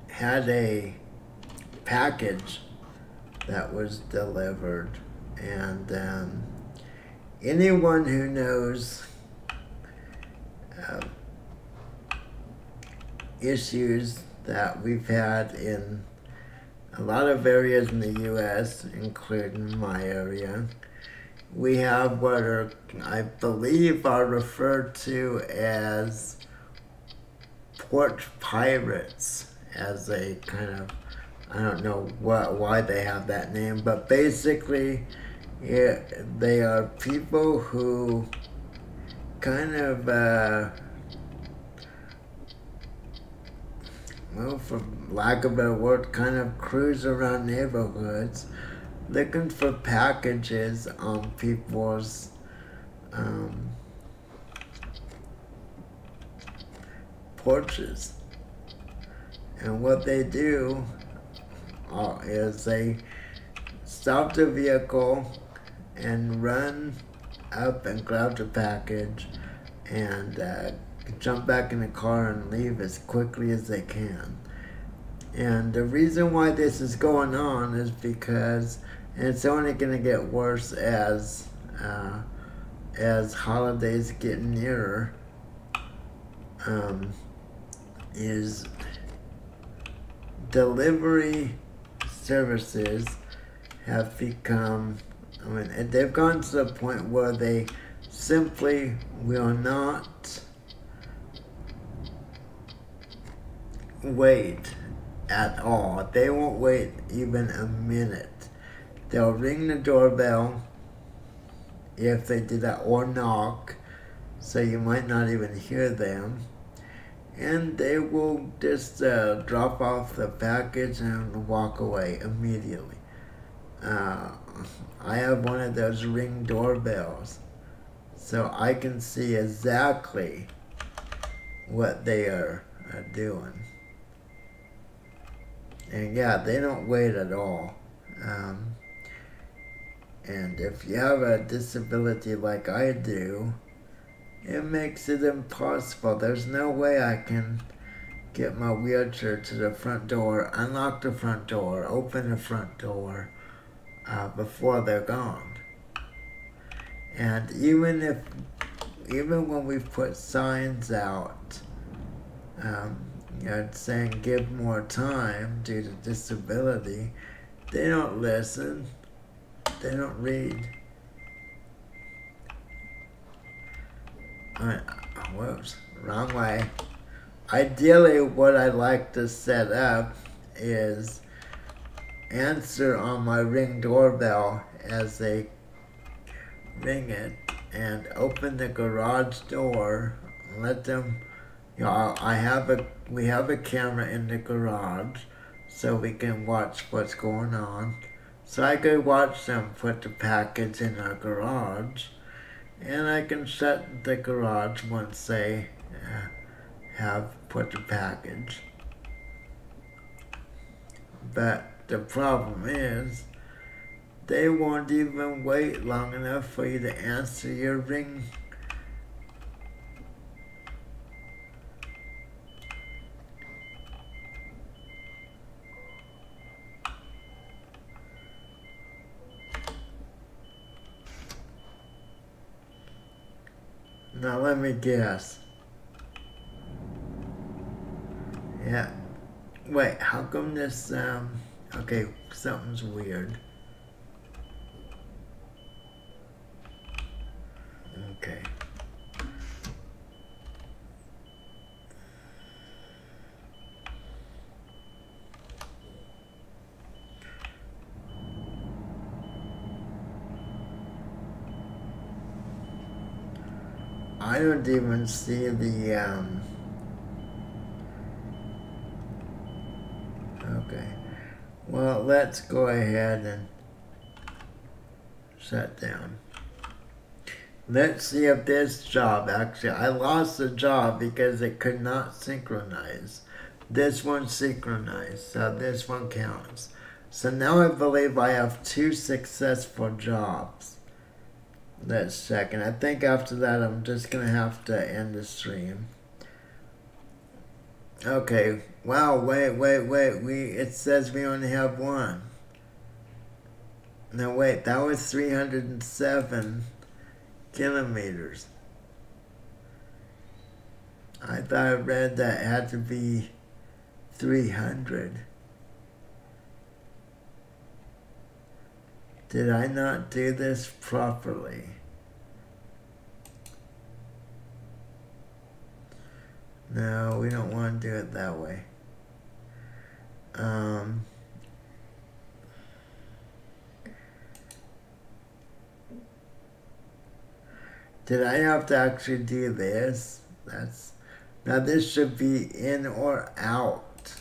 Had a package that was delivered, and anyone who knows uh, issues that we've had in a lot of areas in the U.S., including my area, we have what are, I believe, are referred to as port pirates, as a kind of, I don't know why they have that name, but basically, they are people who kind of, well, for lack of a better word, kind of cruise around neighborhoods looking for packages on people's porches. And what they do is they stop the vehicle and run up and grab the package and jump back in the car and leave as quickly as they can. And the reason why this is going on is because, and it's only going to get worse as holidays get nearer, is delivery services have become, I mean, they've gone to the point where they simply will not wait at all. They won't wait even a minute. They'll ring the doorbell if they do that, or knock, so you might not even hear them. And they will just drop off the package and walk away immediately. I have one of those Ring doorbells, so I can see exactly what they are doing. And yeah, they don't wait at all. And if you have a disability like I do, it makes it impossible. There's no way I can get my wheelchair to the front door, unlock the front door, open the front door before they're gone. And even when we've put signs out, saying give more time due to disability, they don't listen. They don't read. Whoops, wrong way. Ideally, what I'd like to set up is answer on my Ring doorbell as they ring it, and open the garage door. Let them, we have a camera in the garage, so we can watch what's going on. So I could watch them put the package in our garage, and I can shut the garage once they have put the package. But the problem is, they won't even wait long enough for you to answer your Ring. Now let me guess. Yeah. Wait, how come this, okay, something's weird. Okay. I don't even see the, okay. Well, let's go ahead and shut down. Let's see if this job, actually, I lost the job because it could not synchronize. This one synchronized, so this one counts. So now I believe I have 2 successful jobs. let's check. And I think after that, I'm just going to have to end the stream. Okay. Wow, wait. It says we only have one. No, wait, that was 307 kilometers. I thought I read that it had to be 300. Did I not do this properly? No, we don't want to do it that way. Did I have to actually do this? Now this should be in or out.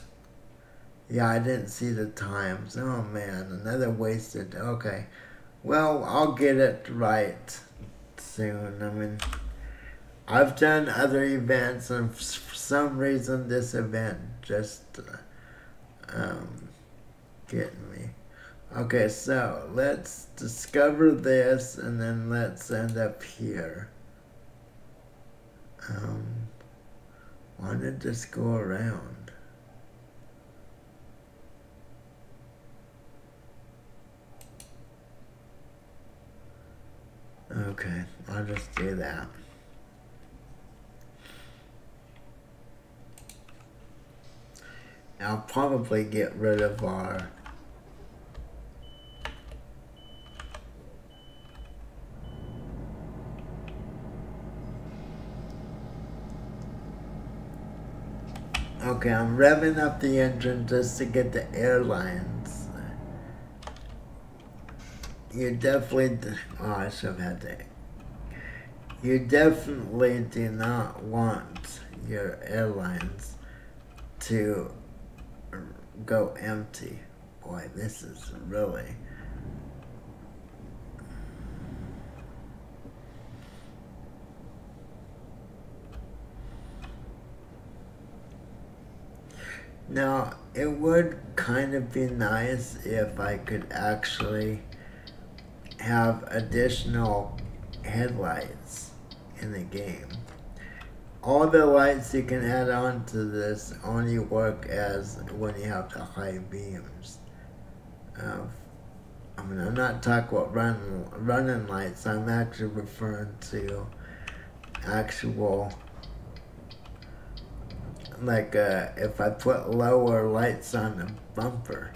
Yeah, I didn't see the times. Oh man, another wasted. Okay. Well, I'll get it right soon. I mean, I've done other events, and for some reason this event just getting me. Okay, so let's discover this, and then let's end up here. Why did this go around? Okay, I'll just do that. I'll probably get rid of our okay, I'm revving up the engine just to get the airlines. You definitely, I should have had that. You definitely do not want your airlines to go empty. Boy, this is really... Now, it would kind of be nice if I could actually have additional headlights in the game. All the lights you can add on to this only work as when you have the high beams. I mean, I'm not talking about running lights. I'm actually referring to actual, like if I put lower lights on the bumper.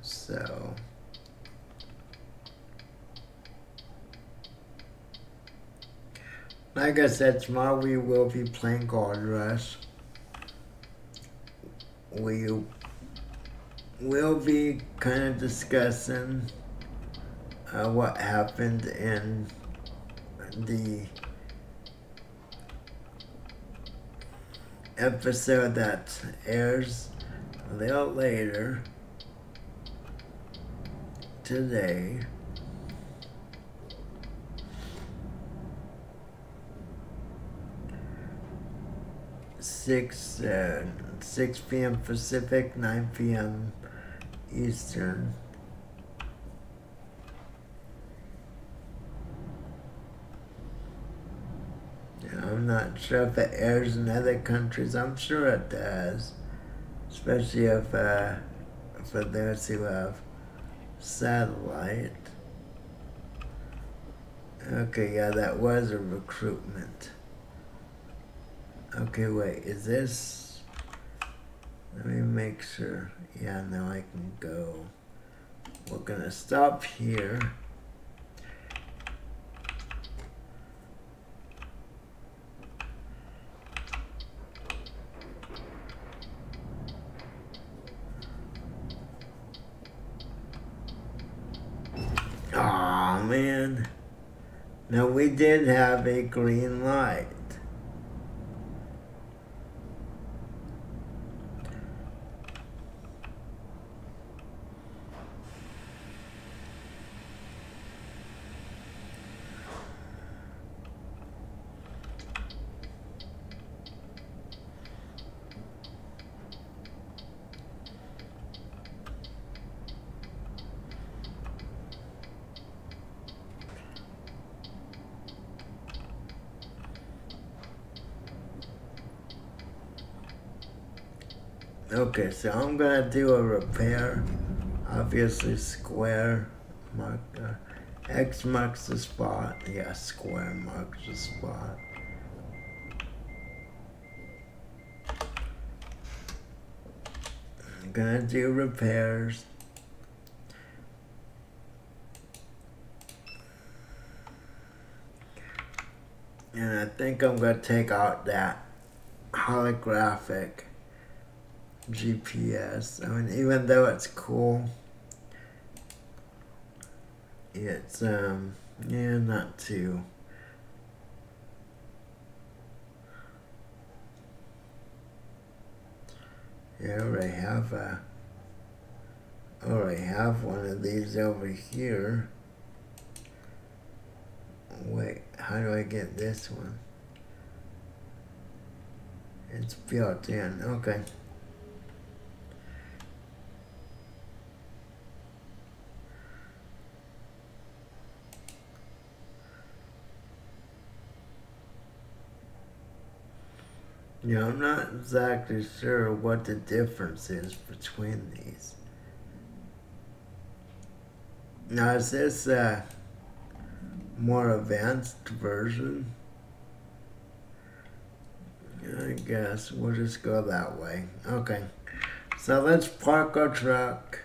So, like I said, tomorrow we will be playing Gold Rush. We will be kind of discussing what happened in the episode that airs a little later today. Six p.m. Pacific, 9 p.m. Eastern. I'm not sure if it airs in other countries. I'm sure it does, especially if for those who have satellite. Okay, yeah, that was a recruitment. Okay, wait, is this... Let me make sure. Yeah, now I can go. We're gonna stop here. Aw, man. Now, we did have a green light. Okay, so I'm gonna do a repair. Obviously square mark X marks the spot. Yeah, square marks the spot. I'm gonna do repairs. And I think I'm gonna take out that holographic GPS. I mean, even though it's cool, it's yeah, not too. Yeah, I already have one of these over here. Wait, how do I get this one? It's built in. Okay. Yeah, I'm not exactly sure what the difference is between these. Now, is this a more advanced version? I guess we'll just go that way. Okay, so let's park our truck.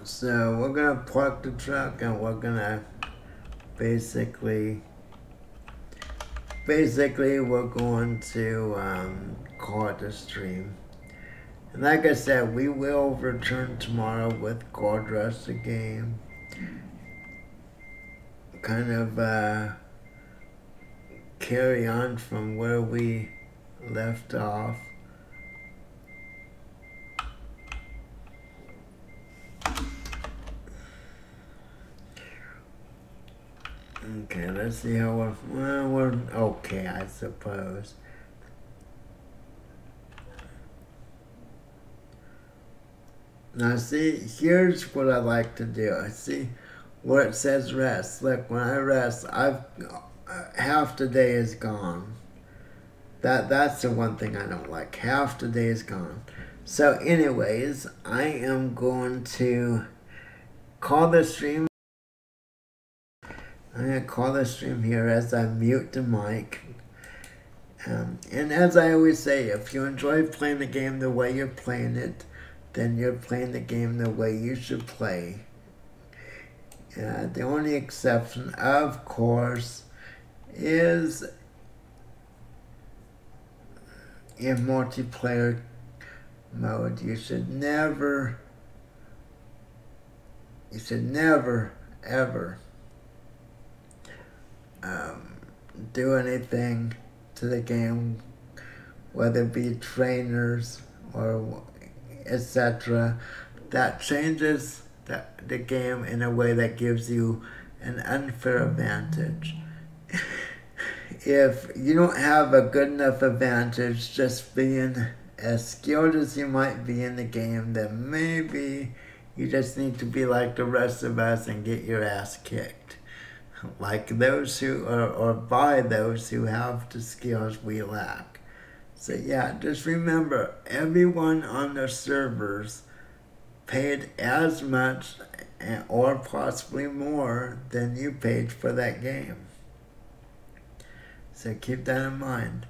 So we're gonna park the truck and we're gonna basically we're going to call the stream. And like I said, we will return tomorrow with Gold Rush the game. Kind of carry on from where we left off. Okay, let's see how we're okay, I suppose. Now see, here's what I like to do. I see where it says rest. Look, when I rest, half the day is gone. That's the one thing I don't like. Half the day is gone. So anyways, I am going to call the stream. I'm going to call the stream here as I mute the mic. And as I always say, if you enjoy playing the game the way you're playing it, then you're playing the game the way you should play. The only exception, of course, is in multiplayer mode. You should never, ever do anything to the game, whether it be trainers or etc., that changes the game in a way that gives you an unfair advantage. If you don't have a good enough advantage just being as skilled as you might be in the game, then maybe you just need to be like the rest of us and get your ass kicked. Like those who, or by those who have the skills we lack. So yeah, just remember, everyone on the servers paid as much or possibly more than you paid for that game. So keep that in mind.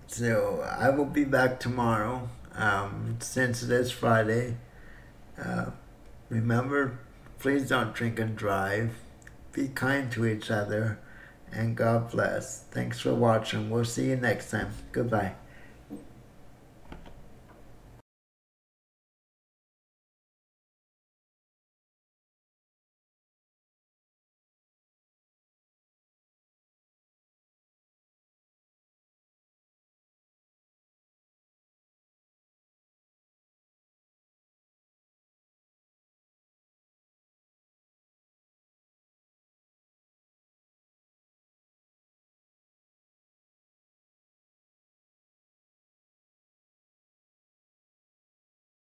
So I will be back tomorrow, since it is Friday. Remember, please don't drink and drive. Be kind to each other. And God bless. Thanks for watching. We'll see you next time. Goodbye.